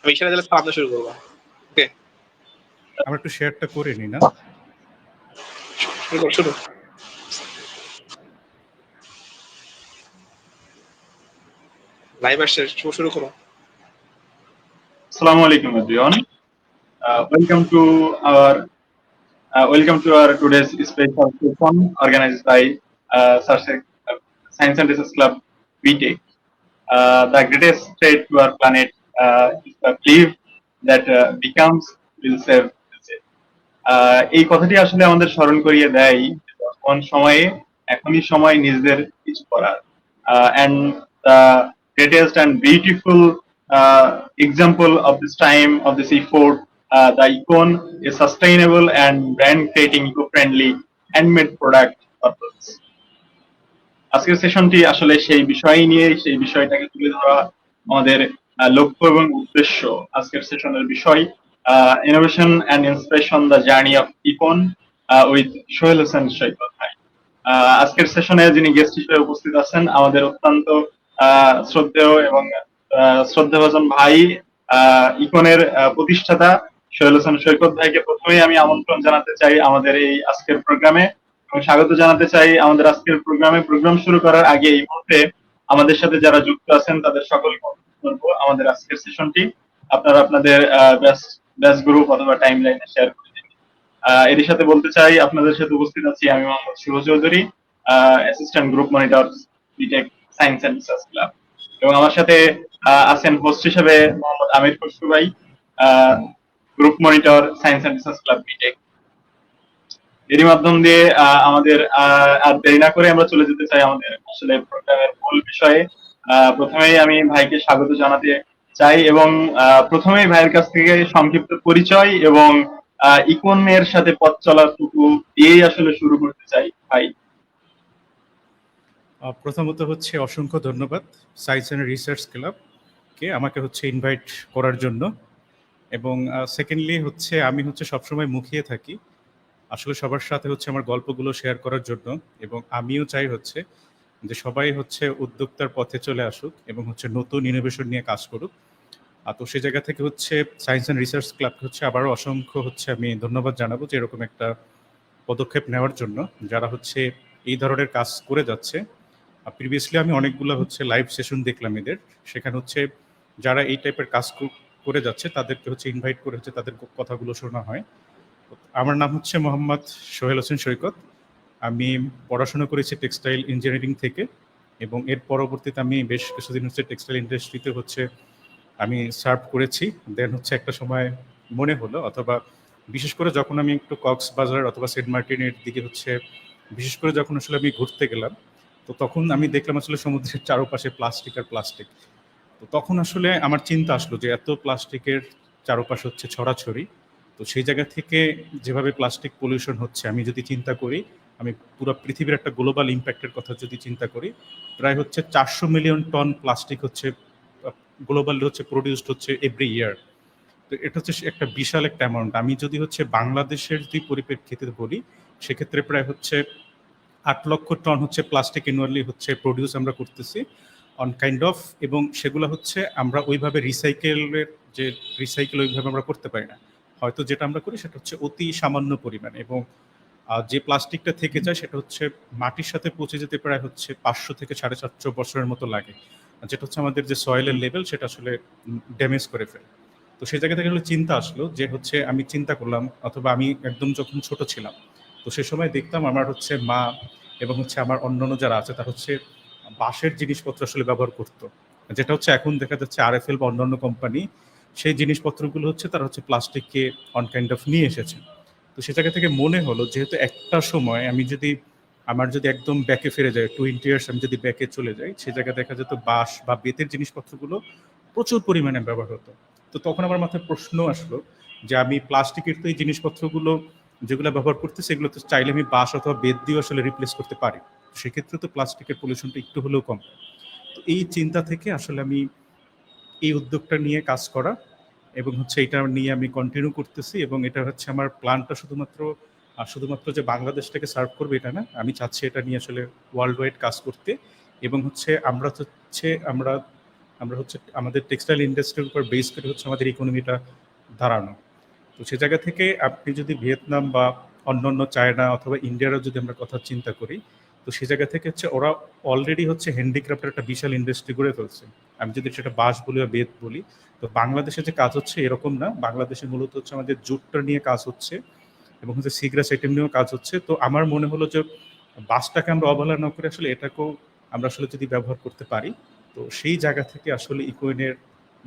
আমি ইশারা দিলে সালাম দিয়ে শুরু করবো। ওকে, আমরা একটু শেয়ারটা করে নিই না? শুরু করো, শুরু। লাইভ আসছে, শুরু করো। Assalamu alaikum everyone. Welcome to our today's special session organized by Sarsec Science and Research Club BTech. The greatest threat to our planet is the belief that becomes will save. এই কথাটি আসলে আমাদের স্মরণ করিয়ে দেয় বর্তমান সময়ে এখনই সময় নিজেদের কিছু করার and the greatest and beautiful example of this time of this effort, the icon is sustainable and brand creating eco-friendly handmade product purpose. আজকের সেশনটি আসলে সেই বিষয়টাকে তুলে ধরা আমাদের লক্ষ্য এবং উদ্দেশ্য। আজকের সেশনের বিষয় innovation and inspiration the journey of icon with Sohel Hossain Saikat ভাই। আজকের সেশনে যিনি গেস্ট হিসেবে উপস্থিত আছেন আমাদের অত্যন্ত শ্রদ্ধেয় এবং শ্রদ্ধাভাজন ভাই, ইকনের প্রতিষ্ঠাতা সোহেল হোসেন সৈকত ভাইকে প্রথমেই আমি আমন্ত্রণ জানাতে চাই আমাদের এই আজকের প্রোগ্রামে এবং স্বাগত জানাতে চাই আমাদের আজকের প্রোগ্রামে। প্রোগ্রাম শুরু করার আগে এই মুহূর্তে আমাদের সাথে যারা যুক্ত আছেন তাদের সকলকে অনুরোধ করবো আমাদের আজকের সেশনটি আপনারা আপনাদের ব্যাচ গ্রুপ অথবা টাইম লাইনে শেয়ার করে দিন। এর সাথে বলতে চাই আপনাদের সাথে উপস্থিত আছি আমি Mohammad Shubho Chowdhury, assistant group monitor BTech science and research club, এবং আমার সাথে আছেন হোস্ট হিসেবে মোহাম্মদ আমির খসরু ভাই, group monitor science and research club BTech. এরই মাধ্যম দিয়ে আমাদের আর দেরি না করে আমরা চলে যেতে চাই আমাদের আসলে প্রোগ্রামের মূল বিষয়ে। প্রথমেই আমি ভাইকে স্বাগত জানাতে চাই এবং প্রথমেই ভাইয়ের কাছ থেকে সংক্ষিপ্ত পরিচয় এবং ইকনের সাথে পথ চলাটুকু দিয়েই আসলে শুরু করতে চাই ভাই। প্রথমত হচ্ছে অসংখ্য ধন্যবাদ সায়েন্স এন্ড রিসার্চ ক্লাবকে আমাকে হচ্ছে ইনভাইট করার জন্য, এবং সেকেন্ডলি হচ্ছে আমি হচ্ছে সবসময় মুখিয়ে থাকি আসলে সবার সাথে হচ্ছে আমার গল্পগুলো শেয়ার করার জন্য, এবং আমিও চাই হচ্ছে যে সবাই হচ্ছে উদ্যোক্তার পথে চলে আসুক এবং হচ্ছে নতুন ইনোভেশন নিয়ে কাজ করুক। তো সেই জায়গা থেকে হচ্ছে সায়েন্স অ্যান্ড রিসার্চ ক্লাবকে হচ্ছে আবারও অসংখ্য হচ্ছে আমি ধন্যবাদ জানাবো যে এরকম একটা পদক্ষেপ নেওয়ার জন্য, যারা হচ্ছে এই ধরনের কাজ করে যাচ্ছে। প্রিভিয়াসলি আমি অনেকগুলো হচ্ছে লাইভ সেশন দেখলাম এদের, সেখানে হচ্ছে যারা এই টাইপের কাজ করে যাচ্ছে তাদেরকে হচ্ছে ইনভাইট করে হচ্ছে তাদের কথাগুলো শোনা হয়। আমার নাম হচ্ছে মোহাম্মদ সোহেল হোসেন সৈকত। আমি পড়াশোনা করেছি টেক্সটাইল ইঞ্জিনিয়ারিং থেকে, এবং এর পরবর্তীতে আমি বেশ কিছুদিন হচ্ছে টেক্সটাইল ইন্ডাস্ট্রিতে হচ্ছে আমি সার্ভ করেছি। দেন হচ্ছে একটা সময় মনে হলো, অথবা বিশেষ করে যখন আমি একটু কক্সবাজার অথবা সেন্ট মার্টিনের দিকে হচ্ছে বিশেষ করে যখন আসলে আমি ঘুরতে গেলাম, তো তখন আমি দেখলাম আসলে সমুদ্রের চারপাশে প্লাস্টিক আর প্লাস্টিক। তো তখন আসলে আমার চিন্তা আসলো যে এত প্লাস্টিকের চারপাশে হচ্ছে ছড়াছড়ি, তো সেই জায়গা থেকে যেভাবে প্লাস্টিক পলিউশন হচ্ছে আমি যদি চিন্তা করি, আমি পুরো পৃথিবীর একটা গ্লোবাল ইম্প্যাক্টের কথা যদি চিন্তা করি, প্রায় হচ্ছে 400 মিলিয়ন টন প্লাস্টিক হচ্ছে গ্লোবালি হচ্ছে প্রডিউসড হচ্ছে এভরি ইয়ার। তো এটা হচ্ছে একটা বিশাল একটা অ্যামাউন্ট। আমি যদি হচ্ছে বাংলাদেশের যদি পরিপ্রেক্ষিতে বলি, সেক্ষেত্রে প্রায় হচ্ছে 8 লক্ষ টন হচ্ছে প্লাস্টিক অ্যানুয়ালি হচ্ছে প্রডিউস আমরা করতেছি অন কাইন্ড অফ, এবং সেগুলো হচ্ছে আমরা ওইভাবে রিসাইকেল ওইভাবে আমরা করতে পারি না। হয়তো যেটা আমরা করি সেটা হচ্ছে অতি সামান্য পরিমাণ, এবং যে প্লাস্টিকটা থেকে যায় সেটা হচ্ছে মাটির সাথে পৌঁছে যেতে প্রায় হচ্ছে 500 থেকে 450 বছরের মতো লাগে, যেটা হচ্ছে আমাদের যে সয়েলের লেভেল সেটা আসলে ড্যামেজ করে ফেলে। তো সেই জায়গা থেকে চিন্তা আসলো যে হচ্ছে আমি চিন্তা করলাম, অথবা আমি একদম যখন ছোট ছিলাম তো সে সময় দেখতাম আমার হচ্ছে মা এবং হচ্ছে আমার অন্যান্য যারা আছে তারা হচ্ছে বাঁশের জিনিসপত্র আসলে ব্যবহার করতো, যেটা হচ্ছে এখন দেখা যাচ্ছে আরএফএল বা অন্যান্য কোম্পানি সেই জিনিসপত্রগুলো হচ্ছে তারা হচ্ছে প্লাস্টিককে অন কাইন্ড অফ নিয়ে এসেছে। তো সে জায়গা থেকে মনে হলো যেহেতু একটা সময় আমি যদি আমার যদি একদম ব্যাকে ফিরে যায় 20 ইয়ার্স আমি যদি ব্যাকে চলে যাই, সে জায়গায় দেখা যেত বাঁশ বা বেতের জিনিসপত্রগুলো প্রচুর পরিমাণে ব্যবহার হতো। তো তখন আমার মাথায় প্রশ্ন আসলো যে আমি প্লাস্টিকের তো এই জিনিসপত্রগুলো যেগুলো ব্যবহার করতেছি সেগুলো তো চাইলে আমি বাঁশ অথবা বেত দিয়েও আসলে রিপ্লেস করতে পারি, সেক্ষেত্রে তো প্লাস্টিকের পলিউশনটা একটু হলেও কম। তো এই চিন্তা থেকে আসলে আমি এই উদ্যোগটা নিয়ে কাজ করা, এবং হচ্ছে এটা নিয়ে আমি কন্টিনিউ করতেছি, এবং এটা হচ্ছে আমার প্ল্যানটা শুধুমাত্র যে বাংলাদেশটাকে সার্ভ করবে এটা না, আমি চাচ্ছি এটা নিয়ে আসলে ওয়ার্ল্ড ওয়াইড কাজ করতে, এবং হচ্ছে আমরা আমরা হচ্ছে আমাদের টেক্সটাইল ইন্ডাস্ট্রির উপর বেস করে হচ্ছে আমাদের ইকোনমিটা দাঁড়ানো। তো সে জায়গা থেকে আপনি যদি ভিয়েতনাম বা অন্যান্য চায়না অথবা ইন্ডিয়ারও যদি আমরা কথা চিন্তা করি, তো সে জায়গা থেকে হচ্ছে ওরা অলরেডি হচ্ছে হ্যান্ডিক্রাফটের একটা বিশাল ইন্ডাস্ট্রি গড়ে ফেলছে। আমি যদি সেটা বাঁশ বলি বা বেত বলি, তো বাংলাদেশে যে কাজ হচ্ছে এরকম না। বাংলাদেশে মূলত হচ্ছে আমাদের জুটটা নিয়ে কাজ হচ্ছে এবং হচ্ছে সিগ্রাস আইটেম নিয়েও কাজ হচ্ছে। তো আমার মনে হলো যে বাঁশটাকে আমরা অবহেলা না করে আসলে এটাকেও আমরা আসলে যদি ব্যবহার করতে পারি, তো সেই জায়গা থেকে আসলে ইকোয়েনের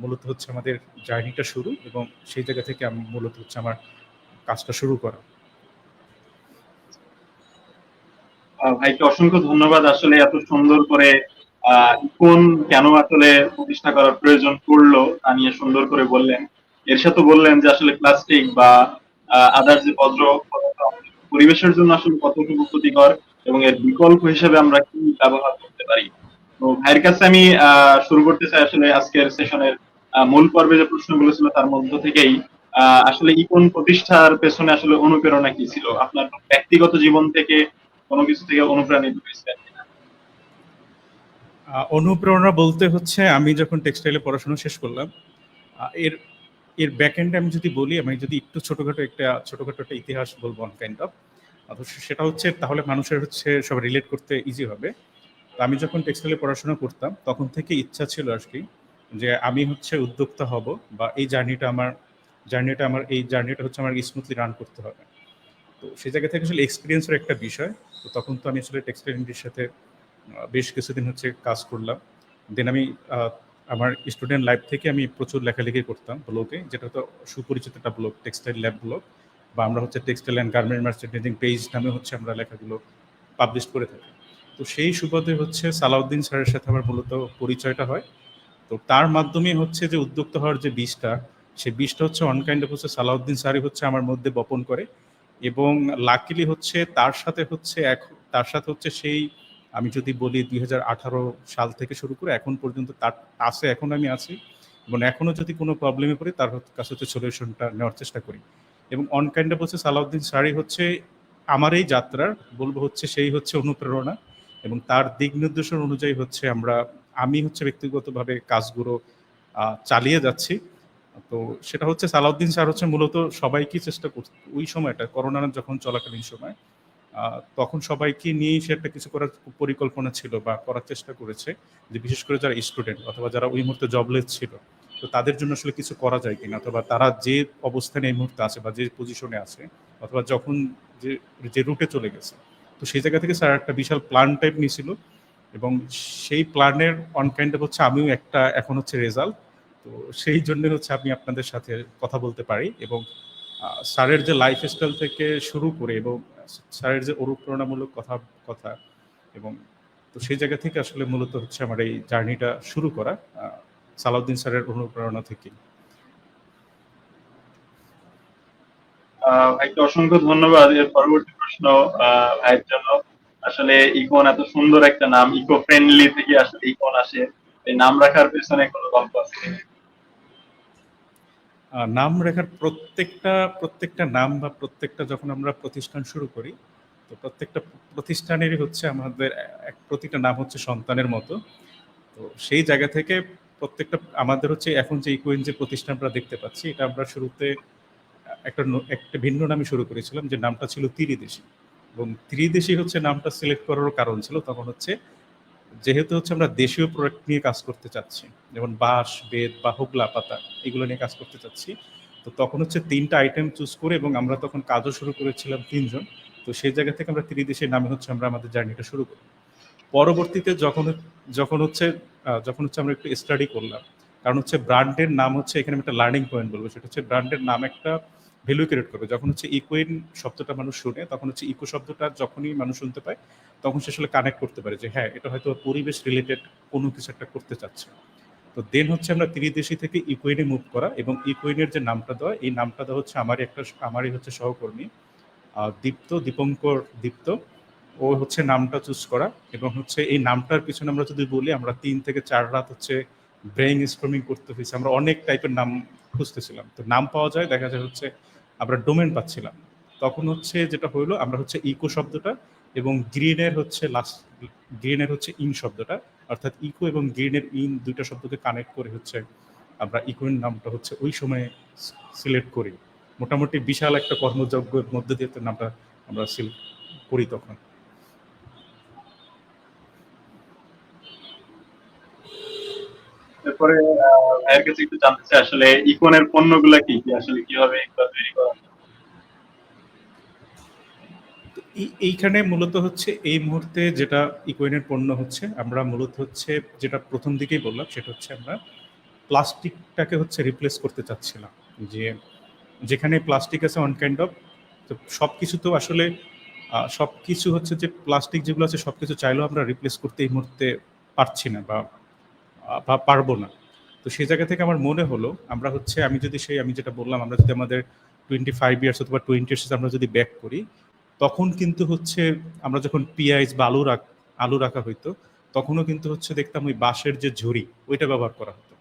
মূলত হচ্ছে আমাদের জার্নিটা শুরু, এবং সেই জায়গা থেকে আমি মূলত হচ্ছে আমার কাজটা শুরু করা। ভাইকে অসংখ্য ধন্যবাদ। আসলে এত সুন্দর করে ইকোন কেন আসলে প্রতিষ্ঠা করার প্রয়োজন পড়লো তা নিয়ে সুন্দর করে বললেন। এর সাথে বললেন যে আসলে প্লাস্টিক বা আদার যে বজ্র পদার্থ আমাদের পরিবেশের জন্য আসলে কতটুকু ক্ষতিকর এবং এর বিকল্প হিসেবে আমরা কি ব্যবহার করতে পারি। তো ভাইয়ের কাছে আমি শুরু করতে চাই আসলে আজকের সেশনের মূল পর্বে যে প্রশ্নগুলো ছিল তার মধ্য থেকেই আসলে ইকোন প্রতিষ্ঠার পেছনে আসলে অনুপ্রেরণা কি ছিল? আপনার ব্যক্তিগত জীবন থেকে কোনো কিছু থেকে অনুপ্রাণিত হয়েছিলেন কিনা? অনুপ্রেরণা বলতে হচ্ছে আমি যখন টেক্সটাইলে পড়াশোনা শেষ করলাম, এর এর ব্যাকএন্ডে আমি যদি বলি, আমি যদি একটু ছোটখাটো একটা ইতিহাস বলবো অন কাইন্ড অফ, সেটা হচ্ছে তাহলে মানুষের হচ্ছে সব রিলেট করতে ইজি হবে। তো আমি যখন টেক্সটাইলে পড়াশোনা করতাম তখন থেকে ইচ্ছা ছিল আর কি যে আমি হচ্ছে উদ্যোক্তা হব, বা এই জার্নিটা হচ্ছে আমার স্মুথলি রান করতে হবে। তো সেই জায়গা থেকে আসলে এক্সপিরিয়েন্সের একটা বিষয়। তো তখন তো আমি আসলে টেক্সটাইল ইন্ডাস্ট্রির সাথে বেশ কিছুদিন হচ্ছে কাজ করলাম। দেন আমি আমার স্টুডেন্ট লাইফ থেকে আমি প্রচুর লেখালেখি করতাম ব্লগে, যেটা তো সুপরিচিত একটা ব্লগ, টেক্সটাইল ল্যাব ব্লগ, বা আমরা হচ্ছে textile and garment merchandising page নামে হচ্ছে আমরা লেখাগুলো পাবলিশ করে থাকি। তো সেই সুবাদে হচ্ছে সালাউদ্দিন স্যারের সাথে আমার মূলত পরিচয়টা হয়। তো তার মাধ্যমে হচ্ছে যে উদ্যোক্তা হওয়ার যে বীজটা, সেই বীজটা হচ্ছে অন কাইন্ড অফ হচ্ছে সালাউদ্দিন স্যারই হচ্ছে আমার মধ্যে বপন করে। এবং লাকিলি হচ্ছে তার সাথে হচ্ছে সেই, আমি যদি বলি 2018 সাল থেকে শুরু করে এখন পর্যন্ত তার কাছে এখন আমি আছি, এবং এখনো যদি কোনো প্রবলেমে পড়ি তার কাছে হচ্ছে সলিউশনটা নেওয়ার চেষ্টা করি। এবং অন কাইন্ড অফ হচ্ছে সালাউদ্দিন স্যারই হচ্ছে আমার এই যাত্রার বলবো হচ্ছে সেই হচ্ছে অনুপ্রেরণা, এবং তার দিক নির্দেশন অনুযায়ী হচ্ছে আমি হচ্ছে ব্যক্তিগতভাবে কাজগুলো চালিয়ে যাচ্ছি। তো সেটা হচ্ছে সালাউদ্দিন স্যার হচ্ছে মূলত সবাইকে চেষ্টা করছে ওই সময়টা, করোনা যখন চলাকালীন সময়, তখন সবাইকে নিয়েই সে একটা কিছু করার পরিকল্পনা ছিল বা করার চেষ্টা করেছে, যে বিশেষ করে যারা স্টুডেন্ট অথবা যারা ওই মুহূর্তে জবলেস ছিল, তো তাদের জন্য আসলে কিছু করা যায় কিনা, অথবা তারা যে অবস্থানে এই মুহূর্তে আছে বা যে পজিশনে আছে, অথবা যখন যে যে রুটে চলে গেছে, তো সেই জায়গা থেকে স্যার একটা বিশাল প্ল্যান টাইপ নিয়েছিল। এবং সেই প্ল্যানের অন কাইন্ড হচ্ছে আমিও একটা এখন হচ্ছে রেজাল্ট। তো সেই জন্য হচ্ছে আমি আপনাদের সাথে কথা বলতে পারি, এবং স্যারের যে লাইফস্টাইল থেকে শুরু করে এবং স্যারের যে অনুপ্রেরণামূলক কথা এবং তো সেই জায়গা থেকে আসলে মূলত হচ্ছে আমার এই জার্নিটা শুরু করা সালাউদ্দিন স্যারের অনুপ্রেরণা থেকে। ভাইকে অসংখ্য ধন্যবাদ। এর পরবর্তী প্রশ্ন ভাইয়ের জন্য। আসলে ইকন এত সুন্দর একটা নাম, ইকো ফ্রেন্ডলি থেকে আসলে ইকন আসে, এই নাম রাখার পেছনে কোনো গল্প আছে? নাম রেখার প্রত্যেকটা নাম বা প্রত্যেকটা যখন আমরা প্রতিষ্ঠান শুরু করি, তো প্রত্যেকটা প্রতিষ্ঠানেরই হচ্ছে আমাদের প্রতিটা নাম হচ্ছে সন্তানের মতো। তো সেই জায়গা থেকে প্রত্যেকটা আমাদের হচ্ছে এখন যে ইকোইন যে প্রতিষ্ঠান আমরা দেখতে পাচ্ছি, এটা আমরা শুরুতে একটা ভিন্ন নামে শুরু করেছিলাম, যে নামটা ছিল ত্রিদেশী। এবং ত্রিদেশী হচ্ছে নামটা সিলেক্ট করারও কারণ ছিল, তখন হচ্ছে যেহেতু হচ্ছে আমরা দেশীয় প্রোডাক্ট নিয়ে কাজ করতে চাচ্ছি, যেমন বাঁশ, বেত বা হোগলা পাতা, এগুলো নিয়ে কাজ করতে চাচ্ছি। তো তখন হচ্ছে 3টা আইটেম চুজ করে, এবং আমরা তখন কাজও শুরু করেছিলাম 3 জন। তো সেই জায়গা থেকে আমরা ত্রিদেশীর নামে হচ্ছে আমরা আমাদের জার্নিটা শুরু করি। পরবর্তীতে যখন হচ্ছে আমরা একটু স্টাডি করলাম, কারণ হচ্ছে ব্র্যান্ডের নাম হচ্ছে, এখানে আমি একটা লার্নিং পয়েন্ট বলবো, সেটা হচ্ছে ব্র্যান্ডের নাম একটা ভ্যালু ক্রিয়েট করবে। যখন হচ্ছে ইকোইন শব্দটা মানুষ শুনে, তখন হচ্ছে ইকো শব্দটা যখনই মানুষ শুনতে পায়, তখন সে আসলে কানেক্ট করতে পারে যে হ্যাঁ, এটা হয়তো পরিবেশ রিলেটেড কোনো কিছু একটা করতে চাচ্ছে। তো দেন হচ্ছে আমরা ত্রিদেশী থেকে ইকোইনে মুভ করা, এবং ইকোইনের যে নামটা দেওয়া, এই নামটা দেওয়া হচ্ছে আমারই হচ্ছে সহকর্মী দীপ্ত, ও হচ্ছে নামটা চুজ করা। এবং হচ্ছে এই নামটার পিছনে আমরা যদি বলি, আমরা 3 থেকে 4 রাত হচ্ছে ব্রেইন স্টর্মিং করতে হয়েছে। আমরা অনেক টাইপের নাম খুঁজতেছিলাম, তো নাম পাওয়া যায়, দেখা যায় হচ্ছে আমরা ডোমেন পাচ্ছিলাম। তখন হচ্ছে যেটা হইলো, আমরা হচ্ছে ইকো শব্দটা এবং গ্রিনের হচ্ছে ইন শব্দটা, অর্থাৎ ইকো এবং গেইনের ইন দুইটা শব্দকে কানেক্ট করে হচ্ছে আমরা ইকোইন নামটা হচ্ছে ওই সময় সিলেক্ট করি। মোটামুটি বিশাল একটা কর্মযজ্ঞের মধ্যে দিয়ে তো নামটা আমরা সিলেক্ট করি তখন। তারপরে ভাইয়ের কাছে একটু জানতে চাই আসলে ইকনের পণ্যগুলা কি কি, আসলে কিভাবে এগুলো তৈরি করা হয়? এইখানে মূলত হচ্ছে এই মুহূর্তে যেটা ইকোইনের পণ্য হচ্ছে, আমরা মূলত হচ্ছে যেটা প্রথম দিকেই বললাম সেটা হচ্ছে আমরা প্লাস্টিকটাকে হচ্ছে রিপ্লেস করতে চাচ্ছিলাম। যে যেখানে প্লাস্টিক আছে অন কাইন্ড অফ, তো সব কিছু তো আসলে সব কিছু হচ্ছে যে প্লাস্টিক যেগুলো আছে সব কিছু চাইলেও আমরা রিপ্লেস করতে এই মুহূর্তে পারছি না বা পারবো না। তো সেই জায়গা থেকে আমার মনে হলো আমরা হচ্ছে আমি যেটা বললাম, আমরা যদি আমাদের 25 ইয়ার্স অথবা 20 ইয়ার্স আমরা যদি ব্যাক করি, তখন কিন্তু হচ্ছে আমরা যখন পেঁয়াজ বা আলু রাখা হইতো, তখনও কিন্তু হচ্ছে দেখতাম ওই বাঁশের যে ঝুড়ি ওইটা ব্যবহার করা হতো।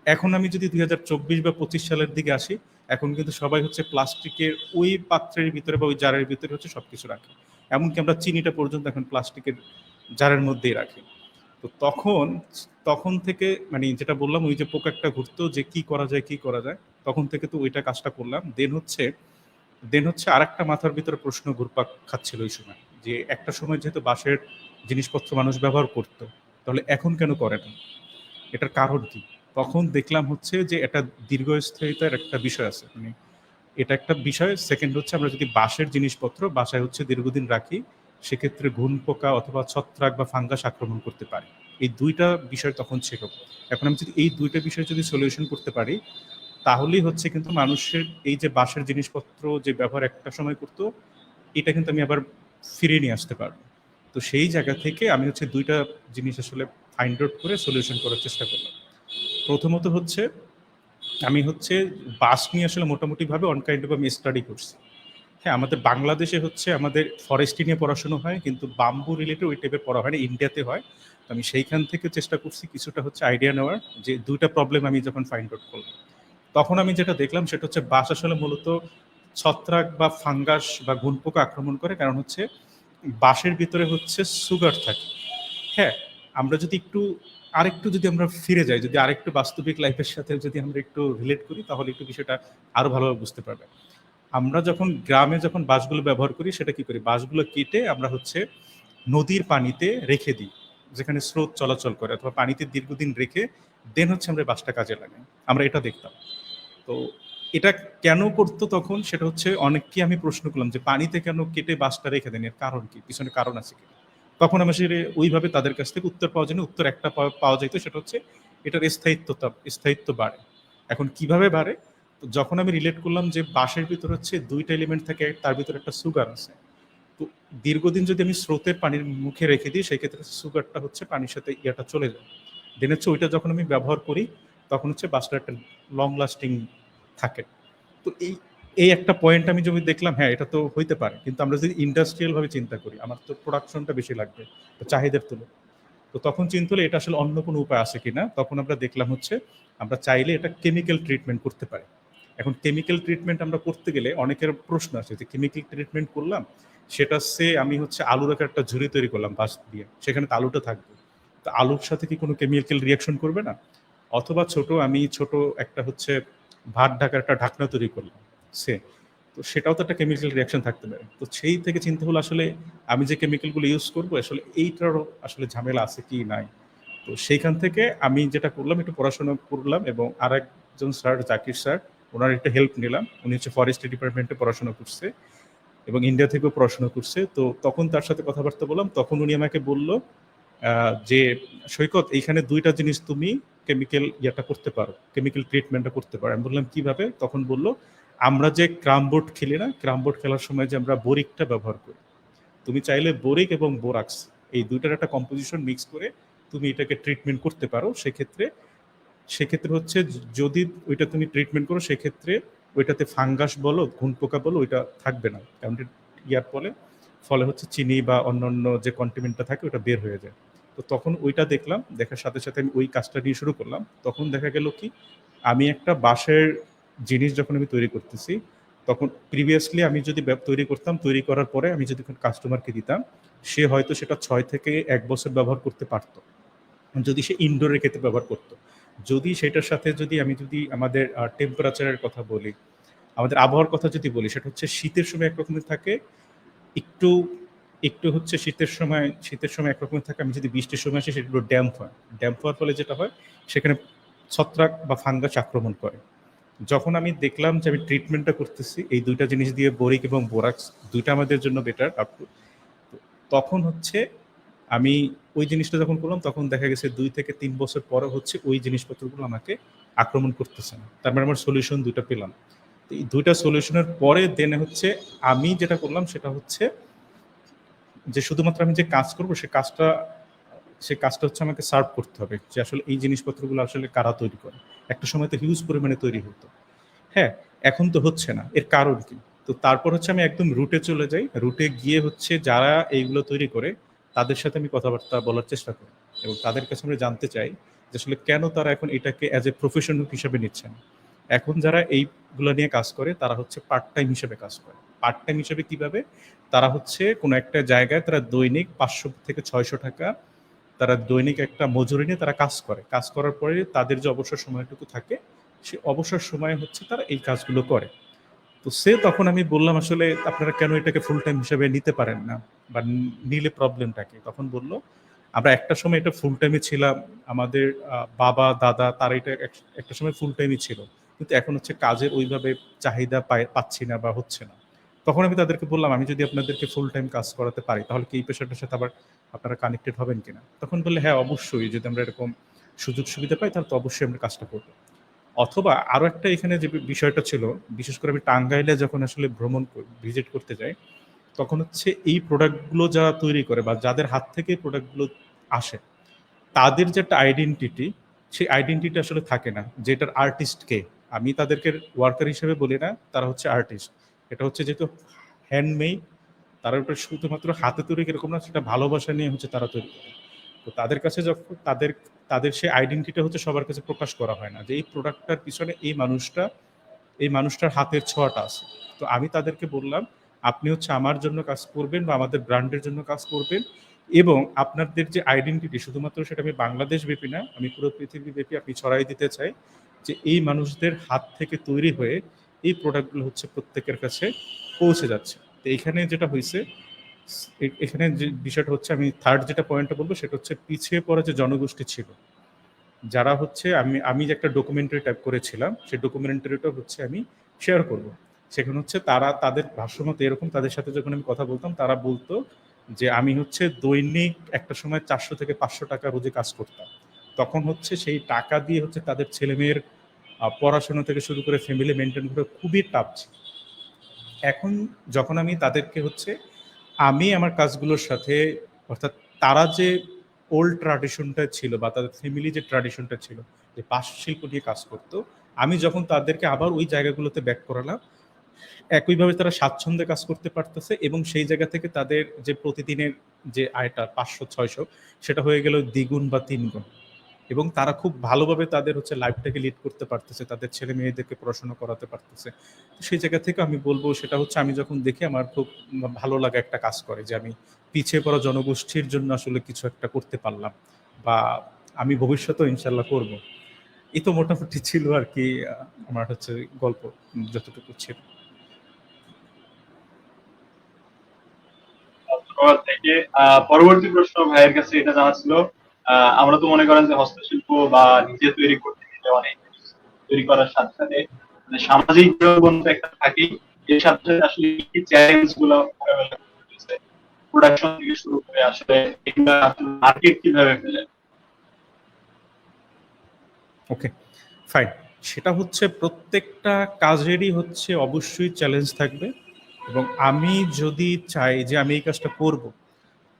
এখন আমি যদি 2024 বা 25 সালের দিকে আসি, এখন কিন্তু সবাই হচ্ছে প্লাস্টিকের ওই পাত্রের ভিতরে বা ওই জারের ভিতরে হচ্ছে সবকিছু রাখে। এমনকি আমরা চিনিটা পর্যন্ত এখন প্লাস্টিকের জারের মধ্যেই রাখি। তো তখন থেকে মানে যেটা বললাম ওই যে পোকাটা ঘুরতো যে কি করা যায়, তখন থেকে তো ওইটা কাজটা করলাম। দেন হচ্ছে আরেকটা মাথার ভিতরে প্রশ্ন ঘুরপাক খাচ্ছিল ওই সময়, যে একটা সময় যেহেতু বাঁশের জিনিসপত্র মানুষ ব্যবহার করতো, তাহলে এখন কেন করে না, এটার কারণ কি? তখন দেখলাম হচ্ছে যে এটা দীর্ঘস্থায়িতার একটা বিষয় আছে, মানে এটা একটা বিষয়। সেকেন্ড হচ্ছে আমরা যদি বাঁশের জিনিসপত্র বাসায় হচ্ছে দীর্ঘদিন রাখি, সেক্ষেত্রে ঘুন পোকা অথবা ছত্রাক বা ফাঙ্গাস আক্রমণ করতে পারে। এই দুইটা বিষয় তখন ছিল। এখন আমি যদি এই দুইটা বিষয় যদি সলিউশন করতে পারি, তাহলেই হচ্ছে কিন্তু মানুষের এই যে বাঁশের জিনিসপত্র যে ব্যবহার একটা সময় করতো, এটা কিন্তু আমি আবার ফিরিয়ে নিয়ে আসতে পারবো। তো সেই জায়গা থেকে আমি হচ্ছে দুইটা জিনিস আসলে ফাইন্ড আউট করে সলিউশন করার চেষ্টা করলাম। প্রথমত হচ্ছে আমি হচ্ছে বাঁশ নিয়ে আসলে মোটামুটিভাবে অন কাইন্ড অফ আমি স্টাডি করছি। হ্যাঁ, আমাদের বাংলাদেশে হচ্ছে আমাদের ফরেস্ট্রি নিয়ে পড়াশোনা হয়, কিন্তু বাম্বু রিলেটেড ওই টাইপের পড়া হয় না, ইন্ডিয়াতে হয়। তো আমি সেইখান থেকে চেষ্টা করছি কিছুটা হচ্ছে আইডিয়া নেওয়ার, যে দুইটা প্রবলেম আমি যখন ফাইন্ড আউট করলাম, তখন আমি যেটা দেখলাম সেটা হচ্ছে বাঁশ আসলে মূলত ছত্রাক বা ফাঙ্গাস বা ঘুনপোকা আক্রমণ করে, কারণ হচ্ছে বাঁশের ভিতরে হচ্ছে সুগার থাকে। হ্যাঁ, আমরা যদি আরেকটু যদি আমরা ফিরে যাই, যদি আরেকটু বাস্তবিক লাইফের সাথে যদি আমরা একটু রিলেট করি, তাহলে একটু বিষয়টা আরো ভালোভাবে বুঝতে পারবে। আমরা যখন গ্রামে যখন বাঁশগুলো ব্যবহার করি, সেটা কি করি, বাঁশগুলো কেটে আমরা হচ্ছে নদীর পানিতে রেখে দিই, যেখানে স্রোত চলাচল করে, অথবা পানিতে দীর্ঘদিন রেখে দেন হচ্ছে আমরা বাঁশটা কাজে লাগাই। আমরা এটা দেখতাম। তো এটা কেন করতো তখন, সেটা হচ্ছে অনেককে আমি প্রশ্ন করলাম যে পানিতে কেন কেটে বাঁশটা রেখে দেন, এর কারণ কি, পিছনে কারণ আছে কি? তখন আমি আসলে ওইভাবে তাদের কাছ থেকে উত্তর পাওয়া যায়নি। উত্তর একটা পাওয়া যেত, সেটা হচ্ছে এটার স্থায়িত্ব বাড়ে। এখন কিভাবে বাড়ে? তো যখন আমি রিলেট করলাম যে বাঁশের ভিতর হচ্ছে দুইটা এলিমেন্ট থাকে, তার ভিতরে একটা সুগার আছে। তো দীর্ঘদিন যদি আমি স্রোতের পানির মুখে রেখে দিই, সেই ক্ষেত্রে সুগারটা হচ্ছে পানির সাথে ইয়াটা চলে যায়। দেন হচ্ছে ওইটা যখন আমি ব্যবহার করি, তখন হচ্ছে বাঁশটা একটা লং লাস্টিং থাকে। তো এই একটা পয়েন্ট আমি যদি দেখলাম, হ্যাঁ এটা তো হইতে পারে, কিন্তু আমরা যদি ইন্ডাস্ট্রিয়াল ভাবে চিন্তা করি, আমার তো প্রোডাকশনটা বেশি লাগবে তো চাহিদার তুলনায়। তো তখন চিন্তা হলো এটা আসলে অন্য কোনো উপায় আছে কিনা। তখন আমরা দেখলাম হচ্ছে আমরা চাইলে এটা কেমিক্যাল ট্রিটমেন্ট করতে পারি। এখন কেমিক্যাল ট্রিটমেন্ট আমরা করতে গেলে অনেকের প্রশ্ন আছে যে কেমিক্যাল ট্রিটমেন্ট করলাম, সেটা সে আমি হচ্ছে আলুর একটা ঝুড়ি তৈরি করলাম বাঁশ দিয়ে, সেখানে তো আলুটা থাকবে, তো আলুর সাথে কি কোনো কেমিক্যাল রিয়াকশন করবে না? অথবা আমি ছোট একটা হচ্ছে ভাত ঢাকার একটা ঢাকনা তৈরি করলাম, সে তো সেটাও তো একটা কেমিক্যাল রিয়াকশন থাকতে পারে। তো সেই থেকে চিন্তা হলো আসলে আমি যে কেমিক্যালগুলো ইউজ করবো আসলে এইটারও আসলে ঝামেলা আছে কি নাই। তো সেইখান থেকে আমি যেটা করলাম, একটু পড়াশোনা করলাম, এবং আরেকজন স্যার, জাকির স্যার, ওনার একটা হেল্প নিলাম। উনি হচ্ছে ফরেস্ট্রি ডিপার্টমেন্টে পড়াশোনা করছে এবং ইন্ডিয়া থেকেও পড়াশোনা করছে। তো তখন তার সাথে কথাবার্তা বললাম, তখন উনি আমাকে বলল যে সৈকত, এইখানে দুইটা জিনিস তুমি কেমিক্যাল ইয়াটা করতে পারো, কেমিক্যাল ট্রিটমেন্টটা করতে পারো। আমি বললাম কিভাবে? তখন বলল, আমরা যে ক্রাম বোর্ড খেলি না, ক্রাম বোর্ড খেলার সময় যে আমরা বোরিকটা ব্যবহার করি, তুমি চাইলে বোরিক এবং বোরাক্স এই দুইটার একটা কম্পোজিশন মিক্স করে তুমি এটাকে ট্রিটমেন্ট করতে পারো। সেক্ষেত্রে হচ্ছে যদি ওইটা তুমি ট্রিটমেন্ট করো, সেক্ষেত্রে ওইটাতে ফাঙ্গাস বলো, ঘুন পোকা বলো, ওইটা থাকবে না, কারণ ইয়ার ফলে হচ্ছে চিনি বা অন্যান্য যে কন্টিমেন্টটা থাকে ওটা বের হয়ে যায়। তো তখন ওইটা দেখলাম, দেখার সাথে সাথে আমি ওই কাজটা নিয়ে শুরু করলাম। তখন দেখা গেল কি, আমি একটা বাঁশের জিনিস যখন আমি তৈরি করতেছি, তখন প্রিভিয়াসলি আমি যদি তৈরি করতাম, তৈরি করার পরে আমি যদি কাস্টমারকে দিতাম, সে হয়তো সেটা 6 থেকে 1 বছর ব্যবহার করতে পারতো। যদি সে ইনডোরের ক্ষেত্রে ব্যবহার করতো। যদি সেটার সাথে আমি যদি আমাদের টেম্পারেচারের কথা বলি, আমাদের আবহাওয়ার কথা যদি বলি, সেটা হচ্ছে শীতের সময় একরকমের থাকে, একটু একটু হচ্ছে শীতের সময় একরকমের থাকে, আমি যদি বৃষ্টির সময় আসি সেটা একটু ড্যাম্প হয়। ড্যাম্প হওয়ার ফলে যেটা হয়, সেখানে ছত্রাক বা ফাঙ্গাস আক্রমণ করে। যখন আমি দেখলাম যে আমি ট্রিটমেন্টটা করতেছি এই ২ টা জিনিস দিয়ে, বোরিক এবং বোরাক্স ২ টা আমাদের জন্য বেটার তখন হচ্ছে আমি ওই জিনিসটা যখন করলাম, তখন দেখা গেছে ২ থেকে ৩ বছর পরে হচ্ছে ওই জিনিসপত্রগুলো আমাকে আক্রমণ করতেছে না। তার মানে আমার সলিউশন ২ টা পেলাম। তো এই ২ টা সলিউশনের পরে দেন হচ্ছে আমি যেটা করলাম সেটা হচ্ছে যে শুধুমাত্র আমি যে কাজ করব সে কাজটা হচ্ছে আমাকে সার্ভ করতে হবে, যে আসলে এই জিনিসপত্রগুলো আসলে কারা তৈরি করে। একটা সময় তো হিউজ পরিমাণে তৈরি হতো। হ্যাঁ, এখন তো হচ্ছে না। এর কারণ কি? তো তারপর হচ্ছে আমি একদম রুটে চলে যাই। রুটে গিয়ে হচ্ছে যারা এইগুলো তৈরি করে তাদের সাথে আমি কথাবার্তা বলার চেষ্টা করি এবং তাদের কাছে আমি জানতে চাই যে আসলে কেন তারা এখন এটাকে অ্যাজ এ প্রফেশন হিসেবে নিচ্ছেন। এখন যারা এইগুলো নিয়ে কাজ করে তারা হচ্ছে পার্ট টাইম হিসেবে কাজ করে। পার্ট টাইম হিসেবে কিভাবে? তারা হচ্ছে কোনো একটা জায়গায় তারা দৈনিক ৫০০ থেকে ৬০০ টাকা তারা দৈনিক একটা মজুরি নিয়ে তারা কাজ করে। কাজ করার পরে তাদের যে অবসর সময়টুকু থাকে, সে অবসর সময়ে হচ্ছে তারা এই কাজগুলো করে। তো তখন আমি বললাম, আসলে আপনারা কেন এটাকে ফুল টাইম হিসেবে নিতে পারেন না, বা নিলে প্রবলেমটা কি? তখন বলল, আমরা একটা সময় এটা ফুল টাইমে ছিলাম, আমাদের বাবা দাদা তারা এটা একটা সময় ফুল টাইমই ছিল, কিন্তু এখন হচ্ছে কাজের ওইভাবে চাহিদা পাচ্ছি না বা হচ্ছে না। তখন আমি তাদেরকে বললাম, আমি যদি আপনাদেরকে ফুল টাইম কাজ করাতে পারি তাহলে কি এই পেশাটার সাথে আবার আপনারা কানেক্টেড হবেন কিনা? তখন বললে, হ্যাঁ অবশ্যই, যদি আমরা এরকম সুযোগ সুবিধা পাই তাহলে তো অবশ্যই আমরা কাজটা করবো। অথবা আরো একটা এখানে যে বিষয়টা ছিল, বিশেষ করে আমি টাঙ্গাইলে যখন আসলে ভিজিট করতে যাই, তখন হচ্ছে এই প্রোডাক্টগুলো যারা তৈরি করে বা যাদের হাত থেকে এই প্রোডাক্টগুলো আসে, তাদের যে একটা আইডেন্টিটি, সেই আইডেন্টিটি আসলে থাকে না, যে এটার আর্টিস্ট কে। আমি তাদেরকে ওয়ার্কার হিসেবে বলি না, তারা হচ্ছে আর্টিস্ট। এটা হচ্ছে যেহেতু হ্যান্ডমেড, তারা ওটা শুধুমাত্র হাতে তৈরি এরকম না, সেটা ভালোবাসা নিয়ে হচ্ছে তারা তৈরি করে। তো তাদের কাছে যখন তাদের সেই আইডেন্টিটি হচ্ছে সবার কাছে প্রকাশ করা হয় না, যে এই প্রোডাক্টটার পিছনে এই মানুষটার হাতের ছোঁয়াটা আছে। তো আমি তাদেরকে বললাম, আপনি হচ্ছে আমার জন্য কাজ করবেন বা আমাদের ব্র্যান্ডের জন্য কাজ করবেন, এবং আপনাদের যে আইডেন্টিটি, শুধুমাত্র সেটা আমি বাংলাদেশ ব্যাপী না, আমি পুরো পৃথিবী ব্যাপী আপনি ছড়াই দিতে চাই, যে এই মানুষদের হাত থেকে তৈরি হয়ে এই প্রোডাক্টগুলো হচ্ছে প্রত্যেকের কাছে পৌঁছে যাচ্ছে। তো এইখানে যেটা হয়েছে, এখানে যে বিষয়টা হচ্ছে, আমি থার্ড যেটা পয়েন্টটা বলবো সেটা হচ্ছে, পিছিয়ে পড়া যে জনগোষ্ঠী ছিল, যারা হচ্ছে আমি যে একটা ডকুমেন্টারি টাইপ করেছিলাম, সেই ডকুমেন্টারিটা হচ্ছে আমি শেয়ার করব। সেখানে হচ্ছে তাদের ভাষ্যমত এরকম, তাদের সাথে যখন আমি কথা বলতাম তারা বলতো যে আমি হচ্ছে দৈনিক একটা সময় ৪০০ থেকে ৫০০ টাকা রোজে কাজ করতাম। তখন হচ্ছে সেই টাকা দিয়ে হচ্ছে তাদের ছেলেমেয়ের পড়াশোনা থেকে শুরু করে ফ্যামিলি মেনটেন করে খুবই টাফ ছিল। এখন যখন আমি তাদেরকে হচ্ছে আমি আমার কাজগুলোর সাথে, অর্থাৎ তারা যে ওল্ড ট্র্যাডিশনটা ছিল বা তাদের ফ্যামিলি যে ট্র্যাডিশনটা ছিল, যে পাশ শিল্প নিয়ে কাজ করতো, আমি যখন তাদেরকে আবার ওই জায়গাগুলোতে ব্যাক করালাম, একইভাবে তারা স্বাচ্ছন্দ্যে কাজ করতে পারতেছে, এবং সেই জায়গা থেকে তাদের যে প্রতিদিনের যে আয়টা ৫০০-৬০০, সেটা হয়ে গেল দ্বিগুণ বা তিনগুণ, এবং তারা খুব ভালোভাবে তাদের হচ্ছে লাইফটাকে লিড করতে পারতেছে, তাদের ছেলে মেয়েদেরকে পড়াশোনা করাতে পারতেছে। তো সেই জায়গা থেকে আমি বলবো, সেটা হচ্ছে আমি যখন দেখি আমার খুব ভালো লাগা একটা কাজ করে, যে আমি পিছিয়ে পড়া জনগোষ্ঠীর জন্য আসলে কিছু একটা করতে পারলাম, বা আমি ভবিষ্যতেও ইনশাল্লাহ করব। এই তো মোটামুটি ছিল আর কি আমার হচ্ছে গল্প, যতটুকু ছিল। ধন্যবাদ থেকে পরবর্তী প্রশ্ন ভাইয়ের কাছে এটা জানা ছিল, আমরা তো মনে করেন যে হস্তশিল্প বা নিজে তৈরি করতে গেলে অনেক জিনিস তৈরি করার সাথে সাথে মানে সামাজিক জীবন তো একটা থাকেই, এর সাথে সাথে আসলে কি চ্যালেঞ্জ গুলো প্রোডাকশন থেকে শুরু করে আসলে এগুলা মার্কেট কিভাবে ফেলে? ওকে, ফাইন। সেটা হচ্ছে প্রত্যেকটা কাজেরই হচ্ছে অবশ্যই চ্যালেঞ্জ থাকবে, এবং আমি যদি চাই যে আমি এই কাজটা করব,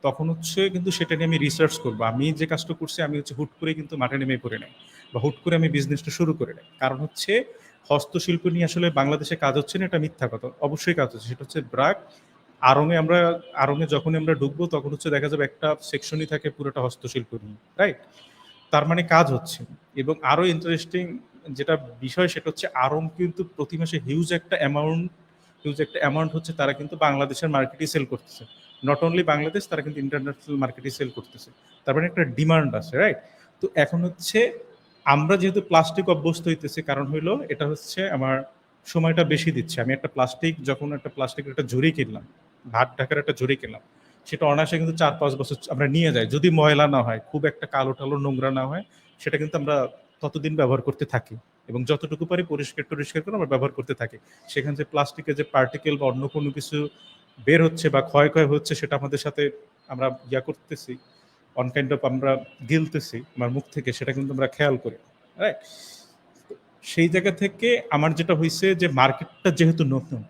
তখন হচ্ছে কিন্তু সেটা নিয়ে আমি রিসার্চ করবো। আমি যে কাজটা করছি, আমি হচ্ছে হুট করে কিন্তু মাঠে নেমে পড়ে নাই, বা হুট করে আমি বিজনেসটা শুরু করে নাই। কারণ হচ্ছে হস্তশিল্প নিয়ে আসলে বাংলাদেশে কাজ হচ্ছে না, এটা মিথ্যা কথা, অবশ্যই কাজ হচ্ছে। সেটা হচ্ছে ব্রাক আড়ংয়ে যখনই আমরা ঢুকবো, তখন হচ্ছে দেখা যাবে একটা সেকশনই থাকে পুরোটা হস্তশিল্প নিয়ে, রাইট? তার মানে কাজ হচ্ছে। এবং আরো ইন্টারেস্টিং যেটা বিষয়, সেটা হচ্ছে আড়ং কিন্তু প্রতি মাসে হিউজ একটা অ্যামাউন্ট হচ্ছে তারা কিন্তু বাংলাদেশের মার্কেটে সেল করতেছে। নট অনলি বাংলাদেশ, তারা কিন্তু ইন্টারন্যাশনাল মার্কেটে সেল করতেছে। তার মানে একটা ডিমান্ড আছে, রাইট? তো এখন হচ্ছে আমরা যেহেতু প্লাস্টিক অভ্যস্ত হইতেছি, কারণ হইলো এটা হচ্ছে আমার সময়টা বেশি দিচ্ছে। আমি একটা প্লাস্টিক, যখন একটা প্লাস্টিকের একটা ঝুড়ি কিনলাম, ভাত ঢাকার একটা ঝুড়ি কিনলাম, সেটা অনায়াসে কিন্তু 4-5 বছর আমরা নিয়ে যাই, যদি ময়লা না হয়, খুব একটা কালো টালো নোংরা না হয়, সেটা কিন্তু আমরা ততদিন ব্যবহার করতে থাকি এবং যতটুকু পারি পরিষ্কার টরিষ্কার করে আমরা ব্যবহার করতে থাকি। সেখানে যে প্লাস্টিকের যে পার্টিকেল বা অন্য কোনো কিছু বের হচ্ছে বা ক্ষয় হচ্ছে, সেটা আমাদের সাথে আমরা করতেছি, অন কাইন্ড অফ আমরা গিলতেছি আমার মুখ থেকে, সেটা কিন্তু আমরা খেয়াল করি, রাইট? সেই জায়গা থেকে আমার যেটা হয়েছে যে মার্কেটটা যেহেতু নতুন,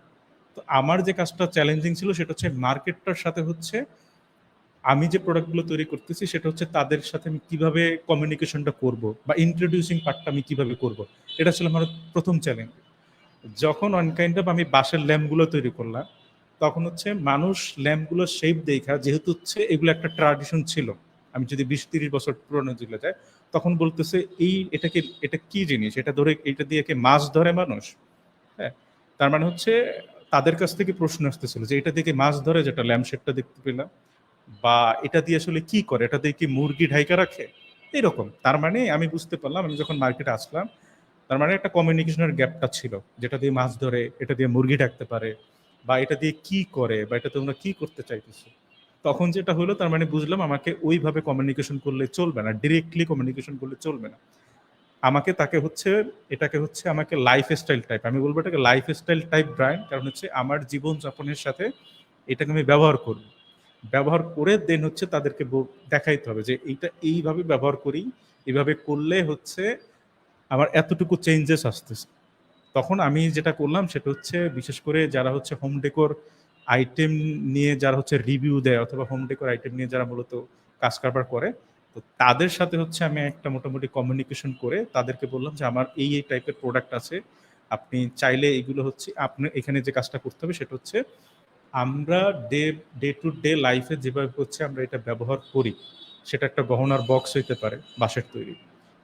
তো আমার যে কাজটা চ্যালেঞ্জিং ছিল সেটা হচ্ছে মার্কেটটার সাথে হচ্ছে আমি যে প্রোডাক্টগুলো তৈরি করতেছি সেটা হচ্ছে তাদের সাথে আমি কিভাবে কমিউনিকেশনটা করব বা ইন্ট্রোডিউসিং পার্টটা আমি কিভাবে করব, এটা ছিল আমার প্রথম চ্যালেঞ্জ। যখন অন কাইন্ড অফ আমি বাঁশের ল্যাম্পগুলো তৈরি করলাম, তখন হচ্ছে মানুষ ল্যাম্পগুলোর শেপ দেখা, যেহেতু হচ্ছে এগুলো একটা ট্র্যাডিশন ছিল, আমি যদি 20-30 বছর পুরনো চলে যায়, তখন বলতেছে এটা কি জিনিস, এটা ধরে এটা দিয়ে কি মাছ ধরে মানুষ? হ্যাঁ, তার মানে হচ্ছে তাদের কাছ থেকে প্রশ্ন আসতেছিল যে এটা দিয়ে কি মাছ ধরে, যেটা ল্যাম্প শেপটা দেখতে পেলাম, বা এটা দিয়ে আসলে কি করে, এটা দিয়ে কি মুরগি ঢাইকা রাখে, এরকম। তার মানে আমি বুঝতে পারলাম, আমি যখন মার্কেটে আসলাম, তার মানে একটা কমিউনিকেশনের গ্যাপটা ছিল, যেটা দিয়ে মাছ ধরে, এটা দিয়ে মুরগি ডাকতে পারে, বা এটা দিয়ে কি করে, বা এটা তোমরা কি করতে চাইতেছো। তখন যেটা হলো, তার মানে বুঝলাম আমাকে ওইভাবে কমিউনিকেশন করলে চলবে না, ডিরেক্টলি কমিউনিকেশন করলে চলবে না, আমাকে তাকে হচ্ছে এটাকে হচ্ছে আমাকে লাইফস্টাইল টাইপ, আমি বলবো এটাকে লাইফস্টাইল টাইপ ব্র্যান্ড, কারণ হচ্ছে আমার জীবনযাপনের সাথে এটাকে আমি ব্যবহার করব, ব্যবহার করে দেন হচ্ছে তাদেরকে দেখাইতে হবে যে এইটা এইভাবে ব্যবহার করি, এইভাবে করলে হচ্ছে আমার এতটুকু চেঞ্জেস আসতেছে। তখন আমি যেটা করলাম সেটা হচ্ছে, বিশেষ করে যারা হচ্ছে হোম ডেকোর আইটেম নিয়ে যারা হচ্ছে রিভিউ দেয়, অথবা হোম ডেকোর আইটেম নিয়ে যারা মূলত কাজ কারবার করে, তো তাদের সাথে হচ্ছে আমি একটা মোটামুটি কমিউনিকেশন করে তাদেরকে বললাম যে আমার এই টাইপের প্রোডাক্ট আছে, আপনি চাইলে এগুলো হচ্ছে আপনার এখানে যে কাজটা করতে হবে সেটা হচ্ছে আমরা ডে টু ডে লাইফে যেভাবে হচ্ছে আমরা এটা ব্যবহার করি, সেটা একটা গহনার বক্স হইতে পারে বাঁশের তৈরি,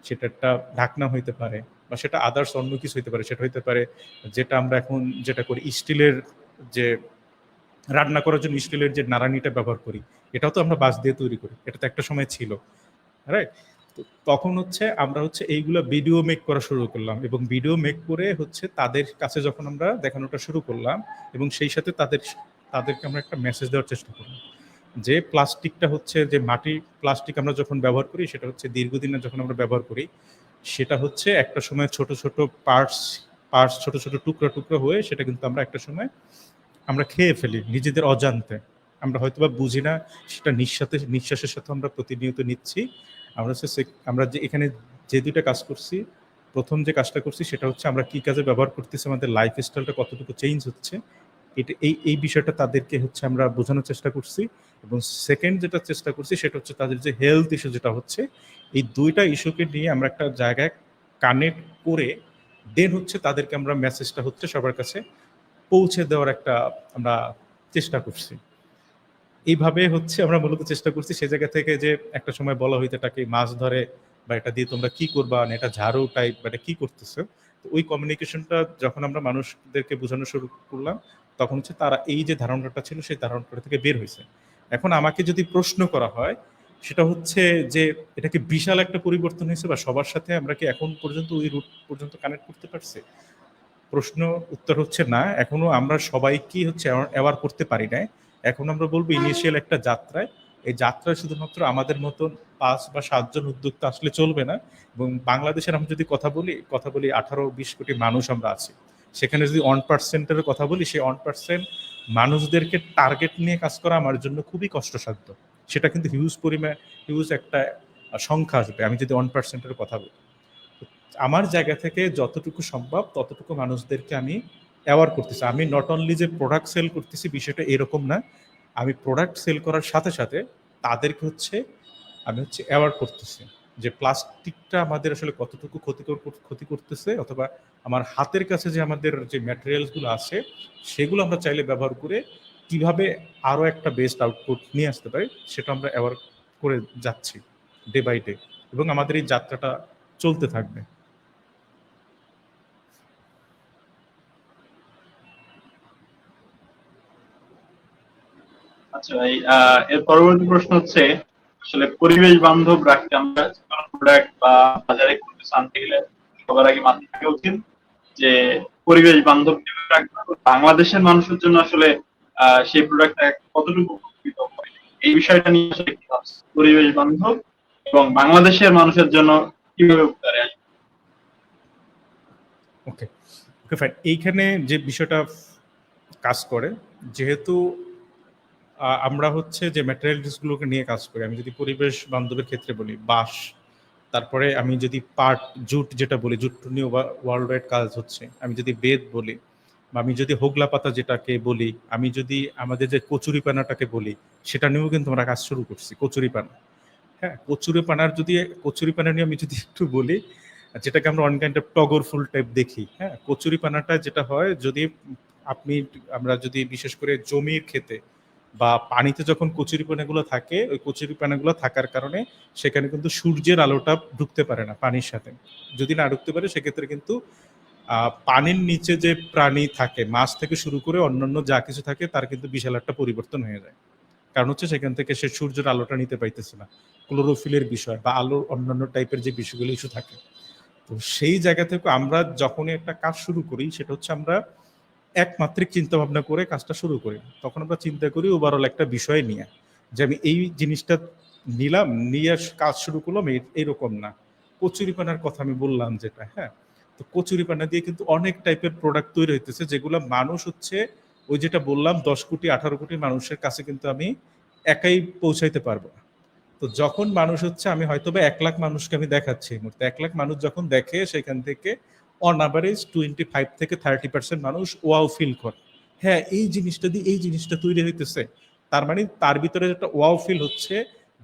সেটা একটা ঢাকনা হইতে পারে, বা সেটা আদার্স অন্য কিছু হইতে পারে, সেটা হইতে পারে যেটা আমরা এখন যেটা করি স্টিলের, যে রান্না করার জন্য স্টিলের যে নাড়ানিটা ব্যবহার করি, এটাও তো আমরা বাঁশ দিয়ে তৈরি করি, এটা তো একটা সময় ছিল, রাইট? তো তখন হচ্ছে আমরা হচ্ছে এইগুলো ভিডিও মেক করা শুরু করলাম, এবং ভিডিও মেক করে হচ্ছে তাদের কাছে যখন আমরা দেখানোটা শুরু করলাম, এবং সেই সাথে তাদেরকে আমরা একটা মেসেজ দেওয়ার চেষ্টা করলাম যে প্লাস্টিকটা হচ্ছে, যে মাটির প্লাস্টিক আমরা যখন ব্যবহার করি, সেটা হচ্ছে দীর্ঘদিনে যখন আমরা ব্যবহার করি, সেটা হচ্ছে একটা সময় ছোট ছোট পার্টস পার্টস ছোট ছোট টুকরা টুকরা হয়ে সেটা কিন্তু আমরা একটা সময় আমরা খেয়ে ফেলি নিজেদের অজান্তে, আমরা হয়তোবা বুঝি না, সেটা নিঃশ্বাসের সাথে আমরা প্রতিনিয়ত নিচ্ছি। আমরা যে এখানে যে দুইটা কাজ করছি, প্রথম যে কাজটা করছি সেটা হচ্ছে আমরা কি কাজে ব্যবহার করতেছি, আমাদের লাইফ স্টাইলটা কতটুকু চেঞ্জ হচ্ছে, এটা এই বিষয়টা তাদেরকে হচ্ছে আমরা বোঝানোর চেষ্টা করছি। এবং সেকেন্ড যেটা চেষ্টা করছি সেটা হচ্ছে তাদের যে হেলথ ইস্যু যেটা হচ্ছে, এই দুইটা ইস্যুকে নিয়ে আমরা একটা জায়গায় কানেক্ট করে দেন হচ্ছে তাদেরকে আমরা মেসেজটা হচ্ছে সবার কাছে পৌঁছে দেওয়ার একটা আমরা চেষ্টা করছি। এইভাবে হচ্ছে আমরা মূলত চেষ্টা করছি সে জায়গা থেকে, যে একটা সময় বলা হইতো এটাকে মাছ ধরে, বা এটা দিয়ে তোমরা কি করবা, না এটা ঝাড়ু টাইপ, বা এটা কি করতেছো। তো ওই কমিউনিকেশনটা যখন আমরা মানুষদেরকে বোঝানো শুরু করলাম, তখন হচ্ছে তারা এই যে ধারণাটা ছিল সেই ধারণাটা থেকে বের হয়েছে। এখন আমাকে যদি প্রশ্ন করা হয়, সেটা হচ্ছে যে এটা কি বিশাল একটা পরিবর্তন হয়েছে, বা সবার সাথে আমরা কি এখন পর্যন্ত ওই রুট পর্যন্ত কানেক্ট করতে পারছি? প্রশ্ন উত্তর হচ্ছে না, এখনো আমরা সবাইকেই হচ্ছে অ্যাওয়ার করতে পারি না। এখন আমরা বলবো ইনিশিয়াল একটা যাত্রায়, এই যাত্রায় শুধুমাত্র আমাদের মতন 5 বা 7 জন উদ্যোক্তা আসলে চলবে না। এবং বাংলাদেশের আমি যদি কথা বলি 18-20 কোটি মানুষ আমরা আছি, সেখানে যদি 1%-এর কথা বলি, সেই 1% মানুষদেরকে টার্গেট নিয়ে কাজ করা আমার জন্য খুবই কষ্টসাধ্য। সেটা কিন্তু হিউজ একটা সংখ্যা আসবে আমি যদি 1%-এর কথা বলি। আমার জায়গা থেকে যতটুকু সম্ভব ততটুকু মানুষদেরকে আমি অ্যাওয়ার করতেছি। আমি নট অনলি যে প্রোডাক্ট সেল করতেছি বিষয়টা এরকম না, আমি প্রোডাক্ট সেল করার সাথে সাথে তাদেরকে হচ্ছে আমি হচ্ছে অ্যাওয়ার করতেছি যে প্লাস্টিকটা আমাদের আসলে কতটুকু ক্ষতি করতেছে, অথবা আমার হাতের কাছে যে আমাদের যে ম্যাটেরিয়ালসগুলো আছে সেগুলো আমরা চাইলে ব্যবহার করে কিভাবে আরও একটা বেস্ট আউটপুট নিয়ে আসতে পারি, সেটা আমরা অ্যাওয়ার করে যাচ্ছি ডে বাই ডে, এবং আমাদের এই যাত্রাটা চলতে থাকবে। আচ্ছা ভাই, এর পরবর্তী প্রশ্ন হচ্ছে আসলে পরিবেশ বান্ধব রাখতে আমরা প্রোডাক্ট বা বাজারে কোনো কিছু আনতে গেলে সবার আগে মাথায় রাখা উচিত যে পরিবেশ বান্ধব যে product গুলো বাংলাদেশের মানুষের জন্য আসলে সেই প্রোডাক্টটা কতটুকু উপকৃত হবে এই বিষয়টা নিয়ে আসলে কি ভাবছেন? পরিবেশ বান্ধব এবং বাংলাদেশের মানুষের জন্য কিভাবে উপকারে আসবে? ওকে ওকে ফাইন। এইখানে যে বিষয়টা কাজ করে, যেহেতু আমরা হচ্ছে যে ম্যাটেরিয়ালসগুলোকে নিয়ে কাজ করি, আমি যদি পরিবেশ বান্ধবের ক্ষেত্রে বলি বাঁশ, তারপরে আমি যদি পাট জুট যেটা বলি, জুট নিয়ে ওয়ার্ল্ড ওয়াইড কাজ হচ্ছে, আমি যদি বেত বলি, বা আমি যদি হোগলা পাতা যেটাকে বলি, আমি যদি আমাদের যে কচুরিপানাটাকে বলি, সেটা নিয়েও কিন্তু আমরা কাজ শুরু করছি। কচুরিপানা, হ্যাঁ, কচুরিপানা নিয়ে আমি যদি একটু বলি, যেটাকে আমরা অন কাইন্ড অফ টগর ফুল টাইপ দেখি, হ্যাঁ, কচুরিপানাটা যেটা হয়, যদি আমরা যদি বিশেষ করে জমির ক্ষেতে বা পানিতে যখন কচুরিপানাগুলো থাকে, ওই কচুরিপানাগুলো থাকার কারণে সেখানে কিন্তু সূর্যের আলোটা ঢুকতে পারে না পানির সাথে। যদি না ঢুকতে পারে সেক্ষেত্রে কিন্তু পানির নিচে যে প্রাণী থাকে, মাছ থেকে শুরু করে অন্যান্য যা কিছু থাকে, তার কিন্তু বিশাল একটা পরিবর্তন হয়ে যায়। কারণ হচ্ছে সেখান থেকে সে সূর্যের আলোটা নিতে পাইতেছে না, ক্লোরোফিলের বিষয় বা আলোর অন্যান্য টাইপের যে বিষয়গুলো ইস্যু থাকে। তো সেই জায়গা থেকে আমরা যখনই একটা কাজ শুরু করি, সেটা হচ্ছে আমরা একমাত্রিক চিন্তা ভাবনা করে কাজটা শুরু করি। তখন আমরা চিন্তা করি ওভারঅল একটা বিষয় নিয়ে, যে আমি এই জিনিসটা নিলাম, নিয়ে কাজ শুরু করলাম, এইরকম না। কচুরিপানার কথা আমি বললাম যেটা, হ্যাঁ, তো কচুরিপানা দিয়ে কিন্তু অনেক টাইপের প্রোডাক্ট তৈরি হইতেছে, যেগুলো মানুষ হচ্ছে ওই যেটা বললাম 10 কোটি 18 কোটি মানুষের কাছে কিন্তু আমি একাই পৌঁছাইতে পারবো না। তো যখন মানুষ হচ্ছে, আমি হয়তো বা 1 লাখ মানুষকে আমি দেখাচ্ছি এই মুহূর্তে, 1 লাখ মানুষ যখন দেখে, সেখান থেকে অন অ্যাভারেজ 25 থেকে 30% মানুষ ওয়াও ফিল করে, হ্যাঁ এই জিনিসটা দিয়ে এই জিনিসটা তৈরি হইতেছে। তার মানে তার ভিতরে একটা ওয়াও ফিল হচ্ছে,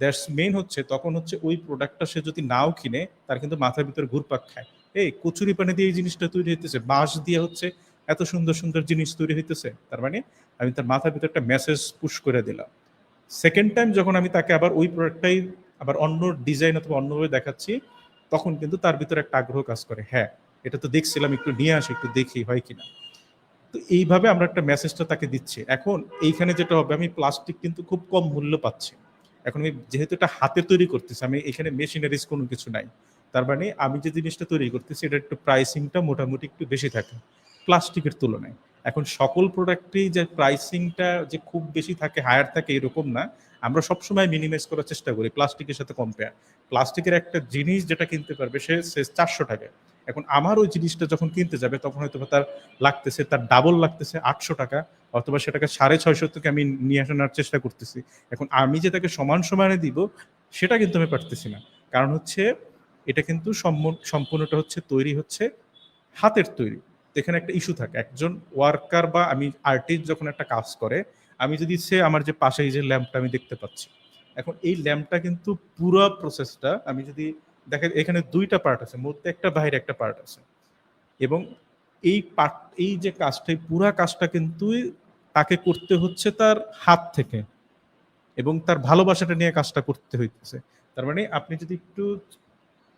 দ্যাটস মেন হচ্ছে, তখন হচ্ছে ওই প্রোডাক্টটা সে যদি নাও কিনে, তার কিন্তু মাথার ভিতরে ঘুরপাক খায়, এই কচুরি পানি দিয়ে এই জিনিসটা তৈরি হইতেছে, বাঁশ দিয়ে হচ্ছে এত সুন্দর সুন্দর জিনিস তৈরি হইতেছে। তার মানে আমি তার মাথার ভিতরে একটা মেসেজ পুশ করে দিলাম। সেকেন্ড টাইম যখন আমি তাকে আবার ওই প্রোডাক্টটাই আবার অন্য ডিজাইন অথবা অন্যভাবে দেখাচ্ছি, তখন কিন্তু তার ভিতরে একটা আগ্রহ কাজ করে, হ্যাঁ এটা তো দেখছিলাম, একটু নিয়ে আসি, একটু দেখি হয় কিনা। তো এইভাবে আমরা একটা মেসেজটা তাকে দিচ্ছি। এখন এইখানে যেটা হবে, আমি প্লাস্টিক কিন্তু খুব কম মূল্য পাচ্ছি। এখন আমি যেহেতু এটা হাতে তৈরি করতেছি, আমি এখানে মেশিনারিজ কোনো কিছু নাই, তার মানে আমি যে জিনিসটা তৈরি করতেছি এটা একটু প্রাইসিংটা মোটামুটি একটু বেশি থাকে প্লাস্টিকের তুলনায়। এখন সকল প্রোডাক্টেই যে প্রাইসিংটা যে খুব বেশি থাকে, হায়ার থাকে, এরকম না। আমরা সবসময় মিনিমাইজ করার চেষ্টা করি প্লাস্টিকের সাথে কম্পেয়ার। প্লাস্টিকের একটা জিনিস যেটা কিনতে পারবে সে 400 টাকা, এখন আমার ওই জিনিসটা যখন কিনতে যাবে, তখন হয়তো তার লাগতেছে, তার ডাবল লাগতেছে 800 টাকা, অথবা সেটাকে 650 থেকে আমি নিয়ে আসার চেষ্টা করতেছি। এখন আমি যে তাকে সমান সমানে দিব, সেটা কিন্তু আমি পারতেছি না। কারণ হচ্ছে এটা কিন্তু সম্পূর্ণটা হচ্ছে তৈরি হচ্ছে হাতের তৈরি। তো এখানে একটা ইস্যু থাকে, একজন ওয়ার্কার বা আমি আর্টিস্ট যখন একটা কাজ করে, আমি যদি সে আমার যে পাশে এই যে ল্যাম্পটা আমি দেখতে পাচ্ছি, এখন এই ল্যাম্পটা কিন্তু পুরো প্রসেসটা আমি যদি দেখেন, এখানে 2টা পার্ট আছে, মধ্যে একটা বাইরে একটা পার্ট আছে, এবং এই যে কাজটা, এই পুরা কাজটা কিন্তু তাকে করতে হচ্ছে তার হাত থেকে, এবং তার ভালোবাসাটা নিয়ে কাজটা করতে হইতেছে। তার মানে আপনি যদি একটু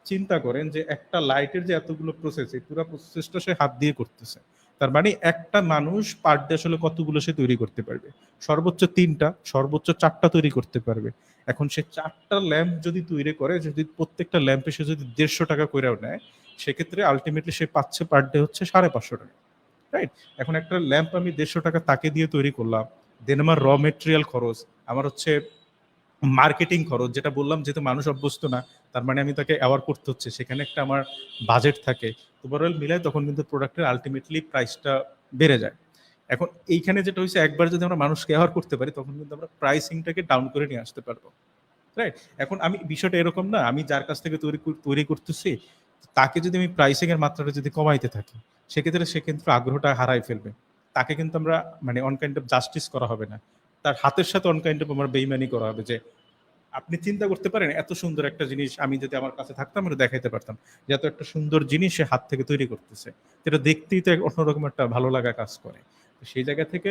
চিন্তা করেন যে একটা লাইটের যে এতগুলো প্রসেস, এই পুরো প্রসেসটা সে হাত দিয়ে করতেছে। তার মানে একটা মানুষ পার ডে আসলে কতগুলো সে তৈরি করতে পারবে? সর্বোচ্চ 3টা, সর্বোচ্চ 4টা তৈরি করতে পারবে। এখন সে 4টা ল্যাম্প যদি তৈরি করে, যদি প্রত্যেকটা ল্যাম্পে সে যদি 150 টাকা করেও নেয়, সেক্ষেত্রে আলটিমেটলি সে পাচ্ছে পার ডে হচ্ছে 550 টাকা, রাইট? এখন একটা ল্যাম্প আমি 150 টাকা তাকে দিয়ে তৈরি করলাম, দেন আমার র মেটেরিয়াল খরচ, আমার হচ্ছে মার্কেটিং খরচ, যেটা বললাম যেহেতু মানুষ অভ্যস্ত না, তার মানে আমি তাকে অ্যাওয়ার করতে হচ্ছে, সেখানে একটা আমার বাজেট থাকে। ওভারঅল মিলায় তখন কিন্তু প্রোডাক্টের আলটিমেটলি প্রাইসটা বেড়ে যায়। এখন এইখানে যেটা হচ্ছে, একবার যদি আমরা মানুষকে অ্যাওয়ার করতে পারি, তখন কিন্তু আমরা প্রাইসিংটাকে ডাউন করে নিয়ে আসতে পারবো, রাইট? এখন আমি বিষয়টা এরকম না, আমি যার কাছ থেকে তৈরি করতেছি, তাকে যদি আমি প্রাইসিং এর মাত্রাটা যদি কমাইতে থাকি, সেক্ষেত্রে সে কিন্তু আগ্রহটা হারাই ফেলবে। তাকে কিন্তু আমরা মানে অন কাইন্ড অফ জাস্টিস করা হবে না, তার হাতের সাথে অন কাইন্ড অফ আমার বেইমানি করা হবে। যে আপনি চিন্তা করতে পারেন, এত সুন্দর একটা জিনিস আমি যদি আমার কাছে থাকতাম, এটা দেখাইতে পারতাম যে এত একটা সুন্দর জিনিস সে হাত থেকে তৈরি করতেছে, এটা দেখতেই তো অন্যরকম একটা ভালো লাগা কাজ করে। তো সেই জায়গা থেকে,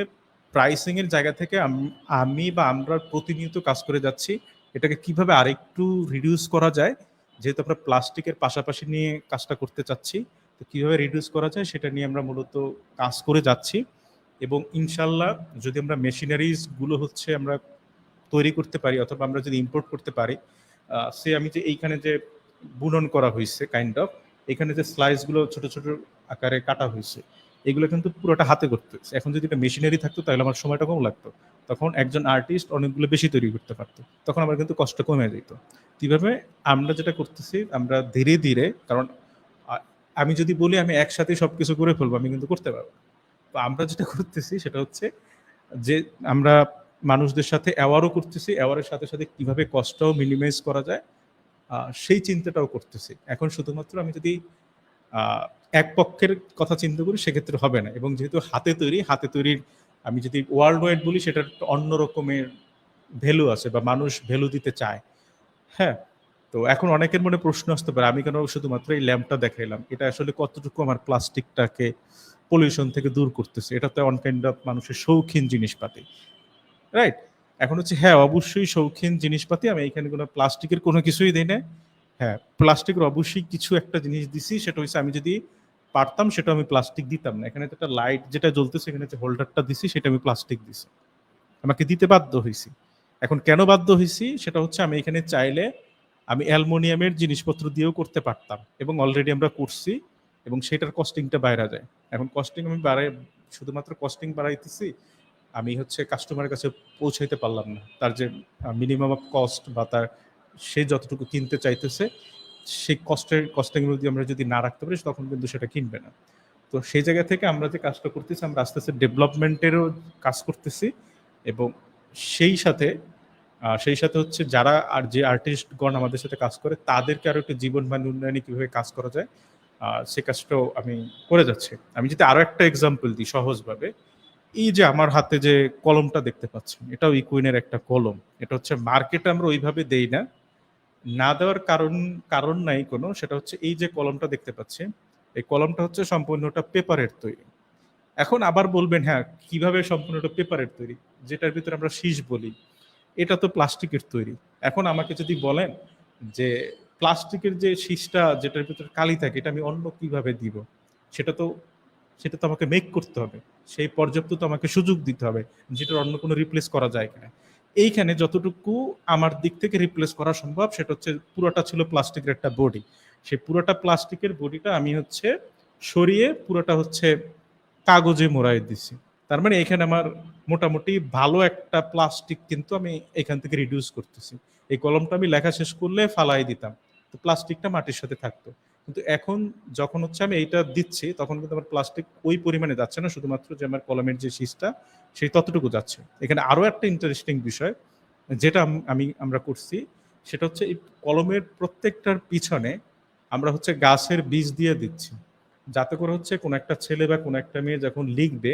প্রাইসিং এর জায়গা থেকে আমি বা আমরা প্রতিনিয়ত কাজ করে যাচ্ছি, এটাকে কিভাবে আরেকটু রিডিউস করা যায়, যেহেতু আমরা প্লাস্টিকের পাশাপাশি নিয়ে কাজটা করতে চাচ্ছি, তো কিভাবে রিডিউস করা যায় সেটা নিয়ে আমরা মূলত কাজ করে যাচ্ছি। এবং ইনশাল্লাহ যদি আমরা মেশিনারিজ গুলো হচ্ছে আমরা তৈরি করতে পারি, অথবা আমরা যদি ইম্পোর্ট করতে পারি, সে আমি যে এইখানে যে বুনন করা হয়েছে কাইন্ড অফ, এখানে যে স্লাইসগুলো ছোট ছোট আকারে কাটা হয়েছে এগুলো কিন্তু পুরোটা হাতে করতে হয়েছে। এখন যদি এটা মেশিনারি থাকতো তাহলে আমার সময়টা কম লাগতো, তখন একজন আর্টিস্ট অনেকগুলো বেশি তৈরি করতে পারতো, তখন আমার কিন্তু কষ্ট কমে যেত। এইভাবে আমরা যেটা করতেছি আমরা ধীরে ধীরে, কারণ আমি যদি বলি আমি একসাথে সবকিছু করে ফেলবো আমি কিন্তু করতে পারবো না। তো আমরা যেটা করতেছি সেটা হচ্ছে যে আমরা মানুষদের সাথে অ্যাওয়ারও করতেছি, অ্যাওয়ারের সাথে সাথে কিভাবে কষ্টও মিনিমাইজ করা যায় সেই চিন্তাটাও করতেছি। এখন শুধুমাত্র আমি যদি এক পক্ষের কথা চিন্তা করি সেক্ষেত্রে হবে না, এবং যেহেতু হাতে তৈরির আমি যদি ওয়ার্ল্ড ওয়াইড বলি সেটার একটা অন্য রকমের ভ্যালু আছে বা মানুষ ভ্যালু দিতে চায়। হ্যাঁ, তো এখন অনেকের মনে প্রশ্ন আসতে পারে আমি কেন শুধুমাত্র এই ল্যাম্পটা দেখাইলাম, এটা আসলে কতটুকু আমার প্লাস্টিকটাকে পলিউশন থেকে দূর করতেছে, এটা তো অন কাইন্ড অফ মানুষের শৌখিন জিনিসপাতি, রাইট? এখন হচ্ছে হ্যাঁ অবশ্যই শৌখিন জিনিসপাতি, আমি এখানে কোনো প্লাস্টিকের কোনো কিছুই দিই না। হ্যাঁ, প্লাস্টিকের অবশ্যই কিছু একটা জিনিস দিছি, সেটা হচ্ছে আমি যদি পারতাম সেটা আমি প্লাস্টিক দিতাম না। এখানে তো একটা লাইট যেটা জ্বলতেছে, এখানে যে হোল্ডারটা দিছি সেটা আমি প্লাস্টিক দিছি, আমাকে দিতে বাধ্য হয়েছি। এখন কেন বাধ্য হয়েছি সেটা হচ্ছে আমি এখানে চাইলে আমি অ্যালুমিনিয়ামের জিনিসপত্র দিয়েও করতে পারতাম, এবং অলরেডি আমরা করছি, এবং সেটার কস্টিংটা বাইরে যায়। এখন কস্টিং আমি শুধুমাত্র কস্টিং বাড়াইতেছি, আমি হচ্ছে কাস্টমারের কাছে পৌঁছাইতে পারলাম না। তার যে মিনিমাম অফ কস্ট বা তার সে যতটুকু কিনতে চাইতেছে সেই কস্টিং যদি আমরা যদি না রাখতে পারি তখন কিন্তু সেটা কিনবে না। তো সেই জায়গা থেকে আমরা যে কাজটা করতেছি আমরা আস্তে আস্তে ডেভেলপমেন্টেরও কাজ করতেছি, এবং সেই সাথে হচ্ছে যারা আর যে আর্টিস্টগণ আমাদের সাথে কাজ করে তাদেরকে আরো একটু জীবন মান উন্নয়নে কিভাবে কাজ করা যায় সে কাজটাও আমি করে যাচ্ছি। আমি যদি আরো একটা এক্সাম্পল দিই সহজভাবে, এই যে আমার হাতে যে কলমটা দেখতে পাচ্ছেন এটাও ইকুইনের একটা কলম। এটা হচ্ছে মার্কেটে আমরা ওইভাবে দেই না, না দেওয়ার কারণ নাই কোনো, সেটা হচ্ছে এই যে কলমটা দেখতে পাচ্ছি এই কলমটা হচ্ছে সম্পূর্ণটা পেপারের তৈরি। এখন আবার বলবেন হ্যাঁ কিভাবে সম্পূর্ণটা পেপারের তৈরি, যেটার ভিতরে আমরা শীষ বলি এটা তো প্লাস্টিকের তৈরি। এখন আমাকে যদি বলেন যে প্লাস্টিকের যে শীষটা যেটার ভিতরে কালি থাকে এটা আমি অন্য কিভাবে দিব, সেটা তো আমাকে মেক করতে হবে, সেই পর্যাপ্ত তো আমাকে সুযোগ দিতে হবে যেটার অন্য কোনো রিপ্লেস করা যায় কিনা। এইখানে যতটুকু আমার দিক থেকে রিপ্লেস করা সম্ভব সেটা হচ্ছে পুরোটা ছিল প্লাস্টিকের একটা বডি, সেই পুরোটা প্লাস্টিকের বডিটা আমি হচ্ছে সরিয়ে পুরোটা হচ্ছে কাগজে মোড়াই দিছি। তার মানে এখানে আমার মোটামুটি ভালো একটা প্লাস্টিক কিন্তু আমি এখান থেকে রিডিউস করতেছি। এই কলমটা আমি লেখা শেষ করলে ফালাই দিতাম, তো প্লাস্টিকটা মাটির সাথে থাকতো। কিন্তু এখন যখন হচ্ছে আমি এইটা দিচ্ছি তখন কিন্তু আমার প্লাস্টিক ওই পরিমাণে যাচ্ছে না, শুধুমাত্র যে আমার কলমের যে শীষটা সেই ততটুকু যাচ্ছে। এখানে আরো একটা ইন্টারেস্টিং বিষয় যেটা আমরা করছি সেটা হচ্ছে এই কলমের প্রত্যেকটার পিছনে আমরা হচ্ছে গাছের বীজ দিয়ে দিচ্ছি, যাতে করে হচ্ছে কোনো একটা ছেলে বা কোনো একটা মেয়ে যখন লিখবে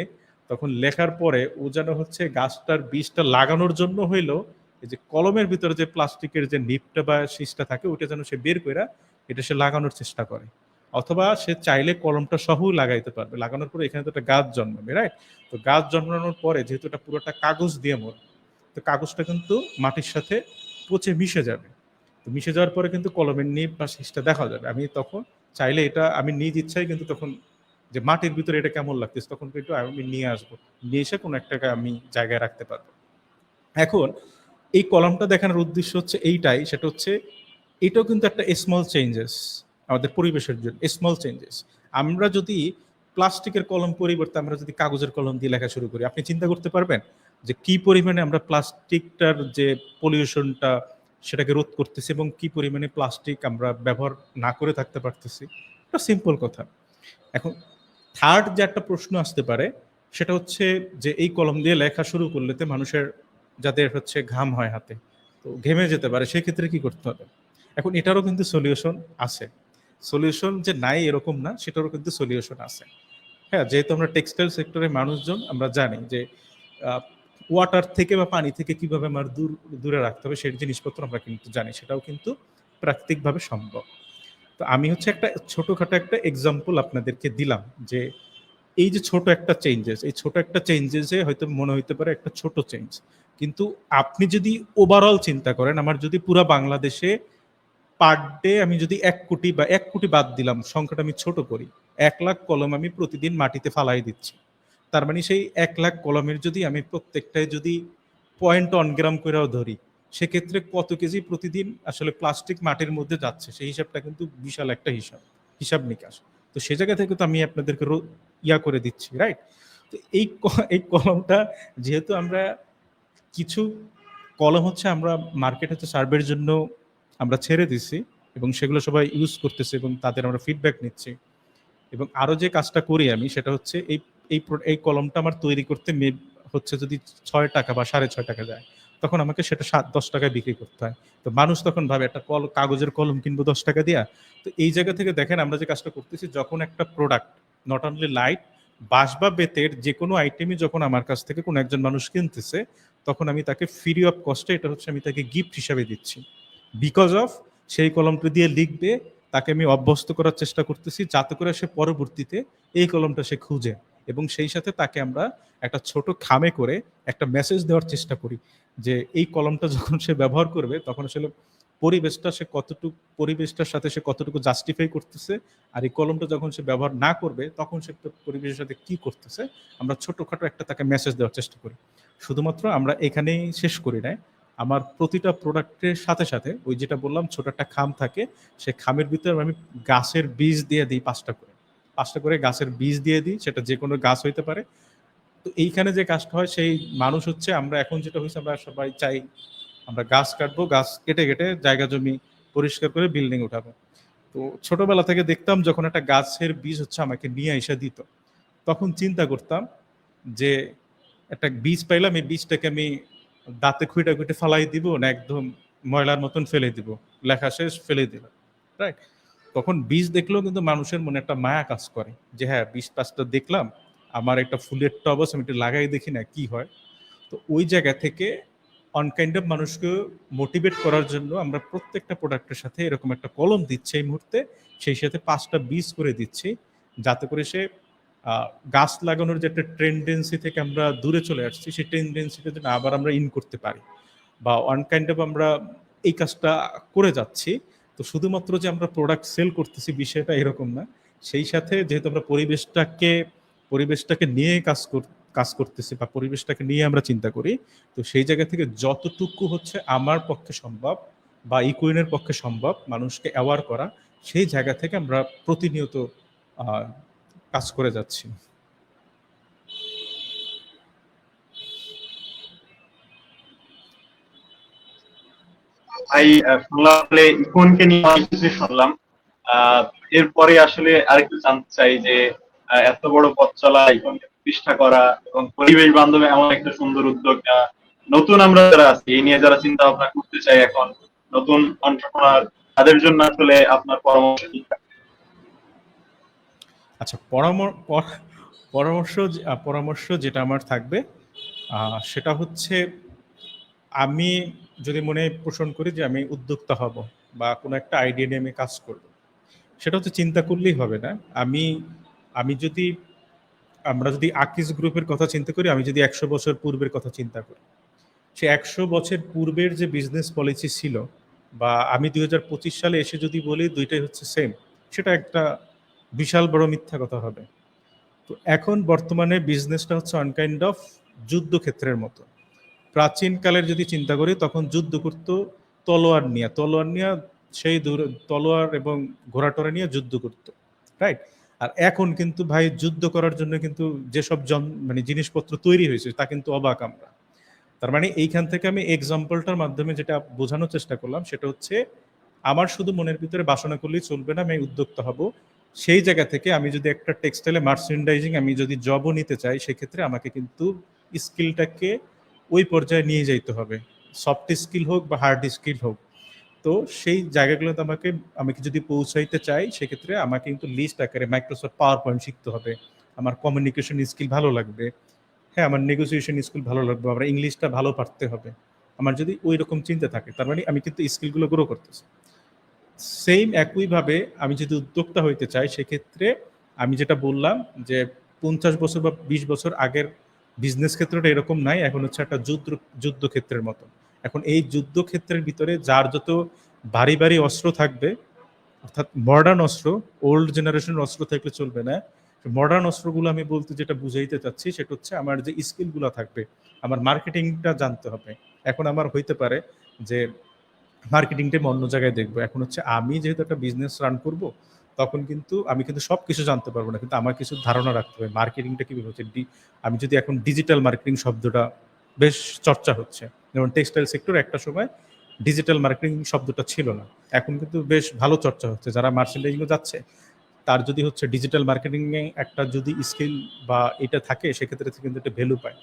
তখন লেখার পরে ও যেন হচ্ছে গাছটার বীজটা লাগানোর জন্য হইলো এই যে কলমের ভিতরে যে প্লাস্টিকের যে নিপটা বা শীষটা থাকে ওটা যেন সে বের করে এটা সে লাগানোর চেষ্টা করে, অথবা সে চাইলে কলমটা সহ লাগাইতে পারবে। লাগানোর পরে এখানে তো একটা গাছ জন্মাবে, রাইট? তো গাছ জন্মানোর পরে যেহেতু এটা পুরোটা কাগজ দিয়ে মোড়, তো কাগজটা কিন্তু মাটির সাথে পচে মিশে যাবে। তো মিশে যাওয়ার পরে কিন্তু কলমের নিপ বা শীষটা দেখা যাবে। আমি তখন চাইলে এটা আমি নিজ ইচ্ছায় কিন্তু তখন যে মাটির ভিতরে এটা কেমন লাগতেছে তখন কিন্তু আমি নিয়ে আসবো, নিয়ে এসে কোনো একটাকে আমি জায়গায় রাখতে পারবো। এখন এই কলামটা দেখানোর উদ্দেশ্য হচ্ছে এইটাই, সেটা হচ্ছে এটাও কিন্তু একটা স্মল চেঞ্জেস আমাদের পরিবেশের জন্য, স্মল চেঞ্জেস। আমরা যদি প্লাস্টিকের কলম পরিবর্তে আমরা যদি কাগজের কলম দিয়ে লেখা শুরু করি, আপনি চিন্তা করতে পারবেন যে কি পরিমাণে আমরা প্লাস্টিকটার যে পলিউশনটা সেটাকে রোধ করতেছি এবং কি পরিমাণে প্লাস্টিক আমরা ব্যবহার না করে থাকতে পারতেছি। এটা সিম্পল কথা। এখন থার্ড যে একটা প্রশ্ন আসতে পারে সেটা হচ্ছে যে এই কলম দিয়ে লেখা শুরু করলেতে মানুষের যাদের হচ্ছে ঘাম হয় হাতে, তো ঘেমে যেতে পারে, সেক্ষেত্রে কি করতে হবে? এখন এটারও কিন্তু সলিউশন আছে। সলিউশন যে নাই এরকম না, সেটারও কিন্তু সলিউশন আছে। হ্যাঁ, যেহেতু আমরা টেক্সটাইল সেক্টরের মানুষজন আমরা জানি যে ওয়াটার থেকে বা পানি থেকে কিভাবে আমার দূরে রাখতে হবে সেই জিনিসপত্র আমরা কিন্তু জানি, সেটাও কিন্তু প্রাকৃতিকভাবে সম্ভব। তো আমি হচ্ছে একটা ছোটখাটো একটা এক্সাম্পল আপনাদেরকে দিলাম যে এই যে ছোট একটা চেঞ্জেস, এই ছোট একটা চেঞ্জেসে হয়তো মনে হইতে পারে একটা ছোট চেঞ্জ, কিন্তু আপনি যদি ওভারঅল চিন্তা করেন, আমার যদি পুরো বাংলাদেশে পার ডে আমি যদি 1 কোটি বা 1 কোটি বাদ দিলাম সংখ্যাটা আমি ছোট করি, 1 লাখ কলম আমি প্রতিদিন মাটিতে ফালাই দিচ্ছি। তার মানে সেই 1 লাখ কলমের যদি আমি প্রত্যেকটায় যদি 0.1 গ্রাম করেও ধরি, সেক্ষেত্রে কত কেজি প্রতিদিন আসলে প্লাস্টিক মাটির মধ্যে যাচ্ছে সেই হিসাবটা কিন্তু বিশাল একটা হিসাব নিকাশ। তো সে জায়গা থেকে তো আমি আপনাদেরকে ইয়া করে দিচ্ছি, রাইট? তো এই কলমটা যেহেতু আমরা কিছু কলম হচ্ছে আমরা মার্কেট হচ্ছে সার্ভের জন্য আমরা ছেড়ে দিছি এবং সেগুলো সবাই ইউজ করতেছে এবং তাদের আমরা ফিডব্যাক নিচ্ছি। এবং আরো যে কাজটা করি আমি সেটা হচ্ছে এই কলমটা আমার তৈরি করতে হচ্ছে যদি ৬ টাকা বা ৬.৫ টাকা যায়, তখন আমাকে সেটা ৭-১০ টাকায় বিক্রি করতে হয়। তো মানুষ তখন ভাবে একটা কাগজের কলম কিনবো ১০ টাকা দিয়া। তো এই জায়গা থেকে দেখেন আমরা যে কাজটা করতেছি, যখন একটা প্রোডাক্ট নট অনলি লাইট, বাঁশ বা বেতের যে কোনো আইটেমই যখন আমার কাছ থেকে কোনো একজন মানুষ কিনতেছে, তখন আমি তাকে ফ্রি অফ কস্টে এটা হচ্ছে আমি তাকে গিফট হিসাবে দিচ্ছি। বিকজ অফ সেই কলমটা দিয়ে লিখবে, তাকে আমি অভ্যস্ত করার চেষ্টা করতেছি যাতে করে সে পরবর্তীতে এই কলমটা সে খুঁজে, এবং সেই সাথে তাকে আমরা একটা ছোট খামে করে একটা মেসেজ দেওয়ার চেষ্টা করি যে এই কলমটা যখন সে ব্যবহার করবে তখন আসলে পরিবেশটার সাথে সে কতটুকু জাস্টিফাই করতেছে, আর এই কলমটা যখন সে ব্যবহার না করবে তখন সে পরিবেশের সাথে কি করতেছে, আমরা ছোটখাটো একটা তাকে মেসেজ দেওয়ার চেষ্টা করি। শুধুমাত্র আমরা এখানেই শেষ করি না, আমার প্রতিটা প্রোডাক্টের সাথে সাথে ওই যেটা বললাম ছোট একটা খাম থাকে, সেই খামের ভিতরে আমি গাছের বীজ দিয়ে দিই ৫টা করে গাছের বীজ দিয়ে দিই, সেটা যে কোনো গাছ হইতে পারে। তো এইখানে যে কাজটা হয় সেই মানুষ হচ্ছে, আমরা এখন যেটা হয়েছে আমরা সবাই চাই আমরা গাছ কাটবো, গাছ কেটে কেটে জায়গা জমি পরিষ্কার করে বিল্ডিং উঠাবো। তো ছোটবেলা থেকে দেখতাম যখন একটা গাছের বীজ হচ্ছে আমাকে নিয়ে এসে দিত, তখন চিন্তা করতাম যে একটা বীজ পাইলাম, এই বীজটাকে আমি দাঁতে খুঁটে খুঁটে ফালাই দিব না একদম ময়লার মতন ফেলে দিব, লেখা শেষ ফেলে দিলাম, রাইট? তখন বীজ দেখলেও কিন্তু মানুষের মনে একটা মায়া কাজ করে যে হ্যাঁ বীজ পাঁচটা দেখলাম, আমার একটা ফুলের টব আছে আমি একটু লাগাই দেখি না কি হয়। তো ওই জায়গা থেকে অনকাইন্ড অফ মানুষকে মোটিভেট করার জন্য আমরা প্রত্যেকটা প্রোডাক্টের সাথে এরকম একটা কলম দিচ্ছি এই মুহূর্তে, সেই সাথে 5টা বীজ করে দিচ্ছি যাতে করে সে গাছ লাগানোর যে একটা টেন্ডেন্সি থেকে আমরা দূরে চলে আসছি সেই টেন্ডেন্সিটা যেন আবার আমরা ইন করতে পারি, বা অনকাইন্ড অফ আমরা এই কাজটা করে যাচ্ছি। তো শুধুমাত্র যে আমরা প্রোডাক্ট সেল করতেছি বিষয়টা এরকম না, সেই সাথে যেহেতু আমরা পরিবেশটাকে নিয়ে কাজ করতেছি বা পরিবেশটাকে নিয়ে আমরা চিন্তা করি, তো সেই জায়গা থেকে যতটুকু হচ্ছে আমার পক্ষে সম্ভব বা ইকুইনের পক্ষে সম্ভব মানুষকে অ্যাওয়ার করা, সেই জায়গা থেকে আমরা প্রতিনিয়ত কাজ করে যাচ্ছি। ভাই শুনলাম ইকোনকে নিয়ে অনেক কিছু শুনলাম। এরপরে আসলে আরেকটু জানতে চাই যে এত বড় পথ চলা, ইকোনকে প্রতিষ্ঠা করা এবং পরিবেশ বান্ধব এমন একটা সুন্দর উদ্যোগ, নতুন আমরা যারা আছি এই নিয়ে যারা চিন্তা ভাবনা করতে চাই এখন, নতুন এন্টারপ্রেনার, তাদের জন্য আসলে আপনার পরামর্শ কি? আচ্ছা, পরামর্শ যেটা আমার থাকবে সেটা হচ্ছে, আমি যদি মনে পোষণ করি যে আমি উদ্যোক্তা হব বা কোনো একটা আইডিয়া নিয়ে আমি কাজ করব, সেটা হচ্ছে চিন্তা করলেই হবে না। আমরা যদি আকিজ গ্রুপের কথা চিন্তা করি, আমি যদি 100 বছর পূর্বের কথা চিন্তা করি, সে 100 বছর পূর্বের যে বিজনেস পলিসি ছিল, বা আমি 2025 সালে এসে যদি বলি দুইটাই হচ্ছে সেম, সেটা একটা বিশাল বড় মিথ্যা কথা হবে। তো এখন বর্তমানে বিজনেসটা হচ্ছে অনকাইন্ড অফ যুদ্ধক্ষেত্রের মতো। প্রাচীনকালের যদি চিন্তা করি তখন যুদ্ধ করতো তলোয়ার নিয়ে সেই তলোয়ার এবং ঘোড়াটোরা নিয়ে যুদ্ধ করতো, রাইট? আর এখন কিন্তু ভাই যুদ্ধ করার জন্য কিন্তু যেসব মানে জিনিসপত্র তৈরি হয়েছে তা কিন্তু অবাক আমরা। তার মানে এইখান থেকে আমি এক্সাম্পলটার মাধ্যমে যেটা বোঝানোর চেষ্টা করলাম সেটা হচ্ছে, আমার শুধু মনের ভিতরে বাসনা করলেই চলবে না, আমি উদ্যোক্তা হব। সেই জায়গা থেকে আমি যদি একটা টেক্সটাইলে মার্চেন্ডাইজিং আমি যদি জবও নিতে চাই, সেক্ষেত্রে আমাকে কিন্তু স্কিলটাকে ওই পর্যায়ে নিয়ে যাইতে হবে, সফট স্কিল হোক বা হার্ড স্কিল হোক। তো সেই জায়গাগুলোতে আমি যদি পৌঁছাইতে চাই, সেক্ষেত্রে আমাকে কিন্তু লিস্ট আকারে মাইক্রোসফট পাওয়ার পয়েন্ট শিখতে হবে, আমার কমিউনিকেশন স্কিল ভালো লাগবে, হ্যাঁ আমার নেগোসিয়েশন স্কিল ভালো লাগবে, আমার ইংলিশটা ভালো পারতে হবে। আমার যদি ওই রকম চিন্তা থাকে, তার মানে আমি কিন্তু স্কিলগুলো গ্রো করতেছি। সেম একইভাবে আমি যদি উদ্যোক্তা হইতে চাই, সেক্ষেত্রে আমি যেটা বললাম যে 50 বছর বা 20 বছর আগের বিজনেস ক্ষেত্রটা এরকম নাই, এখন হচ্ছে একটা যুদ্ধক্ষেত্রের মতো। এখন এই যুদ্ধক্ষেত্রের ভিতরে যার যত ভারী ভারী অস্ত্র থাকবে, অর্থাৎ মডার্ন অস্ত্র, ওল্ড জেনারেশনের অস্ত্র থাকলে চলবে না। মডার্ন অস্ত্রগুলো আমি বলতে যেটা বুঝাইতে চাচ্ছি সেটা হচ্ছে আমার যে স্কিলগুলো থাকবে, আমার মার্কেটিংটা জানতে হবে। এখন আমার হইতে পারে যে মার্কেটিংটা আমি অন্য জায়গায় দেখবো। এখন হচ্ছে আমি যেহেতু একটা বিজনেস রান করব, তখন কিন্তু আমি কিন্তু সব কিছু জানতে পারবো না, কিন্তু আমার কিছু ধারণা রাখতে হবে মার্কেটিংটা কীভাবে হচ্ছে। আমি যদি এখন ডিজিটাল মার্কেটিং শব্দটা বেশ চর্চা হচ্ছে, যেমন টেক্সটাইল সেক্টর একটা সময় ডিজিটাল মার্কেটিং শব্দটা ছিল না, এখন কিন্তু বেশ ভালো চর্চা হচ্ছে। যারা মার্চেন্ডাইজিংয়ে যাচ্ছে তার যদি হচ্ছে ডিজিটাল মার্কেটিংয়ে একটা যদি স্কিল বা এটা থাকে, সেক্ষেত্রে কিন্তু একটা ভ্যালু পায়।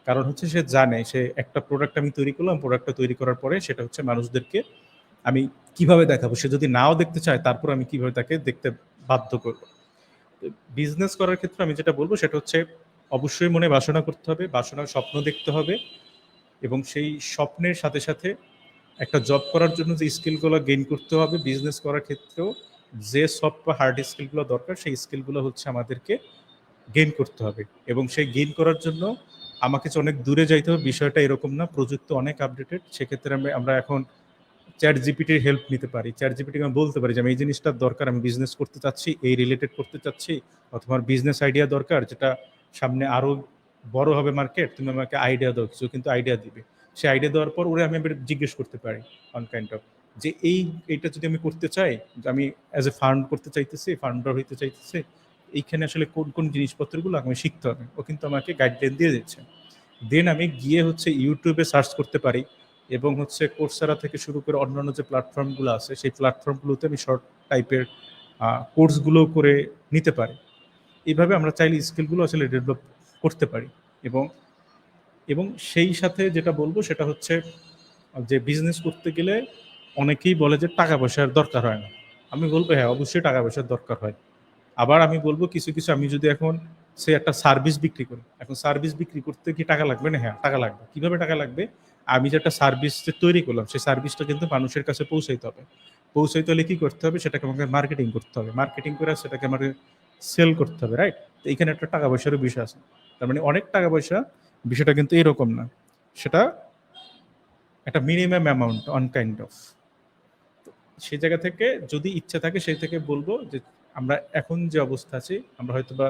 কারণ হচ্ছে সে জানে সে একটা প্রোডাক্ট আমি তৈরি করলাম, প্রোডাক্টটা তৈরি করার পরে সেটা হচ্ছে মানুষদেরকে আমি কিভাবে দেখাবো, সে যদি নাও দেখতে চায় তারপর আমি কিভাবে তাকে দেখতে বাধ্য করবো। বিজনেস করার ক্ষেত্রে আমি যেটা বলবো সেটা হচ্ছে অবশ্যই মনে বাসনা করতে হবে, বাসনার স্বপ্ন দেখতে হবে, এবং সেই স্বপ্নের সাথে সাথে একটা জব করার জন্য যে স্কিলগুলো গেইন করতে হবে, বিজনেস করার ক্ষেত্রেও যে সফট বা হার্ড স্কিলগুলো দরকার সেই স্কিলগুলো হচ্ছে আমাদেরকে গেইন করতে হবে। এবং সেই গেইন করার জন্য আমাকে যে অনেক দূরে যাইতে হবে বিষয়টা এরকম না, প্রযুক্তি অনেক আপডেটেড। সেক্ষেত্রে আমরা এখন চ্যাট জিপিটির হেল্প নিতে পারি। চ্যাট জিপিটিকে আমি বলতে পারি যে আমি এই জিনিসটার দরকার, আমি বিজনেস করতে চাচ্ছি, এই রিলেটেড করতে চাচ্ছি, অথবা বিজনেস আইডিয়া দরকার যেটা সামনে আরও বড় হবে মার্কেট, তুমি আমাকে আইডিয়া দাও কিছু, কিন্তু আইডিয়া দিবে। সে আইডিয়া দেওয়ার পর ওরা আমি এবার জিজ্ঞেস করতে পারি অন কাইন্ড অফ যে এইটা যদি আমি করতে চাই, যে আমি অ্যাজ এ ফান্ড করতে চাইতেছি, ফান্ডার হইতে চাইতেছি, এইখানে আসলে কোন কোন জিনিসপত্রগুলো আমি শিখতে হবে, ও কিন্তু আমাকে গাইডলাইন দিয়ে দিচ্ছে। দেন আমি গিয়ে হচ্ছে ইউটিউবে সার্চ করতে পারি, এবং হচ্ছে কোর্সেরা থেকে শুরু করে অন্যান্য যে প্ল্যাটফর্মগুলো আছে সেই প্ল্যাটফর্মগুলোতে আমি শর্ট টাইপের কোর্সগুলো করে নিতে পারি। এইভাবে আমরা চাইলে স্কিলগুলো আসলে ডেভেলপ করতে পারি। এবং এবং সেই সাথে যেটা বলবো সেটা হচ্ছে যে বিজনেস করতে গেলে অনেকেই বলে যে টাকা পয়সার দরকার হয় না। আমি বলবো হ্যাঁ, অবশ্যই টাকা পয়সার দরকার হয়। আবার আমি বলবো কিছু কিছু, আমি যদি এখন সে একটা সার্ভিস বিক্রি করি, এখন সার্ভিস বিক্রি করতে কি টাকা লাগবে না? হ্যাঁ, টাকা লাগবে। কিভাবে টাকা লাগবে? আমি যে একটা সার্ভিস তৈরি করলাম সেই সার্ভিসটা কিন্তু মানুষের কাছে পৌঁছাইতে হবে। পৌঁছাইতে হলে কি করতে হবে? সেটাকে আমাকে মার্কেটিং করতে হবে। মার্কেটিং করে সেটাকে আমাকে সেল করতে হবে, রাইট? তো এখানে একটা টাকা পয়সারও বিষয় আছে। তার মানে অনেক টাকা পয়সা, বিষয়টা কিন্তু এরকম না। সেটা একটা minimum amount on kind of. সেই জায়গা থেকে যদি ইচ্ছা থাকে সেই থেকে বলবো যে আমরা এখন যে অবস্থা আছে আমরা হয়তো বা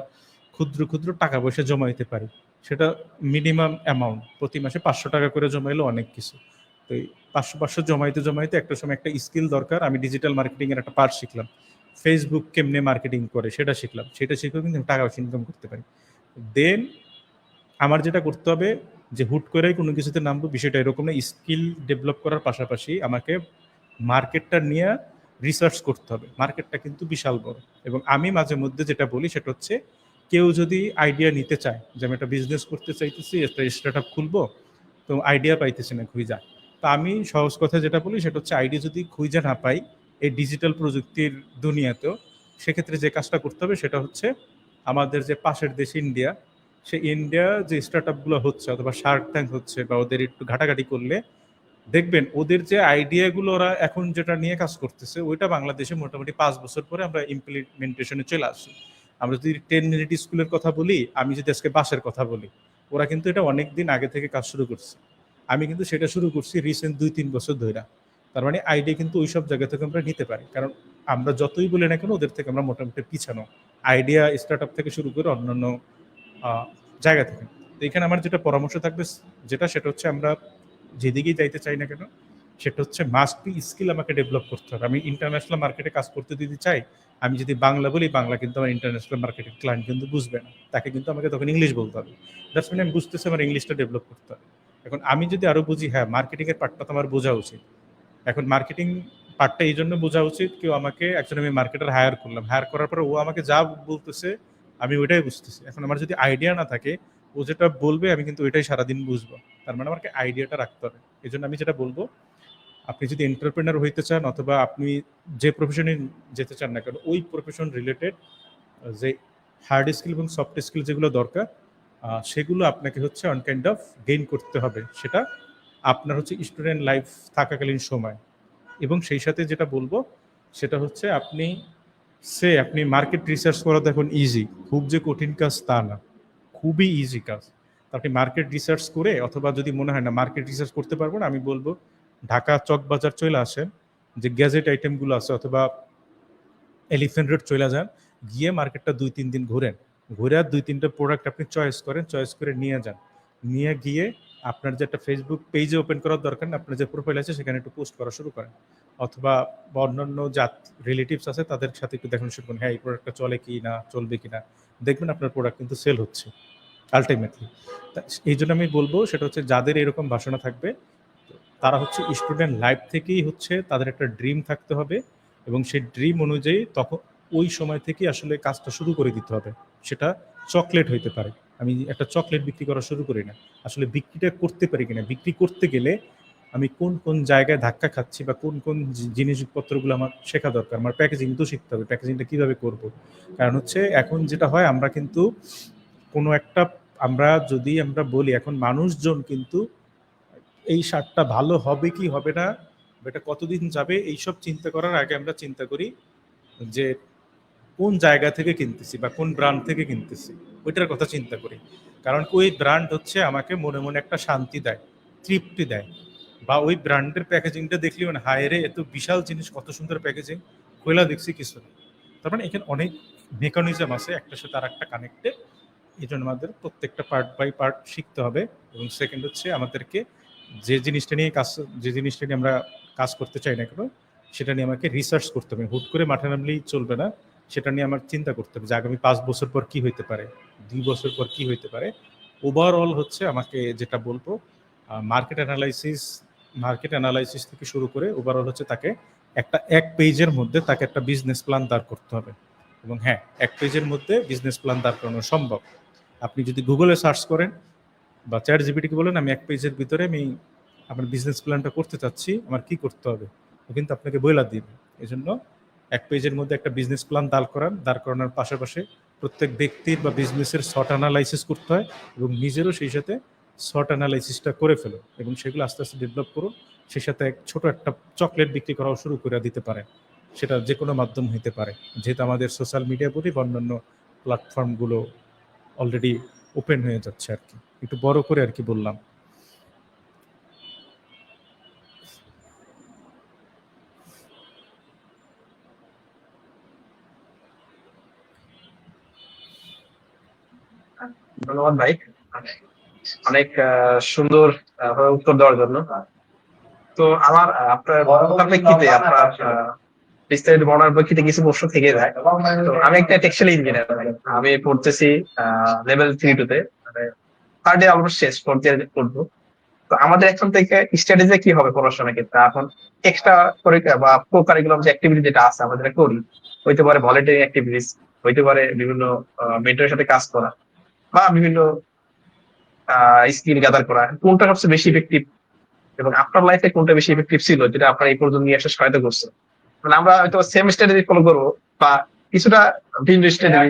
ক্ষুদ্র ক্ষুদ্র টাকা পয়সা জমাইতে পারি। সেটা মিনিমাম অ্যামাউন্ট প্রতি মাসে ৫০০ টাকা করে জমাইলে অনেক কিছু। তো এই ৫০০ জমাইতে জমাইতে একটা সময় একটা স্কিল দরকার। আমি ডিজিটাল মার্কেটিং এর একটা পার্ট শিখলাম, ফেসবুক কেমনে মার্কেটিং করে সেটা শিখলাম, সেটা শিখেও কিন্তু টাকা পয়সা ইনকাম করতে পারি। দেন আমার যেটা করতে হবে যে হুট করে কোনো কিছুতে নামবো বিষয়টা এরকম না। স্কিল ডেভেলপ করার পাশাপাশি আমাকে মার্কেটটা নিয়ে রিসার্চ করতে হবে। মার্কেটটা কিন্তু বিশাল বড়। এবং আমি মাঝে মধ্যে যেটা বলি সেটা হচ্ছে কেউ যদি আইডিয়া নিতে চায় যে আমি একটা বিজনেস করতে চাইতেছি, একটা স্টার্টআপ খুলবো, তো আইডিয়া পাইতেছি না, খুঁজা। তো আমি সহজ কথা যেটা বলি সেটা হচ্ছে আইডিয়া যদি খুঁজে না পাই এই ডিজিটাল প্রযুক্তির দুনিয়াতেও, সেক্ষেত্রে যে কাজটা করতে হবে সেটা হচ্ছে আমাদের যে পাশের দেশ ইন্ডিয়া, সে ইন্ডিয়া যে স্টার্টআপগুলো হচ্ছে অথবা শার্ক ট্যাঙ্ক হচ্ছে বা ওদের একটু ঘাটাঘাটি করলে দেখবেন ওদের যে আইডিয়াগুলো ওরা এখন যেটা নিয়ে কাজ করতেছে ওইটা বাংলাদেশে মোটামুটি ৫ বছর পরে আমরা ইমপ্লিমেন্টেশনে চলে আসি। আমরা যদি 10 মিনিট স্কুলের কথা বলি, আমি যদি আজকে বাসের কথা বলি, ওরা কিন্তু এটা অনেক দিন আগে থেকে কাজ শুরু করছে। আমি কিন্তু সেটা শুরু করছি রিসেন্ট ২-৩ বছর ধরে। তার মানে আইডিয়া কিন্তু ওইসব জায়গা থেকে আমরা নিতে পারি, কারণ আমরা যতই বলি না কেন ওদের থেকে আমরা মোটামুটি পিছানো, আইডিয়া স্টার্টআপ থেকে শুরু করে অন্যান্য জায়গা থেকে। তো এখানে আমার যেটা পরামর্শ থাকবে যেটা সেটা হচ্ছে আমরা যেদিকেই যাইতে চাই না কেন সেটা হচ্ছে মাস্ট বি স্কিল আমাকে ডেভেলপ করতে হবে। আমি ইন্টারন্যাশনাল মার্কেটে কাজ করতে যদি চাই, আমি যদি বাংলা বলি, বাংলা কিন্তু আমার ইন্টারন্যাশনাল মার্কেটের ক্লায়েন্ট কিন্তু বুঝবে না, তাকে কিন্তু আমাকে তখন ইংলিশ বলতে হবে। দ্যাটস মিন আমি বুঝতেছি আমার ইংলিশটা ডেভেলপ করতে হবে। এখন আমি যদি আরও বুঝি, হ্যাঁ মার্কেটিংয়ের পার্টটা তো আমার বোঝা উচিত। এখন মার্কেটিং পার্টটা এই জন্য বোঝা উচিত, কেউ আমাকে একজন আমি মার্কেটার হায়ার করলাম, হায়ার করার পরে ও আমাকে যা বলতেছে আমি ওইটাই বুঝতেছি। এখন আমার যদি আইডিয়া না থাকে, ও যেটা বলবে আমি কিন্তু ওইটাই সারাদিন বুঝবো। তার মানে আমাকে আইডিয়াটা রাখতে হবে। এই জন্য আমি যেটা বলবো, আপনি যদি এন্টারপ্রেনার হইতে চান অথবা আপনি যে প্রফেশনে যেতে চান না কেন, ওই প্রফেশন রিলেটেড যে হার্ড স্কিল এবং সফট স্কিল যেগুলো দরকার সেগুলো আপনাকে হচ্ছে অন কাইন্ড অফ গেইন করতে হবে। সেটা আপনার হচ্ছে স্টুডেন্ট লাইফ থাকাকালীন সময়। এবং সেই সাথে যেটা বলবো সেটা হচ্ছে আপনি মার্কেট রিসার্চ করা তো এখন ইজি, খুব যে কঠিন কাজ তা না, খুবই ইজি কাজ। তো আপনি মার্কেট রিসার্চ করে, অথবা যদি মনে হয় না মার্কেট রিসার্চ করতে পারবো না, আমি বলবো ঢাকা চকবাজার চলে আসেন, যে গ্যাজেট আইটেমগুলো আছে, অথবা এলিফ্যান্ট রোড চলে যান, গিয়ে মার্কেটটা ২-৩ দিন ঘুরেন, ঘুরে ২-৩টা প্রোডাক্ট আপনি চয়েস করেন, চয়েস করে নিয়ে যান, নিয়ে গিয়ে আপনার যে একটা ফেসবুক পেজে ওপেন করার দরকার না, আপনার যে প্রোফাইল আছে সেখানে একটু পোস্ট করা শুরু করেন, অথবা বা অন্যান্য জাত রিলেটিভস আছে তাদের সাথে একটু দেখানো শুরু করুন, হ্যাঁ এই প্রোডাক্টটা চলে কি না, চলবে কি না, দেখবেন আপনার প্রোডাক্ট কিন্তু সেল হচ্ছে আলটিমেটলি। এই জন্য আমি বলবো সেটা হচ্ছে যাদের এরকম বাসনা থাকবে তারা হচ্ছে স্টুডেন্ট লাইফ থেকেই হচ্ছে তাদের একটা ড্রিম থাকতে হবে, এবং সেই ড্রিম অনুযায়ী তখন ওই সময় থেকেই আসলে কাজটা শুরু করে দিতে হবে। সেটা চকলেট হইতে পারে, আমি একটা চকলেট বিক্রি করা শুরু করি না, আসলে বিক্রিটা করতে পারি কিনা, বিক্রি করতে গেলে আমি কোন কোন জায়গায় ধাক্কা খাচ্ছি বা কোন কোন জিনিসপত্রগুলো আমার শেখা দরকার, আমার প্যাকেজিং তো শিখতে হবে, প্যাকেজিংটা কিভাবে করব। কারণ হচ্ছে এখন যেটা হয় আমরা কিন্তু কোনো একটা, আমরা বলি এখন মানুষজন কিন্তু এই শার্টটা ভালো হবে কি হবে না, এটা কতদিন যাবে, এইসব চিন্তা করার আগে আমরা চিন্তা করি যে কোন জায়গা থেকে কিনতেছি বা কোন ব্র্যান্ড থেকে কিনতেছি, ওইটার কথা চিন্তা করি। কারণ ওই ব্র্যান্ড হচ্ছে আমাকে মনে মনে একটা শান্তি দেয়, তৃপ্তি দেয়, বা ওই ব্র্যান্ডের প্যাকেজিংটা দেখলি মানে হায় রে এত বিশাল জিনিস, কত সুন্দর প্যাকেজিং, খোলা দেখছি কিছু না। তার মানে এখানে অনেক মেকানিজম আছে একটার সাথে আর একটা কানেক্টেড। এই জন্য আমাদের প্রত্যেকটা পার্ট বাই পার্ট শিখতে হবে। এবং সেকেন্ড হচ্ছে আমাদেরকে যে জিনিসটা নিয়ে আমরা কাজ করতে চাই না কেন, সেটা নিয়ে আমাকে রিসার্চ করতে হবে, হুট করে মাঠে নামলেই চলবে না, সেটা নিয়ে আমার চিন্তা করতে হবে যে আগামী 5 বছর পর কি হইতে পারে, 2 বছর পর কি হইতে পারে। ওভারঅল হচ্ছে আমাকে যেটা বলবো, মার্কেট অ্যানালাইসিস থেকে শুরু করে ওভারঅল হচ্ছে তাকে এক পেজের মধ্যে তাকে একটা বিজনেস প্ল্যান দাঁড় করতে হবে। এবং হ্যাঁ, এক পেজের মধ্যে বিজনেস প্ল্যান দাঁড় করানো সম্ভব। আপনি যদি গুগলে সার্চ করেন বা চ্যাট জিপিটিকে বলেন আমি এক পেজের ভিতরে আমি আমার বিজনেস প্ল্যানটা করতে চাচ্ছি, আমার কি করতে হবে, ও কিন্তু আপনাকে বইলা দিবে। এই জন্য এক পেজের মধ্যে একটা বিজনেস প্ল্যান দাঁড় করানোর পাশাপাশি প্রত্যেক ব্যক্তির বা বিজনেসের শর্ট অ্যানালাইসিস করতে হয়, এবং নিজেরও সেই সাথে শর্ট অ্যানালাইসিসটা করে ফেলো, এবং সেগুলো আস্তে আস্তে ডেভেলপ করুন। সেই সাথে ছোট একটা চকলেট বিক্রি করাও শুরু করে দিতে পারে, সেটা যে কোনো মাধ্যম হইতে পারে, যেহেতু আমাদের সোশ্যাল মিডিয়া বলি বা অন্যান্য প্ল্যাটফর্মগুলো অলরেডি ওপেন হয়ে যাচ্ছে আর কি, একটু বড় করে আর কি বললাম। ধন্যবাদ ভাই, অনেক সুন্দর উত্তর দেওয়ার জন্য। তো আমার আপনার প্রেক্ষিতে আপনার বিস্তারিত বর্ণনার প্রেক্ষিতে কিছু প্রশ্ন থেকে যায়। তো আমি একটা টেক্সটাইল ইঞ্জিনিয়ার, আমি পড়তেছি লেভেল 3-2 তে, মানে থার্ড ইয়ার অলমোস্ট শেষ, ফোর্থ ইয়ার পড়বো। তো আমাদের এখন থেকে স্ট্র্যাটেজি কি হবে পড়াশোনার ক্ষেত্রে? এখন এক্সট্রা কারিকুলার বা কো কারিকুলাম যে অ্যাক্টিভিটি যেটা আছে আমাদের করি, হইতে পারে ভলেন্টারি অ্যাক্টিভিটিস, হইতে পারে বিভিন্ন মেন্টরের সাথে কাজ করা, বা বিভিন্ন স্কিল গ্যাদার করা, কোনটা সবচেয়ে বেশি ইফেক্টিভ এবং আপনার লাইফে কোনটা বেশি ইফেক্টিভ ছিল যেটা আপনার এই পর্যন্ত নিয়ে আসতে সহায়তা করছে? মানে আমরা হয়তো সেম স্ট্র্যাটেজি ফলো করবো বা কিছুটা ভিন্ন স্ট্র্যাটেজি,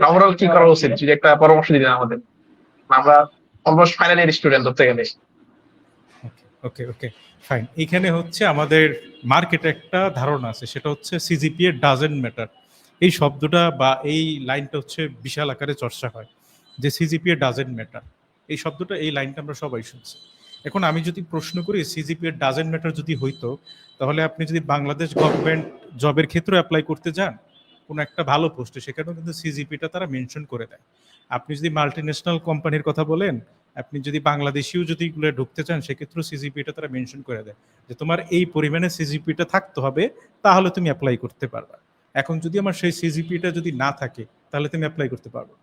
ওভারঅল কি করা উচিত যদি একটা পরামর্শ দিতেন আমাদের, আমরা অলমোস্ট ফাইনাল ইয়ার স্টুডেন্ট ধরতে গেলে। ওকে ওকে ফাইন। এখানে হচ্ছে আমাদের মার্কেটে একটা ধারণা আছে, সেটা হচ্ছে সিজিপিএ ডাজেন্ট ম্যাটার। এই শব্দটা বা এই লাইনটা হচ্ছে বিশাল আকারে চর্চা হয়, যে সিজিপিএ ডাজেন্ট ম্যাটার। এই শব্দটা, এই লাইনটা আমরা সবাই শুনছি। এখন আমি যদি প্রশ্ন করি সিজিপিএ ডাজেন্ট ম্যাটার যদি হইতো, তাহলে আপনি যদি বাংলাদেশ গভর্নমেন্ট জবের ক্ষেত্রে অ্যাপ্লাই করতে যান কোনো একটা ভালো পোস্টে, সেখানেও কিন্তু সিজিপিটা তারা মেনশন করে দেয়। আপনি যদি মাল্টি ন্যাশনাল কোম্পানির কথা বলেন, আপনি যদি বাংলাদেশিও যদি এগুলো ঢুকতে চান, সেক্ষেত্রেও সিজিপিটা তারা মেনশন করে দেয় যে তোমার এই পরিমাণে সিজিপিটা থাকতে হবে, তাহলে তুমি অ্যাপ্লাই করতে পারবা। এখন যদি আমার সেই সিজিপিটা যদি না থাকে, তাহলে তুমি অ্যাপ্লাই করতে পারবো।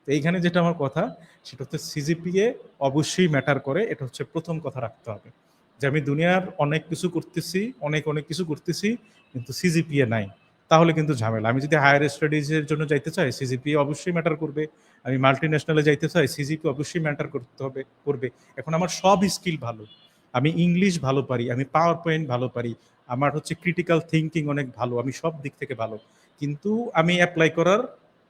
তো এইখানে যেটা আমার কথা, সেটা হচ্ছে সিজিপিএ অবশ্যই ম্যাটার করে, এটা হচ্ছে প্রথম কথা রাখতে হবে। যে আমি দুনিয়ার অনেক কিছু করতেছি, অনেক কিছু করতেছি, কিন্তু সিজিপিএ নাই, তাহলে কিন্তু ঝামেলা। আমি যদি হায়ার স্টাডিজের জন্য যাইতে চাই, সিজিপিএ অবশ্যই ম্যাটার করবে। আমি মাল্টি ন্যাশনালে যাইতে চাই, সিজিপি অবশ্যই ম্যাটার করবে। এখন আমার সব স্কিল ভালো, আমি ইংলিশ ভালো পারি, আমি পাওয়ার পয়েন্ট ভালো পারি, আমার হচ্ছে ক্রিটিক্যাল থিঙ্কিং অনেক ভালো, আমি সব দিক থেকে ভালো, কিন্তু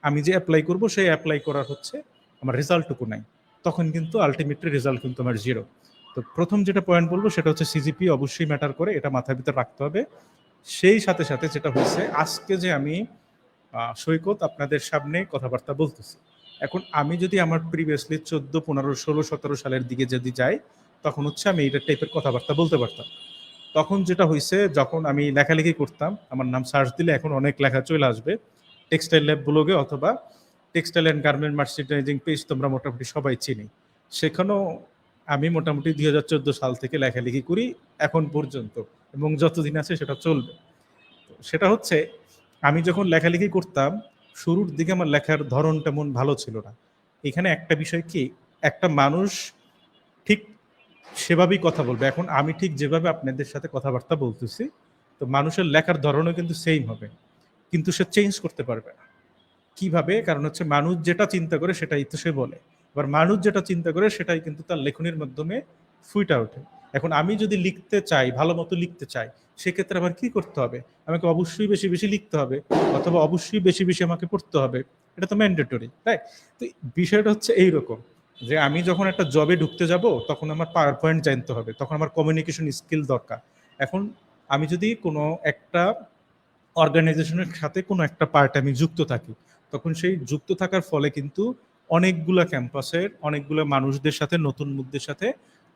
আমি যে অ্যাপ্লাই করব সেই অ্যাপ্লাই করার হচ্ছে আমার রেজাল্টটুকু নাই, তখন কিন্তু আলটিমেটলি রেজাল্ট কিন্তু আমার জিরো। তো প্রথম যেটা পয়েন্ট বলবো সেটা হচ্ছে সিজিপি অবশ্যই ম্যাটার করে, এটা মাথার ভিতর রাখতে হবে। সেই সাথে সাথে যেটা হচ্ছে, আজকে যে আমি সৈকত আপনাদের সামনে কথাবার্তা বলতেছি, এখন আমি যদি আমার প্রিভিয়াসলি 14, 15, 16, 17 সালের দিকে যদি যাই, তখন হচ্ছে আমি এইটা টাইপের কথাবার্তা বলতে পারতাম। তখন যেটা হয়েছে, যখন আমি লেখালেখি করতাম, আমার নাম সার্চ দিলে এখন অনেক লেখা চলে আসবে টেক্সটাইল ল্যাব ব্লগে, অথবা textile and garment merchandising page তোমরা মোটামুটি সবাই চিনি, সেখানেও আমি মোটামুটি 2014 সাল থেকে লেখালেখি করি এখন পর্যন্ত, এবং যতদিন আছে সেটা চলবে। তো সেটা হচ্ছে, আমি যখন লেখালেখি করতাম শুরুর দিকে আমার লেখার ধরন তেমন ভালো ছিল না। এখানে একটা বিষয় কি, একটা মানুষ ঠিক সেভাবেই কথা বলবে। এখন আমি ঠিক যেভাবে আপনাদের সাথে কথাবার্তা বলতেছি, তো মানুষের লেখার ধরনও কিন্তু সেম হবে, কিন্তু সে চেঞ্জ করতে পারবে না। কিভাবে? কারণ হচ্ছে মানুষ যেটা চিন্তা করে সেটাই তো সে বলে, এবার মানুষ যেটা চিন্তা করে সেটাই কিন্তু তার লেখনের মাধ্যমে ফুইটা ওঠে। এখন আমি যদি লিখতে চাই, ভালো মতো লিখতে চাই, সেক্ষেত্রে আমার কি করতে হবে? আমাকে অবশ্যই বেশি বেশি লিখতে হবে, অথবা অবশ্যই বেশি বেশি আমাকে পড়তে হবে। এটা তো ম্যান্ডেটরি, তাই? তো বিষয়টা হচ্ছে এইরকম, যে আমি যখন একটা জবে ঢুকতে যাব তখন আমার পাওয়ার পয়েন্ট জানতে হবে, তখন আমার কমিউনিকেশন স্কিল দরকার। এখন আমি যদি কোনো একটা অর্গানাইজেশনের সাথে কোনো একটা পার্ট আমি যুক্ত থাকি, তখন সেই যুক্ত থাকার ফলে কিন্তু অনেকগুলা ক্যাম্পাসের অনেকগুলো মানুষদের সাথে, নতুন মুখদের সাথে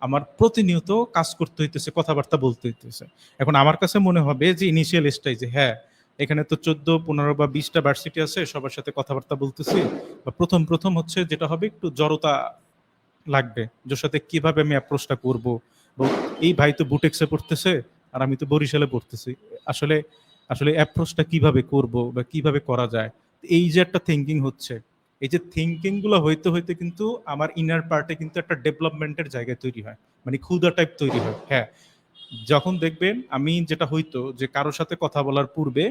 আমার প্রতিনিয়ত কাজ করতে হইতেছে, কথাবার্তা বলতে হইতেছে। এখন আমার কাছে মনে হবে যে ইনিশিয়াল স্টেজে, হ্যাঁ, এখানে তো 14, 15 বা 20টা ভার্সিটি আছে, সবার সাথে কথাবার্তা বলতেছি, বা প্রথম প্রথম হচ্ছে যেটা হবে, একটু জড়তা লাগবে, যার সাথে কিভাবে আমি অ্যাপ্রোচটা করব। এই ভাই তো বুটেক্সে পড়তেছে আর আমি তো বরিশালে পড়তেছি, আসলে আসলে অ্যাপ্রোচটা কিভাবে করব বা কিভাবে করা যায়, এই যে একটা থিঙ্কিং হচ্ছে, এই যে থিঙ্কিং গুলো হইতে হইতে কিন্তু আমার ইনার পার্টে কিন্তু একটা ডেভেলপমেন্টের জায়গা তৈরি হয়, মানে ক্ষুধা টাইপ তৈরি হয়। হ্যাঁ, যখন দেখবেন আমি যেটা হইতো যে কারোর সাথে কথা বলার পূর্বে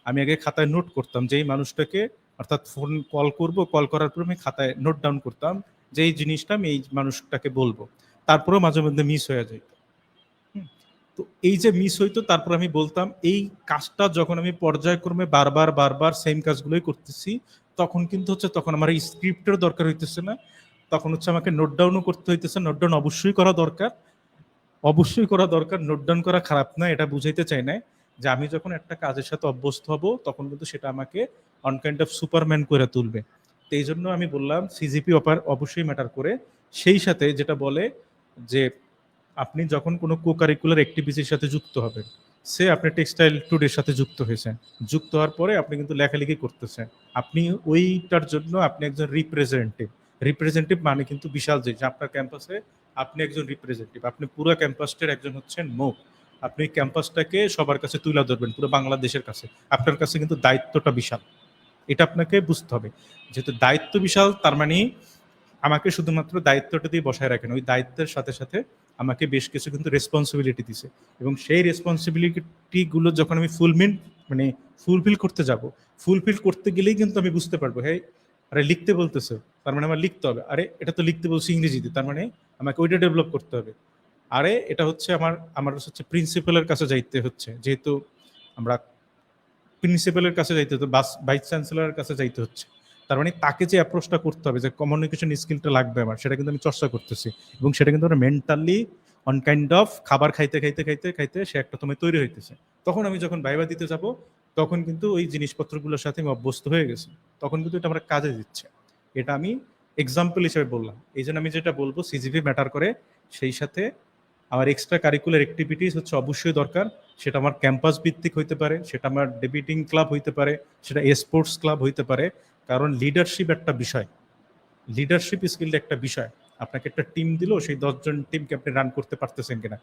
আমি আগে খাতায় নোট করতাম যে এই মানুষটাকে, অর্থাৎ ফোন কল করব, কল করার পর আমি খাতায় নোট ডাউন করতাম যে এই জিনিসটা আমি এই মানুষটাকে বলবো, তারপরেও মাঝে মধ্যে মিস হয়ে যায়। হুম। তো এই যে মিস হইতো, তারপর আমি বলতাম, এই কাজটা যখন আমি পর্যায়ক্রমে বারবার বারবার সেম কাজগুলোই করতেছি, তখন কিন্তু হচ্ছে, তখন আমার এই স্ক্রিপ্টের দরকার হইতেছে না, তখন হচ্ছে আমাকে নোট ডাউনও করতে হইতেছে। নোট ডাউন অবশ্যই করা দরকার, অবশ্যই করা দরকার, নোট ডাউন করা খারাপ না, এটা বুঝাইতে চাই না। যে আমি যখন একটা কাজের সাথে অভ্যস্ত হব, তখন কিন্তু সেটা আমাকে অন কাইন্ড অফ সুপারম্যান করে তুলবে। তো এই জন্য আমি বললাম সিজিপি অবশ্যই ম্যাটার করে। সেই সাথে যেটা বলে যে আপনি যখন কোনো কো কারিকুলার অ্যাক্টিভিটির সাথে যুক্ত হবেন, সে আপনি টেক্সটাইল টুডের সাথে যুক্ত হয়েছেন, যুক্ত হওয়ার পরে আপনি কিন্তু লেখালেখি করতেছেন, আপনি ওইটার জন্য আপনি একজন রিপ্রেজেন্টেটিভ। রিপ্রেজেন্টেটিভ মানে কিন্তু বিশাল জিনিস, আপনার ক্যাম্পাসে আপনি একজন রিপ্রেজেন্টেটিভ, আপনি পুরো ক্যাম্পাসটার একজন হচ্ছেন মুখ। আপনি ক্যাম্পাসটাকে সবার কাছে তুলে ধরবেন, পুরো বাংলাদেশের কাছে। আপনার কাছে কিন্তু দায়িত্বটা বিশাল, এটা আপনাকে বুঝতে হবে। যেহেতু দায়িত্ব বিশাল, তার মানে আমাকে শুধুমাত্র দায়িত্বটা দিয়ে বসায় রাখেন, ওই দায়িত্বের সাথে সাথে আমাকে বেশ কিছু কিন্তু রেসপন্সিবিলিটি দিছে, এবং সেই রেসপন্সিবিলিটি গুলো যখন আমি মানে ফুলফিল করতে যাব, ফুলফিল করতে গেলেই কিন্তু আমি বুঝতে পারবো, হ্যাঁ, আরে লিখতে বলতেছে, তার মানে আমার লিখতে হবে, আরে এটা তো লিখতে বলছি ইংরেজিতে, তার মানে আমাকে ওইটা ডেভেলপ করতে হবে, আরে এটা হচ্ছে আমার আমার হচ্ছে প্রিন্সিপালের কাছে যাইতে হচ্ছে, যেহেতু আমরা প্রিন্সিপালের কাছে যাইতে হতো, ভাইস চ্যান্সেলরের কাছে যাইতে হচ্ছে, তার মানে তাকে যে অ্যাপ্রোচটা করতে হবে, যে কমিউনিকেশন স্কিলটা লাগবে আমার, সেটা কিন্তু আমি চর্চা করতেছি, এবং সেটা কিন্তু আমরা মেন্টালি অন কাইন্ড অফ খাবার খাইতে খাইতে খাইতে খাইতে সে একটা তোমায় তৈরি হইতেছে। তখন আমি যখন ভাইবা দিতে যাব, তখন কিন্তু ওই জিনিসপত্রগুলোর সাথে আমি অভ্যস্ত হয়ে গেছি, তখন কিন্তু এটা আমার কাজে দিচ্ছে। এটা আমি এক্সাম্পল হিসেবে বললাম। এই জন্য আমি যেটা বলবো, সিজিপি ম্যাটার করে, সেই সাথে আমার এক্সট্রা কারিকুলার অ্যাক্টিভিটিস হচ্ছে অবশ্যই দরকার। সেটা আমার ক্যাম্পাস ভিত্তিক হইতে পারে, সেটা আমার ডেবিটিং ক্লাব হইতে পারে, সেটা স্পোর্টস ক্লাব হইতে পারে। কারণ লিডারশিপ একটা বিষয়, লিডারশিপ স্কিল একটা বিষয়। আপনাকে একটা টিম দিল, সেই 10 জন টিমকে আপনি রান করতে পারতেছেন কিনা।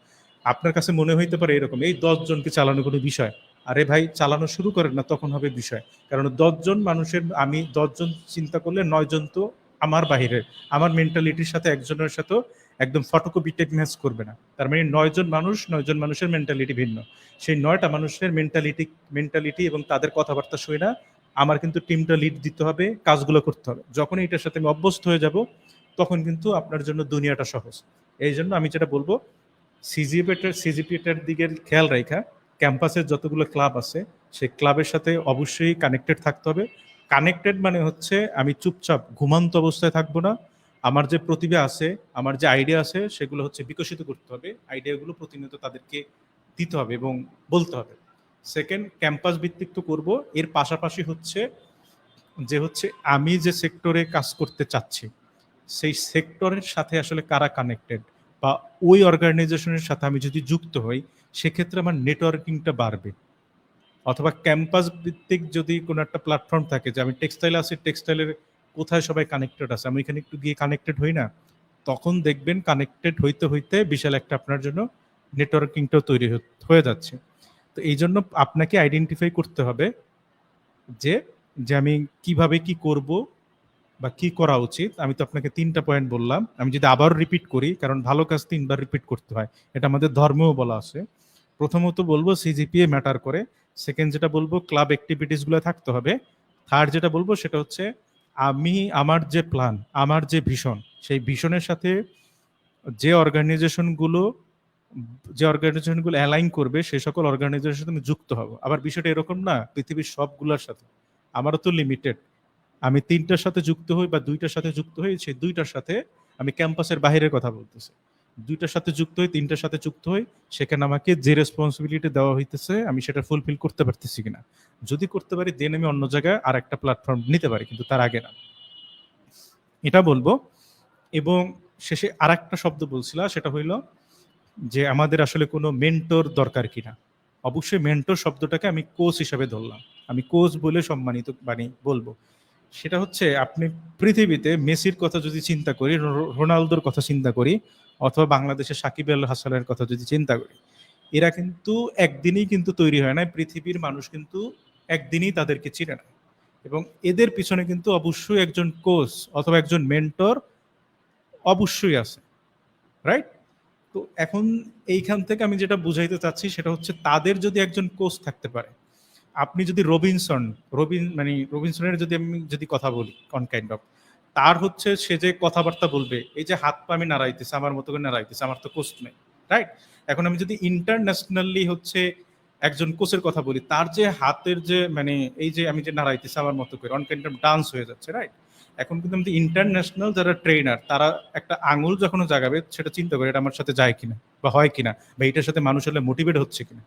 আপনার কাছে মনে হইতে পারে এরকম, এই 10 জনকে চালানো কোনো বিষয়, আরে ভাই চালানো শুরু করেন না, তখন হবে বিষয়। কারণ 10 জন মানুষের, আমি 10 জন চিন্তা করলে 9 জন তো আমার বাহিরের, আমার মেন্টালিটির সাথে একজনের সাথে একদম ফটোকপি টেক ম্যাচ করবে না। তার মানে 9 জন মানুষের মেন্টালিটি ভিন্ন, সেই 9টা মানুষের মেন্টালিটি এবং তাদের কথাবার্তা শুনে না আমার কিন্তু টিমটা লিড দিতে হবে, কাজগুলো করতে হবে। যখন এটার সাথে আমি অভ্যস্ত হয়ে যাব, তখন কিন্তু আপনার জন্য দুনিয়াটা সহজ। এই জন্য আমি যেটা বলবো, সিজিপিটার দিকে খেয়াল রাখা, ক্যাম্পাসের যতগুলো ক্লাব আছে সেই ক্লাবের সাথে অবশ্যই কানেক্টেড থাকতে হবে। কানেক্টেড মানে হচ্ছে আমি চুপচাপ ঘুমান্ত অবস্থায় থাকবো না, আমার যে প্রতিভা আছে, আমার যে আইডিয়া আছে, সেগুলো হচ্ছে বিকশিত করতে হবে, আইডিয়াগুলো প্রতিনিয়ত তাদেরকে দিতে হবে এবং বলতে হবে। সেকেন্ড, ক্যাম্পাস ভিত্তিক তো করবো, এর পাশাপাশি হচ্ছে যে হচ্ছে আমি যে সেক্টরে কাজ করতে চাচ্ছি, সেই সেক্টরের সাথে আসলে কারা কানেক্টেড, বা ওই অর্গানাইজেশনের সাথে আমি যদি যুক্ত হই, সেক্ষেত্রে আমার নেটওয়ার্কিংটা বাড়বে। অথবা ক্যাম্পাস ভিত্তিক যদি কোনো একটা প্ল্যাটফর্ম থাকে, যে আমি টেক্সটাইল আছি, টেক্সটাইলের কোথায় সবাই কানেক্টেড আছে, আমি এখানে একটু গিয়ে কানেক্টেড হই না, তখন দেখবেন কানেক্টেড হইতে হইতে বিশাল একটা আপনার জন্য নেটওয়ার্কিংটাও তৈরি হয়ে যাচ্ছে। তো এই জন্য আপনাকে আইডেন্টিফাই করতে হবে যে যে আমি কিভাবে কি করব বা কি করা উচিত। আমি তো আপনাকে 3টা পয়েন্ট বললাম, আমি যদি আবার রিপিট করি, কারণ ভালো কাজ 3বার রিপিট করতে হয়, এটা আমাদের ধর্মেও বলা আছে। প্রথমত বলবো সিজিপিএ ম্যাটার করে, সেকেন্ড যেটা বলবো ক্লাব অ্যাক্টিভিটিস গুলো থাকতে হবে, থার্ড যেটা বলবো সেটা হচ্ছে আমি আমার যে প্ল্যান, আমার যে ভিশন, সেই ভিশনের সাথে যে অর্গানাইজেশনগুলো অ্যালাইন করবে সেই সকল অর্গানাইজেশনের সাথে আমি যুক্ত হব। আবার বিষয়টা এরকম না পৃথিবীর সবগুলোর সাথে, আমারও তো লিমিটেড। আমি 3টার সাথে যুক্ত হই বা 2টার সাথে যুক্ত হই, সেই 2টার সাথে আমি ক্যাম্পাসের বাইরের কথা বলতেছি। 2টার সাথে যুক্ত হই, 3টার সাথে যুক্ত হই, সেখানে আমাকে যে রেসপন্সিবিলিটি দেওয়া হইতেছে আমি সেটা ফুলফিল করতে পারতেছি কিনা। যদি করতে পারি দেন আমি অন্য জায়গায় আর একটা প্ল্যাটফর্ম নিতে পারি, কিন্তু তার আগে না, এটা বলবো। এবং শেষে আর একটা শব্দ বলছিলাম, সেটা হইল যে আমাদের আসলে কোনো মেন্টর দরকার কিনা। অবশ্যই মেন্টর শব্দটাকে আমি কোচ হিসাবে ধরলাম, আমি কোচ বলে সম্মানিত বাণী বলবো। সেটা হচ্ছে আপনি পৃথিবীতে মেসির কথা যদি চিন্তা করি, রোনালদোর কথা চিন্তা করি, অথবা বাংলাদেশের সাকিব আল হাসানের কথা যদি চিন্তা করি, এরা কিন্তু একদিনই কিন্তু তৈরি হয় না, পৃথিবীর মানুষ কিন্তু একদিনই তাদেরকে চিনে না। এবং এদের পিছনে কিন্তু অবশ্যই একজন কোচ অথবা একজন মেন্টর অবশ্যই আছে, রাইট? তো এখন এইখান থেকে আমি যেটা বুঝাইতে চাচ্ছি সেটা হচ্ছে তাদের যদি একজন কোচ থাকতে পারে, আপনি যদি রবিনসনের যদি আমি যদি কথা বলি অন কাইন্ড অফ, তার হচ্ছে সে যে কথাবার্তা বলবে, এই যে হাত পা আমি নাড়াইতেছি আমার মতো করে নাড়াইতেছি, আমার তো কোচ নেই, রাইট? এখন আমি যদি ইন্টারন্যাশনালি হচ্ছে একজন কোচের কথা বলি, তার যে হাতের যে এই যে আমি যে নাড়াইতেছি আমার মতো করে অন কাইন্ড অফ ডান্স হয়ে যাচ্ছে, রাইট? এখন কিন্তু আমাদের ইন্টারন্যাশনাল যারা ট্রেনার, তারা একটা আঙুল যখন জাগাবে সেটা চিন্তা করে এটা আমার সাথে যায় কিনা বা হয় কিনা, বা এটার সাথে মানুষ হলে মোটিভেট হচ্ছে কিনা।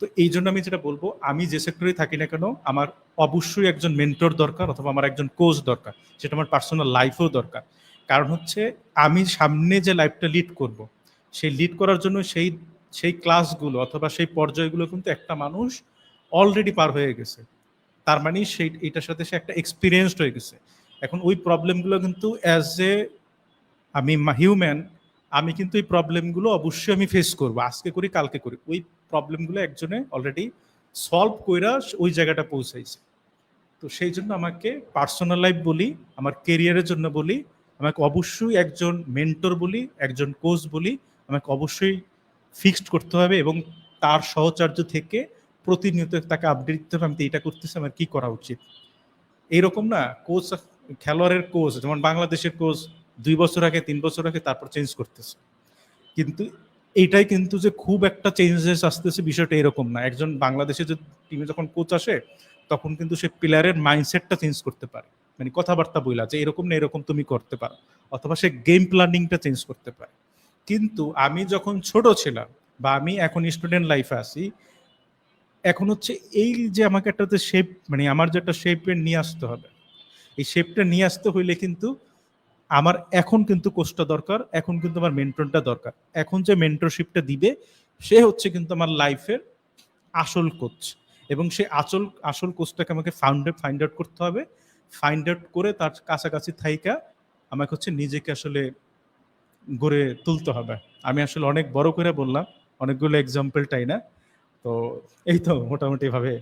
তো এই জন্য আমি যেটা বলবো, আমি যে সেক্টরে থাকি না কেন আমার অবশ্যই একজন মেন্টর দরকার অথবা আমার একজন কোচ দরকার, সেটা আমার পার্সোনাল লাইফেও দরকার। কারণ হচ্ছে আমি সামনে যে লাইফটা লিড করব, সেই লিড করার জন্য সেই সেই ক্লাসগুলো অথবা সেই পর্যায়গুলো কিন্তু একটা মানুষ অলরেডি পার হয়ে গেছে, তার মানে সেই এটার সাথে সে একটা এক্সপিরিয়েন্সড হয়ে গেছে। এখন ওই প্রবলেমগুলো কিন্তু অ্যাজ এ আমি হিউম্যান, আমি কিন্তু এই প্রবলেমগুলো অবশ্যই আমি ফেস করব, আজকে করি কালকে করি, ওই প্রবলেমগুলো একজনে অলরেডি সলভ কইরা ওই জায়গাটা পৌঁছাইছে। তো সেই জন্য আমাকে পার্সোনাল লাইফ বলি, আমার কেরিয়ারের জন্য বলি, আমাকে অবশ্যই একজন মেন্টর বলি, একজন কোচ বলি, আমাকে অবশ্যই ফিক্সড করতে হবে এবং তার সহচার্য থেকে প্রতিনিয়ত তাকে আপডেট দিতে হবে, আমি তো এটা করতেছি, আমার কি করা উচিত। এইরকম না কোচ, খেলোয়াড়ের কোচ যেমন বাংলাদেশের কোচ 2 বছর আগে 3 বছর আগে তারপর চেঞ্জ করতেছে, কিন্তু এইটাই কিন্তু যে খুব একটা চেঞ্জেস আসতেছে বিষয়টা এরকম না। একজন বাংলাদেশে যে টিমে যখন কোচ আসে তখন কিন্তু সে প্লেয়ারের মাইন্ডসেটটা চেঞ্জ করতে পারে, কথাবার্তা বইলা যে এরকম না এরকম তুমি করতে পারো, অথবা সে গেম প্ল্যানিংটা চেঞ্জ করতে পারে। কিন্তু আমি যখন ছোট ছিলাম বা আমি এখন স্টুডেন্ট লাইফে আছি, এখন হচ্ছে এই যে আমাকে একটা শেপ আমার যে একটা শেপে নিয়ে আসতে হবে, এই শেপটা নিয়ে আসতে হইলে কিন্তু আমার এখন কিন্তু কোচটা দরকার, এখন কিন্তু আমার মেন্টরটা দরকার। এখন যে মেন্টরশিপটা দিবে সে হচ্ছে কিন্তু আমার লাইফের আসল কোচ, এবং সে আসল কোচটাকে আমাকে ফাইন্ড আউট করতে হবে। ফাইন্ড আউট করে তার কাছাকাছি থাইকা আমাকে হচ্ছে নিজেকে আসলে গড়ে তুলতে হবে। আমি আসলে অনেক বড় করে বললাম, অনেকগুলো এক্সাম্পলটাই না। তো এই তো মোটামুটি ভাবে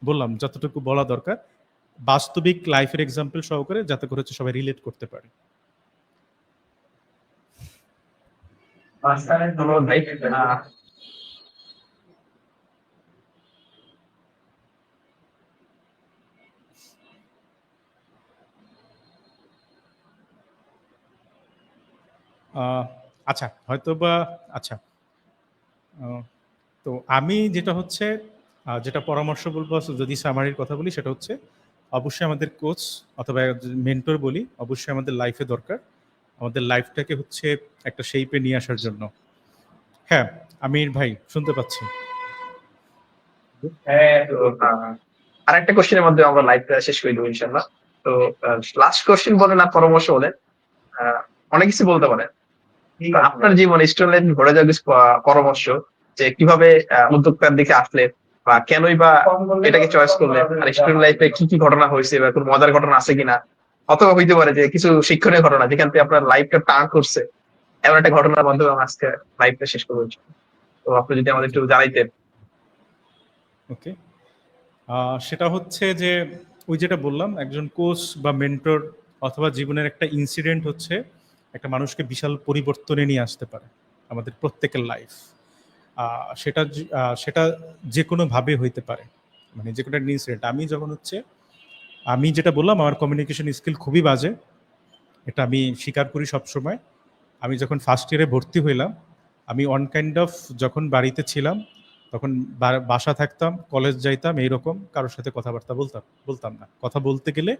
বললাম যতটুকু বলা দরকার, বাস্তবিক লাইফের এক্সাম্পল সহকারে, যাতে করে হচ্ছে সবাই রিলেট করতে পারে। ধন্যবাদ ভাই। আচ্ছা, হয়তো বা আচ্ছা, তো আমি যেটা হচ্ছে যেটা পরামর্শ বলবো, যদি সামারির কথা বলি, সেটা হচ্ছে অবশ্যই আমাদের কোচ অথবা মেন্টর বলি অবশ্যই আমাদের লাইফে দরকার, আমাদের লাইফটাকে হচ্ছে একটা শেপে নিয়ে আসার জন্য। হ্যাঁ, আমির ভাই শুনতে পাচ্ছি। হ্যাঁ, তো আরেকটা কোশ্চেনের মধ্যে আমরা লাইভটা শেষ করে দেবো ইনশাল্লাহ। তো লাস্ট কোশ্চেন বলেন আর পরামর্শ বলেন, অনেক কিছু বলতে পারেন। তো আপনার জীবনে স্টুডেন্ট ঘটে যাওয়া কিছু পরামর্শ, যে কিভাবে উদ্যোক্তার দিকে আসলেন বা কেনই বা এটাকে চয়েস করলেন, আর স্টুডেন্ট লাইফে কি কি ঘটনা হয়েছে বা কোনো মজার ঘটনা আছে কিনা, অথবা হইতে পারে যে কিছু শিক্ষণীয় ঘটনা যেখান থেকে আপনার লাইফটা টার্ন করছে, এমন একটা ঘটনার মাধ্যমে আমি আজকে লাইফটা শেষ করবো। তো আপনি যদি আমাদের ওকে একটু জানাইতেন। ওকে সেটা হচ্ছে যে ওই যেটা বললাম, একজন কোচ বা মেন্টর অথবা জীবনের একটা ইনসিডেন্ট হচ্ছে একটা মানুষকে বিশাল পরিবর্তনে নিয়ে আসতে পারে আমাদের প্রত্যেকের লাইফ। সেটা যে কোনোভাবে হইতে পারে, মানে যে কোনো একটা ইনসিডেন্ট। আমি যেটা বললাম, আমার কমিউনিকেশন স্কিল খুবই বাজে, এটা আমি স্বীকার করি সবসময়। আমি যখন ফার্স্ট ইয়ারে ভর্তি হইলাম, আমি অন কাইন্ড অফ যখন বাড়িতে ছিলাম তখন বাসা থাকতাম, কলেজ যাইতাম, এইরকম কারোর সাথে কথাবার্তা বলতাম না। কথা বলতে গেলে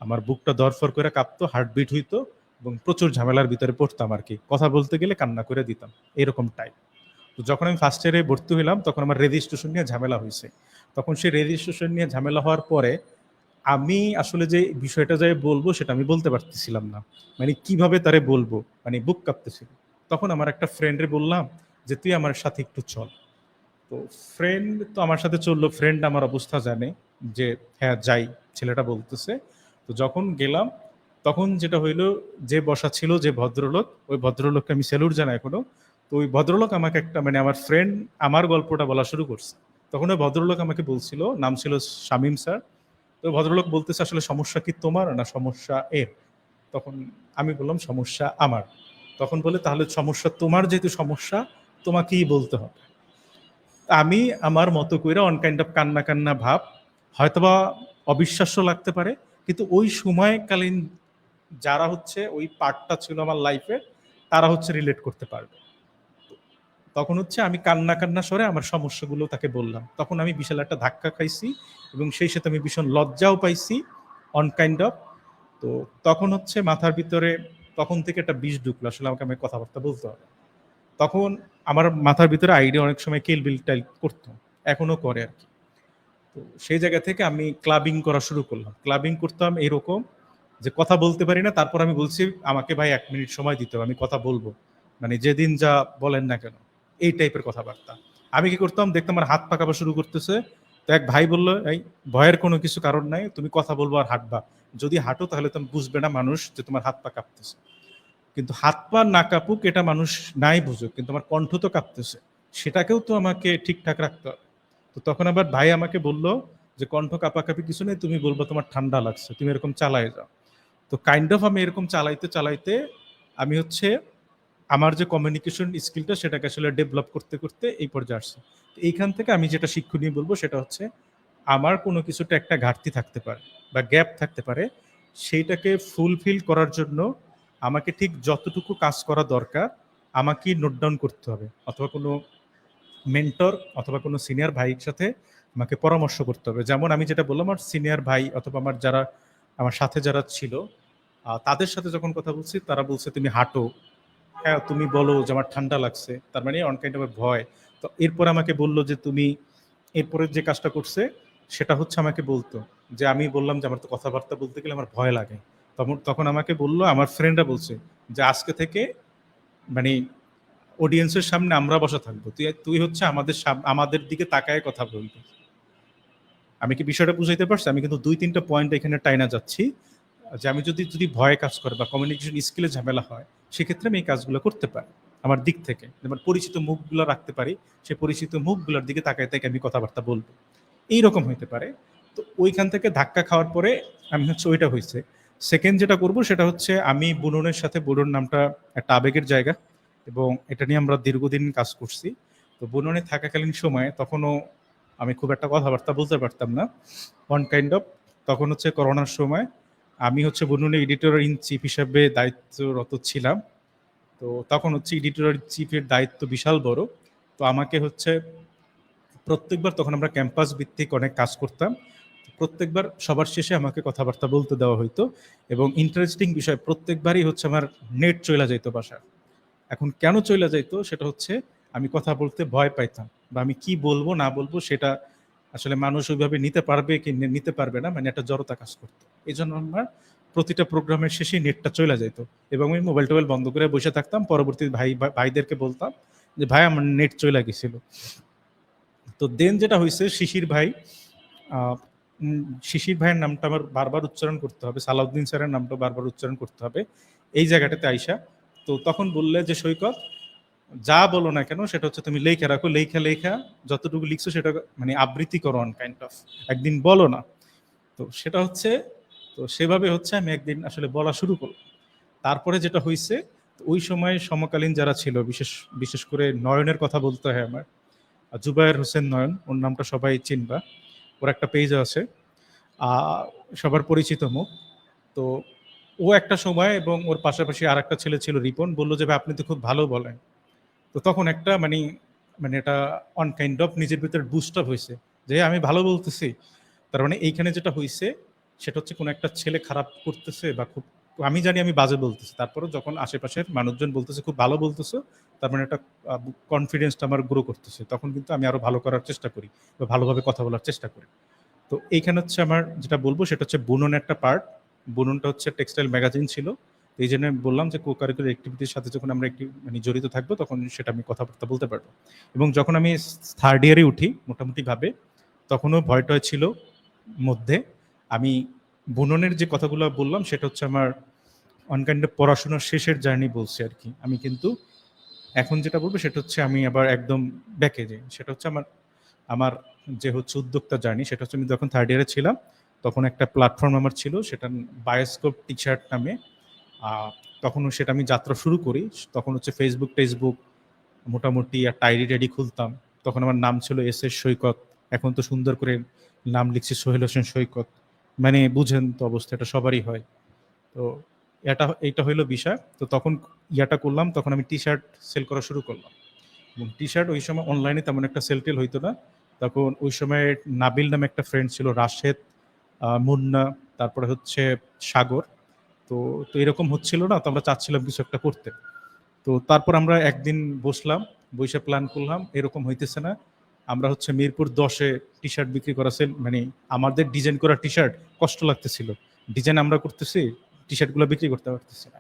আমার বুকটা দরফর করে কাঁপতো, হার্টবিট হইতো এবং প্রচুর ঝামেলার ভিতরে পড়তাম আর কি। কথা বলতে গেলে কান্না করে দিতাম, এরকম টাইপ। তো যখন আমি ফার্স্ট ইয়ারে ভর্তি হইলাম তখন আমার রেজিস্ট্রেশন নিয়ে ঝামেলা হয়েছে। তখন সেই রেজিস্ট্রেশন নিয়ে ঝামেলা হওয়ার পরে আমি আসলে যে বিষয়টা যে বলবো সেটা আমি বলতে পারতেছিলাম না, মানে কিভাবে তারে বলবো, মানে বুক কাঁপতেছিল। তখন আমার একটা ফ্রেন্ডে বললাম যে তুই আমার সাথে একটু চল। তো ফ্রেন্ড তো আমার সাথে চললো, ফ্রেন্ড আমার অবস্থা জানে যে হ্যাঁ যাই, ছেলেটা বলতেছে। তো যখন গেলাম তখন যেটা হইলো, যে বসা ছিল যে ভদ্রলোক, ওই ভদ্রলোককে আমি স্যালুট জানাই এখনো। তো ওই ভদ্রলোক আমাকে একটা, মানে আমার ফ্রেন্ড আমার গল্পটা বলা শুরু করছে। তখন ওই ভদ্রলোক আমাকে বলছিল, নাম ছিল শামীম স্যার। তো ভদ্রলোক বলতেছে আসলে সমস্যা কি তোমার না সমস্যা এর? তখন আমি বললাম সমস্যা আমার। তখন বলে তাহলে সমস্যা তোমার, যেহেতু সমস্যা তোমাকেই বলতে হবে। আমি আমার মতো করে অন কাইন্ড অফ কান্না কান্না ভাব, হয়তোবা অবিশ্বাস্য লাগতে পারে, কিন্তু ওই সময়কালীন যারা হচ্ছে ওই পার্টটা ছিল আমার লাইফে তারা হচ্ছে রিলেট করতে পারবে। তখন হচ্ছে আমি কান্না কান্না সরে আমার সমস্যাগুলো তাকে বললাম। তখন আমি বিশাল একটা ধাক্কা খাইছি এবং সেই সাথে আমি ভীষণ লজ্জাও পাইছি অন কাইন্ড অফ। তো তখন হচ্ছে মাথার ভিতরে তখন থেকে একটা বিষ ঢুকলো, আসলে আমাকে কথাবার্তা বলতে হবে। তখন আমার মাথার ভিতরে আইডিয়া অনেক সময় কিলবিল টাইল করতো, এখনো করে আর কি। তো সেই জায়গা থেকে আমি ক্লাবিং করা শুরু করলাম। ক্লাবিং করতাম এরকম যে কথা বলতে পারি না, তারপর আমি বলছি আমাকে ভাই 1 মিনিট সময় দিতে হবে, আমি কথা বলবো, মানে যেদিন যা বলেন না কেন, এই টাইপের কথাবার্তা। আমি কি করতাম, দেখতাম আমার হাত পা কাঁপা শুরু করতেছে। তো এক ভাই বললো, এই ভয়ের কোনো কিছু কারণ নাই, তুমি কথা বলবো আর হাঁটবা, যদি হাঁটো তাহলে তুমি বুঝবে না মানুষ যে তোমার হাত পা কাঁপতেছে। কিন্তু হাত পা না কাঁপুক এটা মানুষ নাই বুঝুক, কিন্তু আমার কণ্ঠ তো কাঁপতেছে, সেটাকেও তো আমাকে ঠিকঠাক রাখতে হবে। তো তখন আবার ভাই আমাকে বললো যে কণ্ঠ কাঁপাকাঁপি কিছু নেই, তুমি বলবো তোমার ঠান্ডা লাগছে, তুমি এরকম চালায় যাও। তো কাইন্ড অফ আমি এরকম চালাইতে চালাইতে আমি হচ্ছে আমার যে কমিউনিকেশন স্কিলটা সেটাকে আসলে ডেভেলপ করতে করতে এই পর্যায়ে আসছে। তো এইখান থেকে আমি যেটা শিক্ষণীয় বলবো সেটা হচ্ছে, আমার কোনো কিছুটা একটা ঘাটতি থাকতে পারে বা গ্যাপ থাকতে পারে, সেইটাকে ফুলফিল করার জন্য আমাকে ঠিক যতটুকু কাজ করা দরকার আমাকে নোট ডাউন করতে হবে, অথবা কোনো মেন্টর অথবা কোনো সিনিয়র ভাইয়ের সাথে আমাকে পরামর্শ করতে হবে। যেমন আমি যেটা বললাম, আমার সিনিয়র ভাই অথবা আমার যারা আমার সাথে যারা ছিল, তাদের সাথে যখন কথা বলছি তারা বলছে তুমি হাঁটো, হ্যাঁ তুমি বলো যে আমার ঠান্ডা লাগছে, তার মানে অন কাইন্ড অফ ভয়। তো এরপর আমাকে বললো যে তুমি, এরপরে যে কাজটা করছে সেটা হচ্ছে আমাকে বলতো যে আমি বললাম যে আমার তো কথাবার্তা বলতে গেলে আমার ভয় লাগে। তখন তখন আমাকে বললো, আমার ফ্রেন্ডরা বলছে যে আজকে থেকে মানে অডিয়েন্সের সামনে আমরা বসা থাকবো, তুই তুই হচ্ছে আমাদের দিকে তাকায় কথা বলবি। আমি কি বিষয়টা বুঝাইতে পারছি? আমি কিন্তু 2-3টা পয়েন্ট এখানে টাইনা যাচ্ছি, যে আমি যদি যদি ভয়ে কাজ করে বা কমিউনিকেশন স্কিলে ঝামেলা হয়, সেক্ষেত্রে আমি এই কাজগুলো করতে পারি আমার দিক থেকে। যেমন পরিচিত মুখগুলো রাখতে পারি, সেই পরিচিত মুখগুলোর দিকে তাকায় তাকে আমি কথাবার্তা বলবো, এইরকম হইতে পারে। তো ওইখান থেকে ধাক্কা খাওয়ার পরে আমি হচ্ছে ওইটা হয়েছে। সেকেন্ড যেটা করব সেটা হচ্ছে, আমি বুননের সাথে, বুনন নামটা একটা আবেগের জায়গা এবং এটা নিয়ে আমরা দীর্ঘদিন কাজ করছি। তো বুননে থাকাকালীন সময়ে তখনও আমি খুব একটা কথাবার্তা বলতে পারতাম না, ওয়ান কাইন্ড অফ। তখন হচ্ছে করোনার সময় আমি হচ্ছে বুননে এডিটর ইন চিফ হিসাবে দায়িত্বরত ছিলাম। তো তখন হচ্ছে এডিটর ইন চিফের দায়িত্ব বিশাল বড়। তো আমাকে হচ্ছে প্রত্যেকবার, তখন আমরা ক্যাম্পাস ভিত্তিক অনেক কাজ করতাম, প্রত্যেকবার সবার শেষে আমাকে কথাবার্তা বলতে দেওয়া হইতো। এবং ইন্টারেস্টিং বিষয়, প্রত্যেকবারই হচ্ছে আমার নেট চলে যাইতো বাসায়। এখন কেন চলে যাইতো সেটা হচ্ছে, আমি কথা বলতে ভয় পাইতাম, বা আমি কি বলবো না বলবো সেটা আসলে মানুষ ওইভাবে নিতে পারবে কি নিতে পারবে না, মানে একটা জড়তা কাজ করতো। এই জন্য আমার প্রতিটা প্রোগ্রামের শেষেই নেটটা চলে যেত এবং আমি মোবাইল টোবাইল বন্ধ করে বসে থাকতাম। পরবর্তী ভাইদেরকে বলতাম যে ভাই আমার নেট চলে গেছিল। তো দেন যেটা হয়েছে, শিশির ভাই শিশির ভাইয়ের নামটা আমার বারবার উচ্চারণ করতে হবে, সালাউদ্দিন স্যারের নামটা বারবার উচ্চারণ করতে হবে এই জায়গাটাতে আইসা। তো তখন বললে যে সৈকত যা বলো না কেন সেটা হচ্ছে তুমি লেখা রাখো, লেখা লেখা যতটুকু লিখছো সেটা মানে আবৃত্তি করো অন কাইন্ড অফ, একদিন বলো না। তো সেটা হচ্ছে, তো সেভাবে হচ্ছে আমি একদিন আসলে বলা শুরু করলাম। তারপরে যেটা হয়েছে, ওই সময় সমকালীন যারা ছিল, বিশেষ বিশেষ করে নয়নের কথা বলতে হয় আমার, জুবায়ের হোসেন নয়ন, ওর নামটা সবাই চিনবা, ওর একটা পেজ আছে, সবার পরিচিত মুখ। তো ও একটা সময় এবং ওর পাশাপাশি আর একটা ছেলে ছিল রিপন, বললো যে ভাই আপনি তো খুব ভালো বলেন। তো তখন একটা মানে মানে এটা অন কাইন্ড অফ নিজের ভিতরে বুস্ট আপ হয়েছে যে আমি ভালো বলতেছি। তার মানে এইখানে যেটা হয়েছে সেটা হচ্ছে কোনো একটা ছেলে খারাপ করতেছে বা খুব, আমি জানি আমি বাজে বলতেছি, তারপরে যখন আশেপাশের মানুষজন বলতেছে খুব ভালো বলতেছো, তার মানে একটা কনফিডেন্সটা আমার গ্রো করতেছে, তখন কিন্তু আমি আরো ভালো করার চেষ্টা করি বা ভালোভাবে কথা বলার চেষ্টা করি। তো এইখানে হচ্ছে আমার যেটা বলবো সেটা হচ্ছে বুনন একটা পার্ট। বুননটা হচ্ছে টেক্সটাইল ম্যাগাজিন ছিল, এই জন্য বললাম যে কো কারিকুলার অ্যাক্টিভিটির সাথে যখন আমরা একটি মানে জড়িত থাকবো তখন সেটা আমি কথাবার্তা বলতে পারবো। এবং যখন আমি থার্ড ইয়ারে উঠি মোটামুটিভাবে, তখনও ভয় টয় ছিল মধ্যে। আমি বুননের যে কথাগুলো বললাম সেটা হচ্ছে আমার অনকাইন্ড পড়াশোনার শেষের জার্নি বলছি আর কি। আমি কিন্তু এখন যেটা বলবো সেটা হচ্ছে আমি আবার একদম ব্যাকে যাই, সেটা হচ্ছে আমার আমার যে হচ্ছে উদ্যোক্তা জার্নি, সেটা হচ্ছে আমি যখন থার্ড ইয়ারে ছিলাম তখন একটা প্ল্যাটফর্ম আমার ছিল, সেটা বায়োস্কোপ টি শার্ট নামে। তখন সেটা আমি যাত্রা শুরু করি, তখন হচ্ছে ফেসবুক টেসবুক মোটামুটি আর টাইরি টাইরি খুলতাম। তখন আমার নাম ছিল এস এস সৈকত, এখন তো সুন্দর করে নাম লিখছি সোহেল হোসেন সৈকত, মানে বুঝেন তো অবস্থা, এটা সবারই হয়। তো এইটা হইলো বিষয়। তো তখন ইয়াটা করলাম, তখন আমি টি শার্ট সেল করা শুরু করলাম। এবং টি শার্ট ওই সময় অনলাইনে তেমন একটা সেল টেল হইতো না। তখন ওই সময় নাবিল নামে একটা ফ্রেন্ড ছিল, রাশেদ, মুন্না, তারপরে হচ্ছে সাগর। তো তো এরকম হচ্ছিল না, তো আমরা চাচ্ছিলাম কিছু একটা করতে। তো তারপর আমরা একদিন বসলাম, বইসা প্ল্যান করলাম এরকম হইতেছে না, আমরা হচ্ছে মিরপুর 10-এ টি শার্ট বিক্রি করা সেল, মানে আমাদের ডিজাইন করা টি শার্ট কষ্ট লাগতেছিল, ডিজাইন আমরা করতেছি, টি শার্টগুলো বিক্রি করতে পারতেছি না,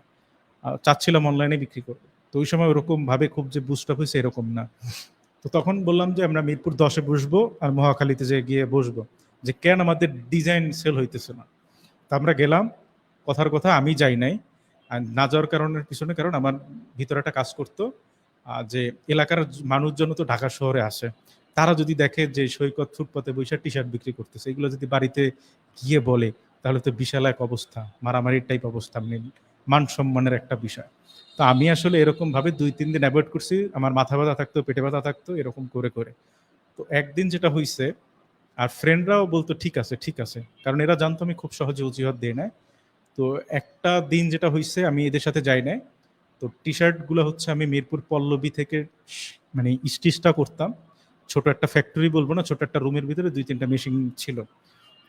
চাচ্ছিলাম অনলাইনে বিক্রি করবো। তো ওই সময় ওরকম ভাবে খুব যে বুস্ট আপ হয়েছে এরকম না। তো তখন বললাম যে আমরা মিরপুর 10-এ বসবো আর মহাখালীতে যে গিয়ে বসবো, যে কেন আমাদের ডিজাইন সেল হইতেছে না। তো আমরা গেলাম, কথার কথা আমি যাই নাই, আর না যাওয়ার কারণের পিছনে কারণ আমার ভিতরে একটা কাজ করতো, যে এলাকার মানুষজন তো ঢাকা শহরে আসে, তারা যদি দেখে যে সৈকত ফুটপাতে বসে টি শার্ট বিক্রি করতেছে, এগুলো যদি বাড়িতে গিয়ে বলে তাহলে তো বিশাল এক অবস্থা, মারামারির টাইপ অবস্থা, মানে মান সম্মানের একটা বিষয়। তো আমি আসলে এরকম ভাবে 2-3 দিন অ্যাভয়েড করছি, আমার মাথা ব্যথা থাকতো, পেটে ব্যথা থাকতো, এরকম করে করে। তো একদিন যেটা হয়েছে, আর ফ্রেন্ডরাও বলতো ঠিক আছে ঠিক আছে, কারণ এরা জানতো আমি খুব সহজে অজুহাত দিই না। তো একটা দিন যেটা হয়েছে আমি এদের সাথে যাই নাই। তো টি শার্টগুলো হচ্ছে আমি মিরপুর পল্লবী থেকে মানে স্টিচটা করতাম, ছোট একটা ফ্যাক্টরি বলবো না, ছোট একটা রুমের ভিতরে 2-3টা মেশিন ছিল।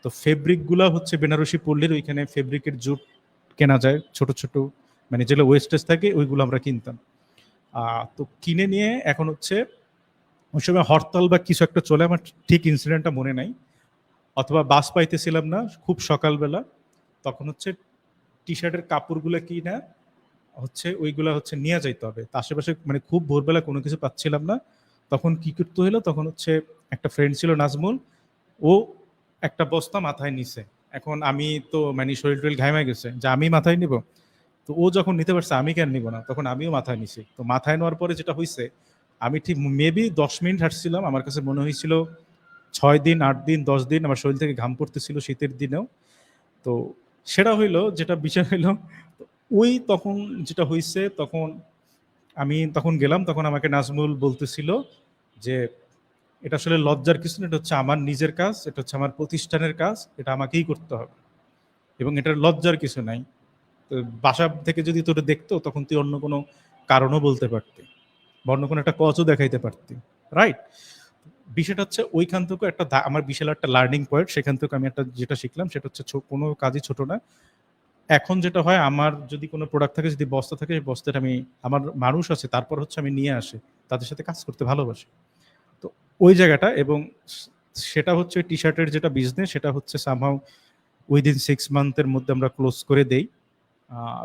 তো ফেব্রিকগুলো হচ্ছে বেনারসি পল্লীর ওইখানে ফেব্রিকের জুট কেনা যায় ছোট ছোট, মানে যেগুলো ওয়েস্টেজ থাকে ওইগুলো আমরা কিনতাম। তো কিনে নিয়ে এখন হচ্ছে ওই সময় হরতাল বা কিছু একটা চলে, আমার ঠিক ইনসিডেন্টটা মনে নাই, অথবা বাস পাইতেছিলাম না খুব সকালবেলা, তখন হচ্ছে টি শার্টের কাপড়গুলো কিনা হচ্ছে ওইগুলা হচ্ছে নিয়ে যাইতে হবে, তো আশেপাশে মানে খুব ভোরবেলা কোনো কিছু পাচ্ছিলাম না। তখন কি করতে হলো, তখন হচ্ছে একটা ফ্রেন্ড ছিল নাজমুল, ও একটা বস্তা মাথায় নিছে। এখন আমি তো মানে শরীর টরীর ঘামে গেছে যে আমি মাথায় নিব, তো ও যখন নিতে পারছে আমি কেন নিব না, তখন আমিও মাথায় নিছি। তো মাথায় নেওয়ার পরে যেটা হয়েছে, আমি ঠিক মেবি 10 মিনিট হাঁটছিলাম, আমার কাছে মনে হয়েছিল 6 দিন 8 দিন 10 দিন আমার শরীর থেকে ঘাম পড়তেছিল শীতের দিনেও। তো সেটা হইলো যেটা বিষয় হইলো, ওই তখন যেটা হয়েছে, তখন আমি তখন গেলাম, তখন আমাকে নাজমুল বলতেছিল যে এটা আসলে লজ্জার কিছু না, এটা হচ্ছে আমার নিজের কাজ, এটা হচ্ছে আমার প্রতিষ্ঠানের কাজ, এটা আমাকেই করতে হবে এবং এটার লজ্জার কিছু নাই। তো বাসা থেকে যদি তোর দেখতো তখন তুই অন্য কোনো কারণও বলতে পারতি বা অন্য কোনো একটা কজও দেখাইতে পারতি, রাইট? বিষয়টা হচ্ছে ওইখান থেকে একটা আমার বিশাল একটা লার্নিং পয়েন্ট, সেখান থেকে আমি একটা যেটা শিখলাম সেটা হচ্ছে কোনো কাজই ছোট না। এখন যেটা হয়, আমার যদি কোনো প্রোডাক্ট থাকে, যদি বস্তা থাকে, সেই বস্তাটা আমি, আমার মানুষ আছে তারপর হচ্ছে আমি নিয়ে আসি, তাদের সাথে কাজ করতে ভালোবাসি। তো ওই জায়গাটা, এবং সেটা হচ্ছে টি শার্টের যেটা বিজনেস, সেটা হচ্ছে সামহাউ উইদিন 6 মান্থের মধ্যে আমরা ক্লোজ করে দেই। আহ,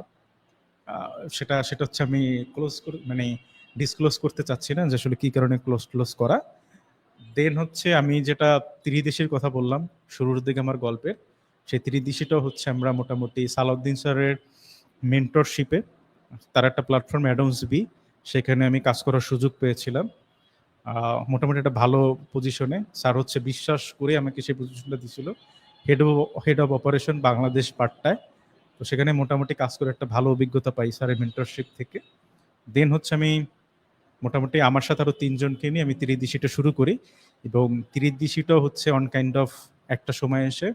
সেটা সেটা হচ্ছে আমি ক্লোজ করে মানে ডিসক্লোজ করতে চাচ্ছি না যে আসলে কি কারণে ক্লোজ করা, দেন হচ্ছে আমি যেটা ত্রিদেশীর কথা বললাম শুরুর দিকে আমার গল্পের, সেই ত্রিদেশীটা হচ্ছে আমরা মোটামুটি সালাউদ্দিন স্যারের মেন্টরশিপে, তার একটা প্ল্যাটফর্ম অ্যাডমস বি, সেখানে আমি কাজ করার সুযোগ পেয়েছিলাম। মোটামুটি একটা ভালো পজিশনে, স্যার হচ্ছে বিশ্বাস করে আমাকে সেই পজিশনটা দিছিল, হেড অফ অপারেশন বাংলাদেশ পাট্টায়। তো সেখানে মোটামুটি কাজ করে একটা ভালো অভিজ্ঞতা পাই স্যারের মেন্টরশিপ থেকে। দেন হচ্ছে আমি মোটামুটি আমার সাথে আরো ৩ জনকে নিয়ে আমি ত্রিদেশীটা শুরু করি, এবং ত্রিদেশীটা হচ্ছে অন কাইন্ড অফ একটা সময় এসে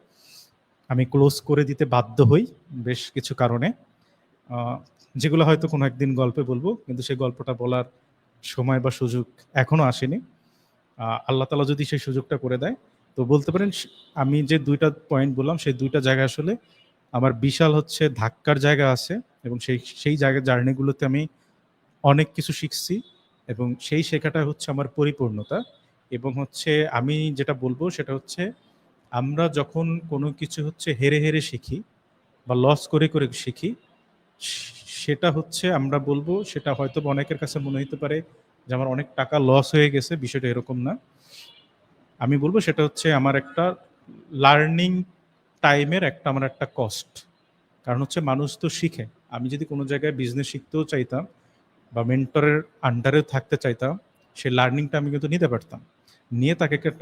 আমি ক্লোজ করে দিতে বাধ্য হই বেশ কিছু কারণে, আহ, যেগুলো হয়তো কোনো একদিন গল্পে বলবো, কিন্তু সেই গল্পটা বলার সময় বা সুযোগ এখনো আসেনি। আল্লাহ তাআলা যদি সেই সুযোগটা করে দেয়, তো বলতে পারেন আমি যে 2টা পয়েন্ট বললাম সেই 2টা জায়গা আসলে আমার বিশাল হচ্ছে ধাক্কার জায়গা আছে, এবং সেই জায়গা জার্নিগুলোতে আমি অনেক কিছু শিখছি, এবং সেই শেখাটা হচ্ছে আমার পরিপূর্ণতা। এবং হচ্ছে আমি যেটা বলবো সেটা হচ্ছে আমরা যখন কোনো কিছু হচ্ছে হেরে হেরে শিখি বা লস করে করে শিখি, সেটা হচ্ছে আমরা বলবো সেটা হয়তো বা অনেকের কাছে মনে হতে পারে যে আমার অনেক টাকা লস হয়ে গেছে, বিষয়টা এরকম না। আমি বলবো সেটা হচ্ছে আমার একটা লার্নিং টাইমের আমার একটা কস্ট। কারণ হচ্ছে মানুষ তো শিখে, আমি যদি কোনো জায়গায় বিজনেস শিখতেও চাইতাম বা মেন্টরের আন্ডারেও থাকতে চাইতাম, সেই লার্নিংটা আমি কিন্তু নিতে পারতাম, নিয়ে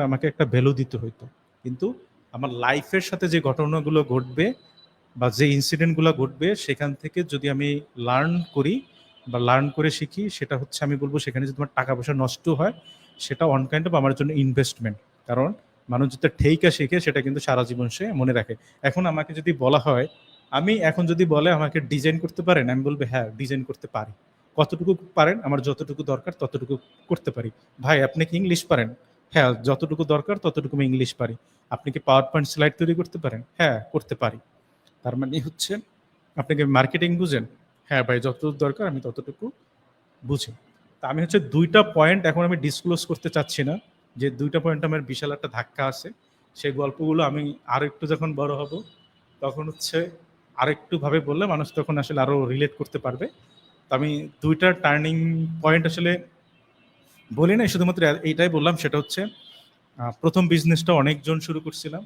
আমাকে একটা ভ্যালু দিতে হইতো। কিন্তু আমার লাইফের সাথে যে ঘটনাগুলো ঘটবে বা যে ইনসিডেন্টগুলো ঘটবে সেখান থেকে যদি আমি লার্ন করি বা লার্ন করে শিখি, সেটা হচ্ছে আমি বলবো সেখানে যদি আমার টাকা পয়সা নষ্ট হয়, সেটা অন কাইন্ড অফ আমার জন্য ইনভেস্টমেন্ট। কারণ মানুষ যেটা ঠেইকা শিখে সেটা কিন্তু সারা জীবন সে মনে রাখে। এখন আমাকে যদি বলা হয়, এখন যদি বলে আমাকে ডিজাইন করতে পারেন, আমি বলবো হ্যাঁ ডিজাইন করতে পারি। কতটুকু পারেন? আমার যতটুকু দরকার ততটুকু করতে পারি। ভাই আপনি কি ইংলিশ পারেন? হ্যাঁ যতটুকু দরকার ততটুকু আমি ইংলিশ পারি। আপনি কি পাওয়ার পয়েন্ট স্লাইড তৈরি করতে পারেন? হ্যাঁ করতে পারি। তার মানে হচ্ছে আপনি কি মার্কেটিং বুঝেন? হ্যাঁ ভাই যতটুকু দরকার আমি ততটুকু বুঝি। তা আমি হচ্ছে 2টা পয়েন্ট এখন আমি ডিসক্লোজ করতে চাচ্ছি না, যে 2টা পয়েন্ট আমার বিশাল একটা ধাক্কা আছে। সেই গল্পগুলো আমি আরো একটু যখন বড় হব তখন হচ্ছে আরেকটু ভাবে বললে মানুষ তখন আসলে আরো রিলেট করতে পারবে। তো আমি 2টা টার্নিং পয়েন্ট আসলে বলি নাই, শুধুমাত্র এইটাই বললাম, সেটা হচ্ছে প্রথম বিজনেসটা অনেকজন শুরু করছিলাম,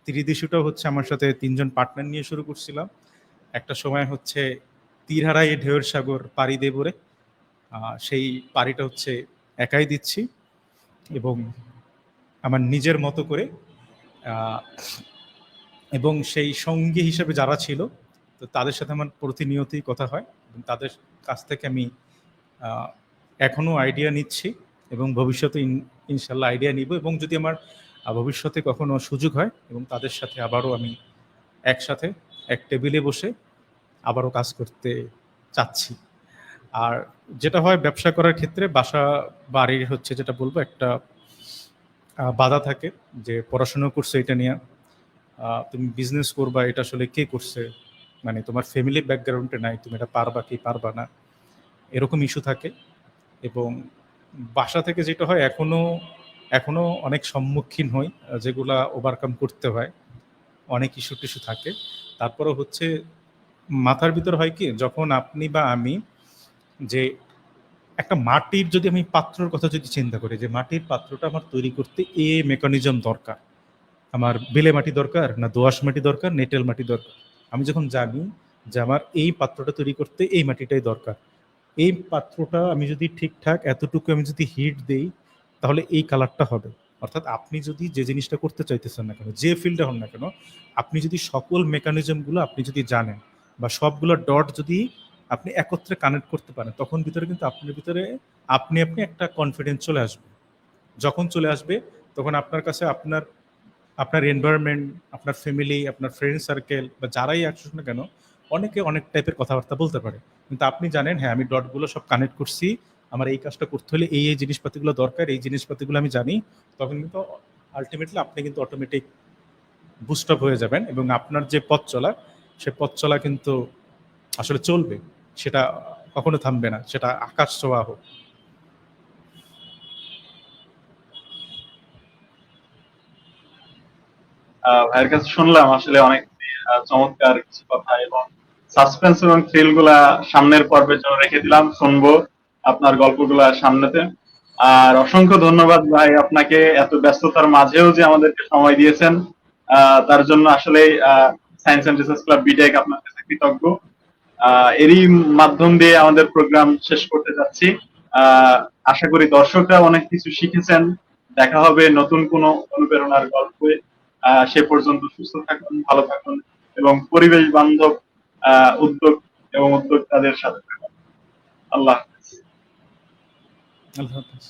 ত্রিদেশীটাও হচ্ছে আমার সাথে 3 জন পার্টনার নিয়ে শুরু করছিলাম। একটা সময় হচ্ছে তীর হারাই ঢেউয়ের সাগর পাড়ি দেবরে, সেই পাড়িটা হচ্ছে একাই দিচ্ছি, এবং আমার নিজের মতো করে। আহ, এবং সেই সঙ্গী হিসেবে যারা ছিল, তো তাদের সাথে আমার প্রতিনিয়তই কথা হয়, এবং তাদের কাছ থেকে আমি এখনো আইডিয়া নিচ্ছি, এবং ভবিষ্যতে ইনশাল্লাহ আইডিয়া নিব, এবং যদি আমার ভবিষ্যতে কখনো সুযোগ হয় এবং তাদের সাথে আবারও আমি একসাথে এক টেবিলে বসে আবারও কাজ করতে চাচ্ছি। আর যেটা হয় ব্যবসা করার ক্ষেত্রে বাসা বাড়ির হচ্ছে যেটা বলবো একটা বাধা থাকে, যে পড়াশোনা করছে এটা নিয়ে, তুমি বিজনেস করবা এটা আসলে কে করছে, মানে তোমার ফ্যামিলি ব্যাকগ্রাউন্ডে নাই, তুমি এটা পারবা কি পারবা না, এরকম ইস্যু থাকে। এবং বাসা থেকে যেটা হয় এখনো এখনো অনেক সম্মুখীন হই, যেগুলা ওভারকাম করতে হয়, অনেক ইস্যু টিস্যু থাকে। তারপরে হচ্ছে মাথার ভিতর হয় কি, যখন আপনি বা আমি যে একটা মাটির যদি আমি পাত্রর কথা যদি চিন্তা করি, যে মাটির পাত্রটা আমার তৈরি করতে মেকানিজম দরকার, আমার বেলে মাটি দরকার না দোআঁশ মাটি দরকার না এঁটেল মাটি দরকার, আমি যখন জানি যে আমার এই পাত্রটা তৈরি করতে এই মাটিটাই দরকার, এই পাত্রটা আমি যদি ঠিকঠাক এতটুকু আমি যদি হিট দেই তাহলে এই কালারটা হবে। অর্থাৎ আপনি যদি যে জিনিসটা করতে চাইতেছেন না কেন, যে ফিল্ডে হন না কেন, আপনি যদি সকল মেকানিজমগুলো আপনি যদি জানেন বা সবগুলো ডট যদি আপনি একত্রে কানেক্ট করতে পারেন, তখন ভিতরে কিন্তু আপনার ভিতরে আপনি একটা কনফিডেন্স চলে আসবে। যখন চলে আসবে তখন আপনার কাছে আপনার আপনার এনভায়রনমেন্ট, আপনার ফ্যামিলি, আপনার ফ্রেন্ড সার্কেল বা যারাই আসুক না কেন, অনেকে অনেক টাইপের কথাবার্তা বলতে পারে, কিন্তু আপনি জানেন হ্যাঁ আমি ডটগুলো সব কানেক্ট করছি, আমার এই কাজটা করতে হলে এই জিনিসপাতিগুলো দরকার, এই জিনিসপাতিগুলো আমি জানি, তখন কিন্তু আলটিমেটলি আপনি কিন্তু অটোমেটিক বুস্ট আপ হয়ে যাবেন, এবং আপনার যে পথ চলা সে পথ চলা কিন্তু আসলে চলবে, সেটা কখনো থামবে না, সেটা আকাশ ছোঁয়া হোক। ভাইয়ের কাছে শুনলাম আসলে অনেক চমৎকার কিছু কথা, এবং সাসপেন্স এবং থ্রিল গুলা সামনের পর্বের জন্য রেখে দিলাম, শুনবো আপনার গল্পগুলা সামনেতে। আর অসংখ্য ধন্যবাদ ভাই আপনাকে, এত ব্যস্ততার মাঝেও যে আমাদেরকে সময় দিয়েছেন তার জন্য আসলে science and research club BTech আপনার কাছে কৃতজ্ঞ। এরই মাধ্যম দিয়ে আমাদের প্রোগ্রাম শেষ করতে যাচ্ছি। আশা করি দর্শকরা অনেক কিছু শিখেছেন। দেখা হবে নতুন কোনো অনুপ্রেরণার গল্পে। সে পর্যন্ত সুস্থ থাকুন, ভালো থাকুন এবং পরিবেশ বান্ধব উদ্যোগ এবং উদ্যোক্তাদের সাথে থাকুন। আল্লাহ হাফেজ। আল্লাহ হাফেজ।